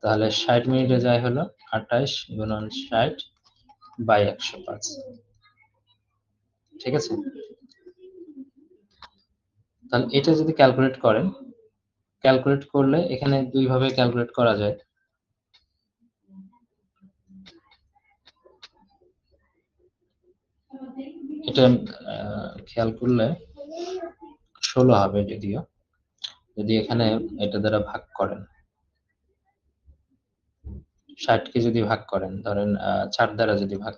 তাহলে 60 মিনিটে যায় হলো 28 গুণন 60 বাই 105। ঠিক আছে, তাহলে এটা যদি ক্যালকুলেট করেন, ক্যালকুলেট করলে এখানে দুই ভাবে ক্যালকুলেট করা যায়। এটা খেয়াল করলে 16 হবে যদিও, যদি এখানে এটা দ্বারা ভাগ করেন, 60 কে যদি ভাগ করেন, ধরেন 4 দ্বারা যদি ভাগ,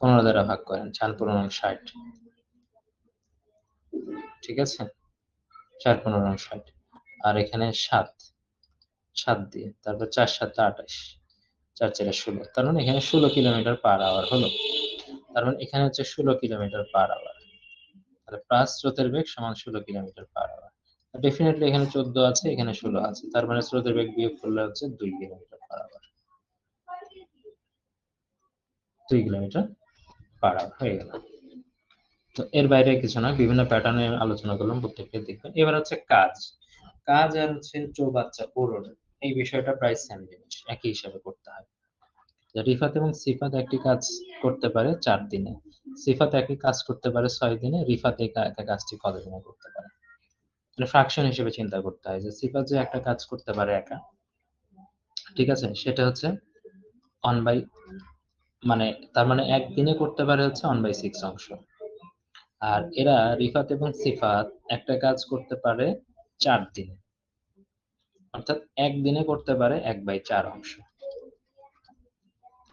15 দ্বারা ভাগ করেন, 4 15 60। ঠিক আছে, 4 15 60। আর এখানে 7 7 দিয়ে, তারপর 4 7 28, 4 4 16। তার মানে এখানে 16 কিলোমিটার পার আওয়ার হলো। তার মানে এখানে হচ্ছে 16 কিলোমিটার পার আওয়ার। তাহলে প্লাস স্রোতের বেগ সমান 16 কিলোমিটার পার আওয়ার। ডেফিনেটলি এখানে 14 আছে, এখানে 16 আছে, তার মানে স্রোতের বেগ বিয়োগ করলে হচ্ছে 2 kilometre per hour. 2 kilometre per hour হয়ে গেল। তো এর বাইরে কিছু না, বিভিন্ন প্যাটার্নে আলোচনা করলাম, প্রত্যেকটা দেখবেন। এবার হচ্ছে কাজ। কাজ আর হচ্ছে চৌবাচ্চা পূরণ, এই বিষয়টা প্রায় সেম জিনিস, একই হিসাবে করতে হয়। রিফাত এবং সিফাত একটি কাজ করতে পারে 4 দিনে, সিফাত একই কাজ করতে পারে 6 দিনে, রিফাত এই কাজটি কত দিনে করতে পারে। ফ্র্যাকশন হিসেবে চিন্তা করতে হয় যে সিফাত যে একটা কাজ করতে পারে একা, ঠিক আছে, সেটা হচ্ছে 1 বাই, মানে তার মানে একদিনে করতে পারে হচ্ছে 1/6 অংশ। আর এরা রিফাত এবং সিফাত একটা কাজ করতে পারে 4 দিনে, অর্থাৎ একদিনে করতে পারে 1/4 অংশ।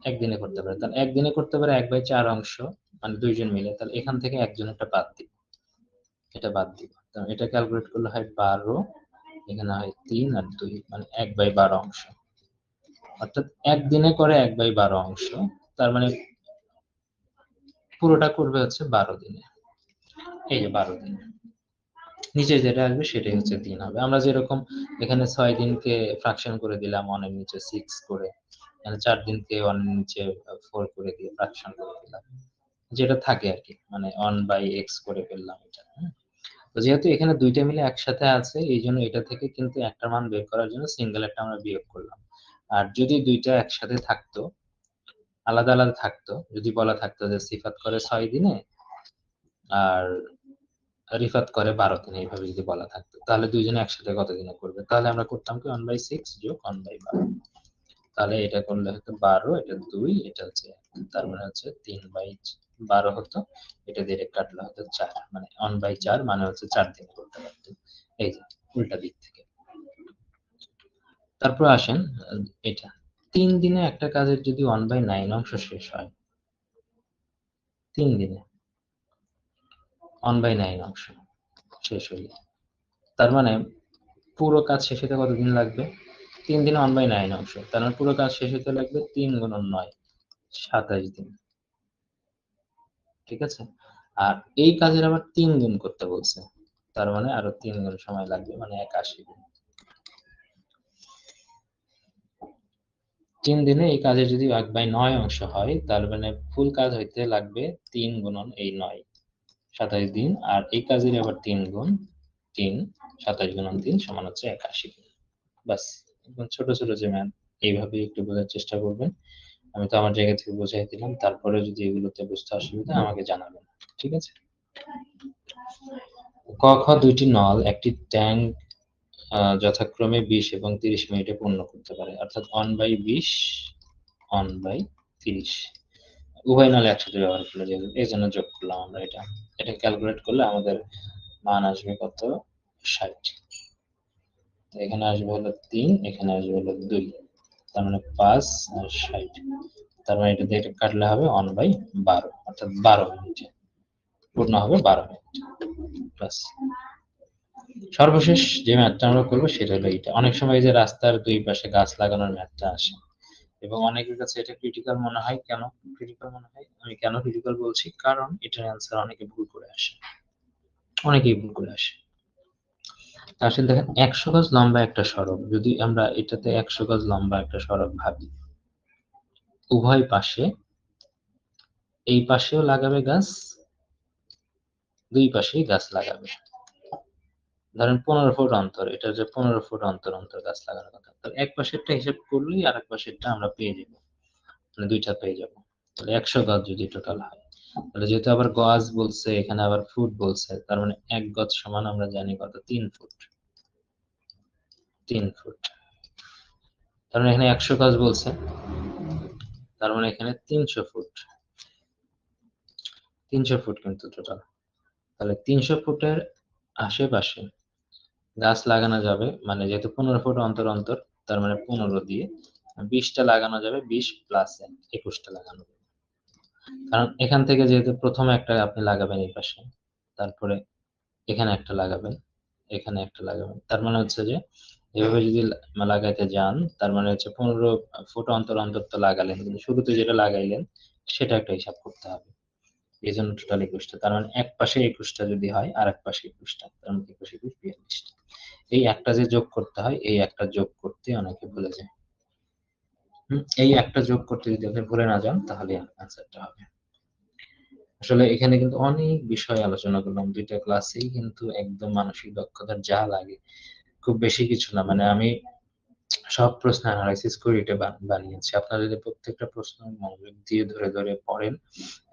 একদিনে করতে পারে, তাহলে একদিনে করতে পারে 1/4 অংশ, মানে দুইজন মিলে, তাহলে এখান থেকে একজন একটা বাদ দিব, এটা বাদ দিব, এটা ক্যালকুলেট করলে হয় 12, এখানে হয় 3 আর 2, মানে 1/12 অংশ। অর্থাৎ একদিনে করে 1/12 অংশ, তার মানে পুরোটা করবে হচ্ছে 12 দিনে। এই যে 12 দিন, নিচে যেটা আসবে সেটাই হচ্ছে দিন হবে। আমরা যেরকম এখানে 6 দিনকে ফ্রাকশন করে দিলাম 1 এর নিচে 6 করে, এখানে 4 দিনকে 1 এর নিচে 4 করে দিয়ে ফ্রাকশন করে দিলাম, যেটা থাকে আর কি, মানে 1/x করে ফেললাম এটা। তো যেহেতু এখানে দুইটা মিলে একসাথে আছে, এই জন্য এটা থেকে কিন্তু একটা মান বের করার জন্য সিঙ্গেল একটা আমরা বিয়োগ করলাম। আর যদি দুইটা একসাথে থাকতো, আলাদা আলাদা থাকতো, যদি বলা থাকতো যে সিফাত করে 6 দিনে আর রিফাত করে 12 দিনে, এইভাবে যদি বলা থাকতো, তাহলে দুইজনে একসাথে কত দিনে করবে, তাহলে আমরা করতাম কি 1/6 যোগ 1/12, তাহলে এটা করলে হতো 12, এটা 2, এটা হচ্ছে 1, তার মানে হচ্ছে 3/12 হতো, এটা দিয়ে কাটলে হতো 4, মানে 1/4 মানে হচ্ছে 4 দিনে করতে পারতো। এই যে উল্টা দিক থেকে। তারপর আসেন এটা 3 দিনে একটা কাজের যদি 1/9 অংশ শেষ হয়, 3 দিনে 1/9 অংশ শেষ হইলে, তার মানে পুরো কাজ শেষ হতে কতদিন লাগবে? 3 দিনে 1/9 অংশ, তার মানে পুরো কাজ শেষ হতে লাগবে 3 গুণন 9, 27 দিন, ঠিক আছে। আর এই কাজের আবার 3 গুণ করতে বলছে, তার মানে আরো 3 গুণ সময় লাগবে, মানে 81 দিন। 3 দিনে এই কাজের যদি 1/9 অংশ হয়, তার মানে ফুল কাজ হইতে লাগবে 3 গুণন এই 9, 27 দিন। আর এই কাজের আবার 3 গুণ 3, 27 গুণন 3 সমান হচ্ছে 81 দিন। বাস, একদম ছোট ছোট যে ম্যাথ, এইভাবে একটু বোঝার চেষ্টা করবেন। আমি তো আমার জায়গা থেকে বোঝাই দিলাম, তারপরে যদি এগুলোতে বুঝতে অসুবিধা আমাকে জানাবেন, ঠিক আছে। ক খ দুইটি নল একটি ট্যাঙ্ক যথাক্রমে 20 এবং 30 মিনিটে পূর্ণ করতে পারে, অর্থাৎ 1/20, 1/30, উভয় নল একসাথে ব্যবহার করলে, যেহেতু এই জন্য যোগ করলাম আমরা এটা। এটা ক্যালকুলেট করলে আমাদের মান আসবে কত? 60। এখানে আসবে হলো 3, এখানে আসবে হলো 2, তার মানে 5 আর 60, তার মানে এটা দিয়ে এটা কাটলে হবে 1/12, অর্থাৎ 12 মিনিটে পূর্ণ হবে, 12 মিনিট। ব্যাস। সর্বশেষ যে ম্যাথটা আমরা করবো সেটা হলো এটা। অনেক সময় এই যে রাস্তার দুই পাশে গাছ লাগানোর ম্যাথটা আসে, এবং অনেকের কাছে এটা ক্রিটিক্যাল মনে হয়। কেন ক্রিটিক্যাল মনে হয়, আমি কেন ক্রিটিক্যাল বলছি, কারণ এটার অ্যান্সার অনেকে ভুল করে আসে, অনেকেই ভুল করে আসে। আসলে দেখেন 100 গজ লম্বা একটা সড়ক, যদি আমরা এটাতে 100 গজ লম্বা একটা সড়ক ভাবি, উভয় পাশে, এই পাশেও লাগাবে গাছ, দুই পাশেই গাছ লাগাবে, ধরেন 15 ফুট অন্তর, এটা যে 15 ফুট অন্তর অন্তর গাছ লাগানোর কথা, তাহলে এক পাশেরটা হিসাব করলেই আর এক পাশেরটা আমরা পেয়ে যাবো, মানে দুইটা পেয়ে যাবো। তাহলে 100 গজ যদি টোটাল হয়, তাহলে যেহেতু আবার গজ বলছে, এখানে আবার ফুট বলছে, তার মানে এক গজ সমান আমরা জানি কত, 3 ফুট। 3 ফুট, তার মানে এখানে 100 গজ বলছে, তার মানে এখানে 300 ফুট, 300 ফুট কিন্তু টোটাল। তাহলে 300 ফুটের আশেপাশে গাছ লাগানো যাবে, মানে যেহেতু 15 ফুট অন্তর অন্তর, তার মানে 15 দিয়ে 20টা লাগানো যাবে, 20 প্লাস 21টা লাগানো যাবে। কারণ এখান থেকে যেহেতু প্রথমে একটা আপনি লাগাবেন এই পাশে, তারপরে এখানে একটা লাগাবেন, এখানে একটা লাগাবেন, তার মানে হচ্ছে যে এভাবে যদি লাগাইতে যান, তার মানে হচ্ছে 15 ফুট অন্তর অন্তর তো লাগালেন, কিন্তু শুরুতে যেটা লাগাইলেন সেটা একটা হিসাব করতে হবে। এই জন্য টোটাল 21টা, তার মানে এক পাশে 21টা যদি হয় আর এক পাশে 21টা, তার মানে 21 42টা। এই একটা যে যোগ করতে হয়, এই একটা যোগ করতে অনেকে ভুলে যায়। এই একটা যোগ করতে যদি আপনি ভুলে না যান তাহলে অ্যান্সারটা হবে। আসলে এখানে কিন্তু অনেক বিষয় আলোচনা করলাম। ২ টা ক্লাসেই কিন্তু একদম মানসিক দক্ষতার যা লাগে খুব বেশি কিছু না। মানে আমি সব প্রশ্ন এনালাইসিস করে এটা বানিয়েছি। আপনারা যদি প্রত্যেকটা প্রশ্ন মনোযোগ দিয়ে ধরে, ধরে পড়েন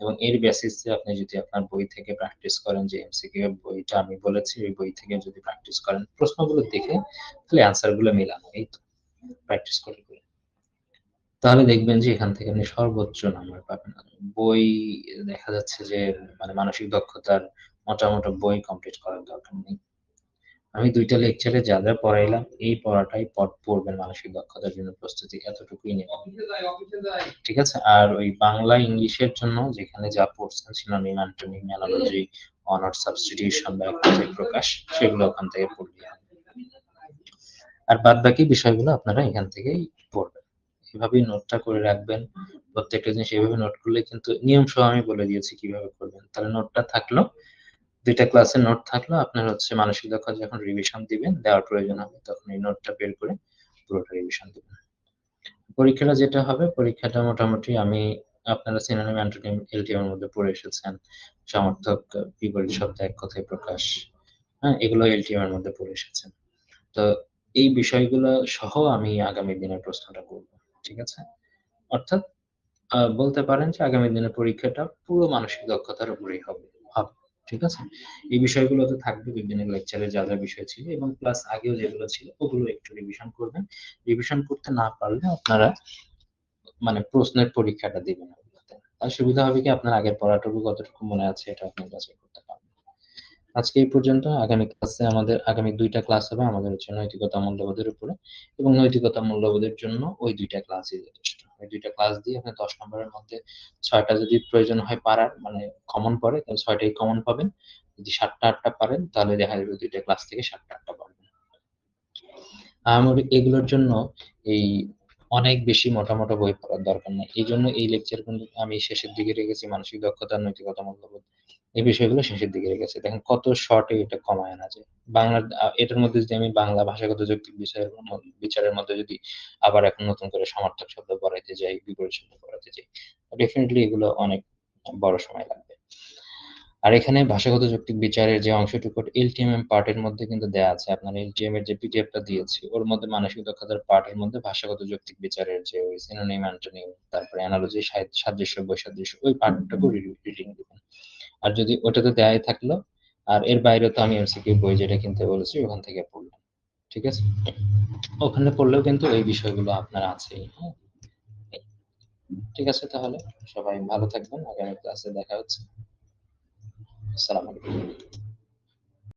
এবং এর বেসিসে আপনি যদি আপনার বই থেকে প্র্যাকটিস করেন যে এমসিকিউ এর বইটা আমি বলেছি, ওই বই থেকে যদি প্র্যাকটিস করেন, প্রশ্নগুলো দেখে খালি অ্যান্সার গুলো মেলানো। এই তো প্র্যাকটিস করে, করে। তাহলে দেখবেন যে এখান থেকে আপনি সর্বোচ্চ নাম্বার পাবেন। বই দেখা যাচ্ছে যে মানে মানসিক দক্ষতার মোটা, মোটা বই কমপ্লিট করার দরকার নেই। আমি ২ টা লেকচারে যা, যা পড়াইলাম এই পড়াটাই পড়বেন মানসিক দক্ষতার জন্য প্রস্তুতি এতটুকুই নেবেন। ঠিক আছে? আর ওই বাংলা ইংলিশের জন্য যেখানে যা পড়ছেন synonym, antonym, analogy, honours substitution বা এককথায় প্রকাশ সেগুলো ওখান থেকে পড়লেই হবে। আর বাদবাকি বিষয়গুলো আপনারা এখান থেকেই পড়বেন। এভাবেই নোটটা করে রাখবেন। প্রত্যেকটা জিনিস এভাবে নোট করলে কিন্তু নিয়ম সহ আমি বলে দিয়েছি কিভাবে করবেন। তাহলে নোটটা থাকলো। ২ টা ক্লাসের নোট থাকলো। আপনার হচ্ছে মানসিক দক্ষতা যখন রিভিশন দিবেন, দেওয়ার প্রয়োজন হবে তখন এই নোটটা বের করে পুরোটা রিভিশন দিবেন। পরীক্ষাটা যেটা হবে, পরীক্ষাটা মোটামুটি আমি আপনারা সিনোনিম, অ্যান্টোনিম, এলটিএম এর মধ্যে পড়ে এসেছেন। সমার্থক, বিপরীত শব্দ, এক কথায় প্রকাশ। হ্যাঁ? এগুলো এলটিএম এর মধ্যে পড়ে এসেছেন। তো এই বিষয়গুলো সহ আমি আগামী দিনের প্রশ্নটা করব। ঠিক আছে? অর্থাৎ বলতে পারেন যে আগামী দিনের পরীক্ষাটা পুরো মানসিক দক্ষতার উপরেই হবে। ঠিক আছে? এই বিষয়গুলো তো থাকবে বিভিন্ন লেকচারে যা, যা বিষয় ছিল এবং প্লাস আগেও যেগুলো ছিল ওগুলো একটু রিভিশন করবেন। রিভিশন করতে না পারলে আপনারা মানে প্রশ্নের পরীক্ষাটা দিবেন ওগুলোতে। আর সুবিধা হবে কি আপনার আগের পড়াটুকু কতটুকু মনে আছে এটা আপনি যাচাই করতে পারবেন। আজকে এই পর্যন্ত। আগামী ক্লাসে আমাদের আগামী ২ টা ক্লাস হবে আমাদের হচ্ছে নৈতিকতা মূল্যবোধের উপরে এবং নৈতিকতা মূল্যবোধের জন্য ওই ২ টা ক্লাসই যথেষ্ট। ওই ২ টা ক্লাস দিয়ে আপনি ১০ নম্বরের মধ্যে ৬ টা যদি প্রয়োজন হয় পারার মানে কমন পড়ে তাহলে ৬ টাই কমন পাবেন। যদি ৭ টা ৮ টা পারেন তাহলে দেখা যাবে ২ টা ক্লাস থেকে ৭ টা ৮ টা পারবেন। আমার এগুলোর জন্য এই অনেক বেশি মোটা, মোটা বই পড়ার দরকার নাই। এইজন্য এই লেকচার গুলো আমি শেষের দিকে রেখেছি মানসিক দক্ষতা, নৈতিকতা, মূল্যবোধ। এই বিষয়গুলো শেষের দিকে রেখেছি। দেখেন কত শর্টে এটা কমায় আনা যায়। বাংলার এটার মধ্যে যদি আমি বাংলা ভাষাগত যৌক্তিক বিচারের মধ্যে যদি আবার এখন নতুন করে সমার্থক শব্দ পড়াইতে যাই, বিপরীত শব্দ পড়াইতে যাই, ডেফিনিটলি এগুলো অনেক বড় সময় লাগবে। আর এখানে ভাষাগত যৌক্তিক বিচারের যে অংশটুকু এলটিএমএম পার্টের মধ্যে কিন্তু দেয়া আছে। আপনার এলটিএম এর যে পিডিএফটা দিয়েছি, ওর মধ্যে মানসিক দক্ষতার পার্টের মধ্যে ভাষাগত যৌক্তিক বিচারের যে ওই সিনোনিম, অ্যান্টোনিম, তারপরে অ্যানালজি, সাদৃশ্য, বৈসাদৃশ্য ওই পার্টটুকু রিডিং দিবেন। আর যদি ওটাতে দেয়াই থাকলো, আর এর বাইরে তো আমি এমসিকিউ বই যেটা কিনতে বলেছি ওখান থেকে পড়লাম। ঠিক আছে? ওখানে পড়লেও কিন্তু এই বিষয়গুলো আপনার আছেই। হ্যাঁ? ঠিক আছে তাহলে। সবাই ভালো থাকবেন। আগামী ক্লাসে দেখা হচ্ছে। আসসালামু আলাইকুম।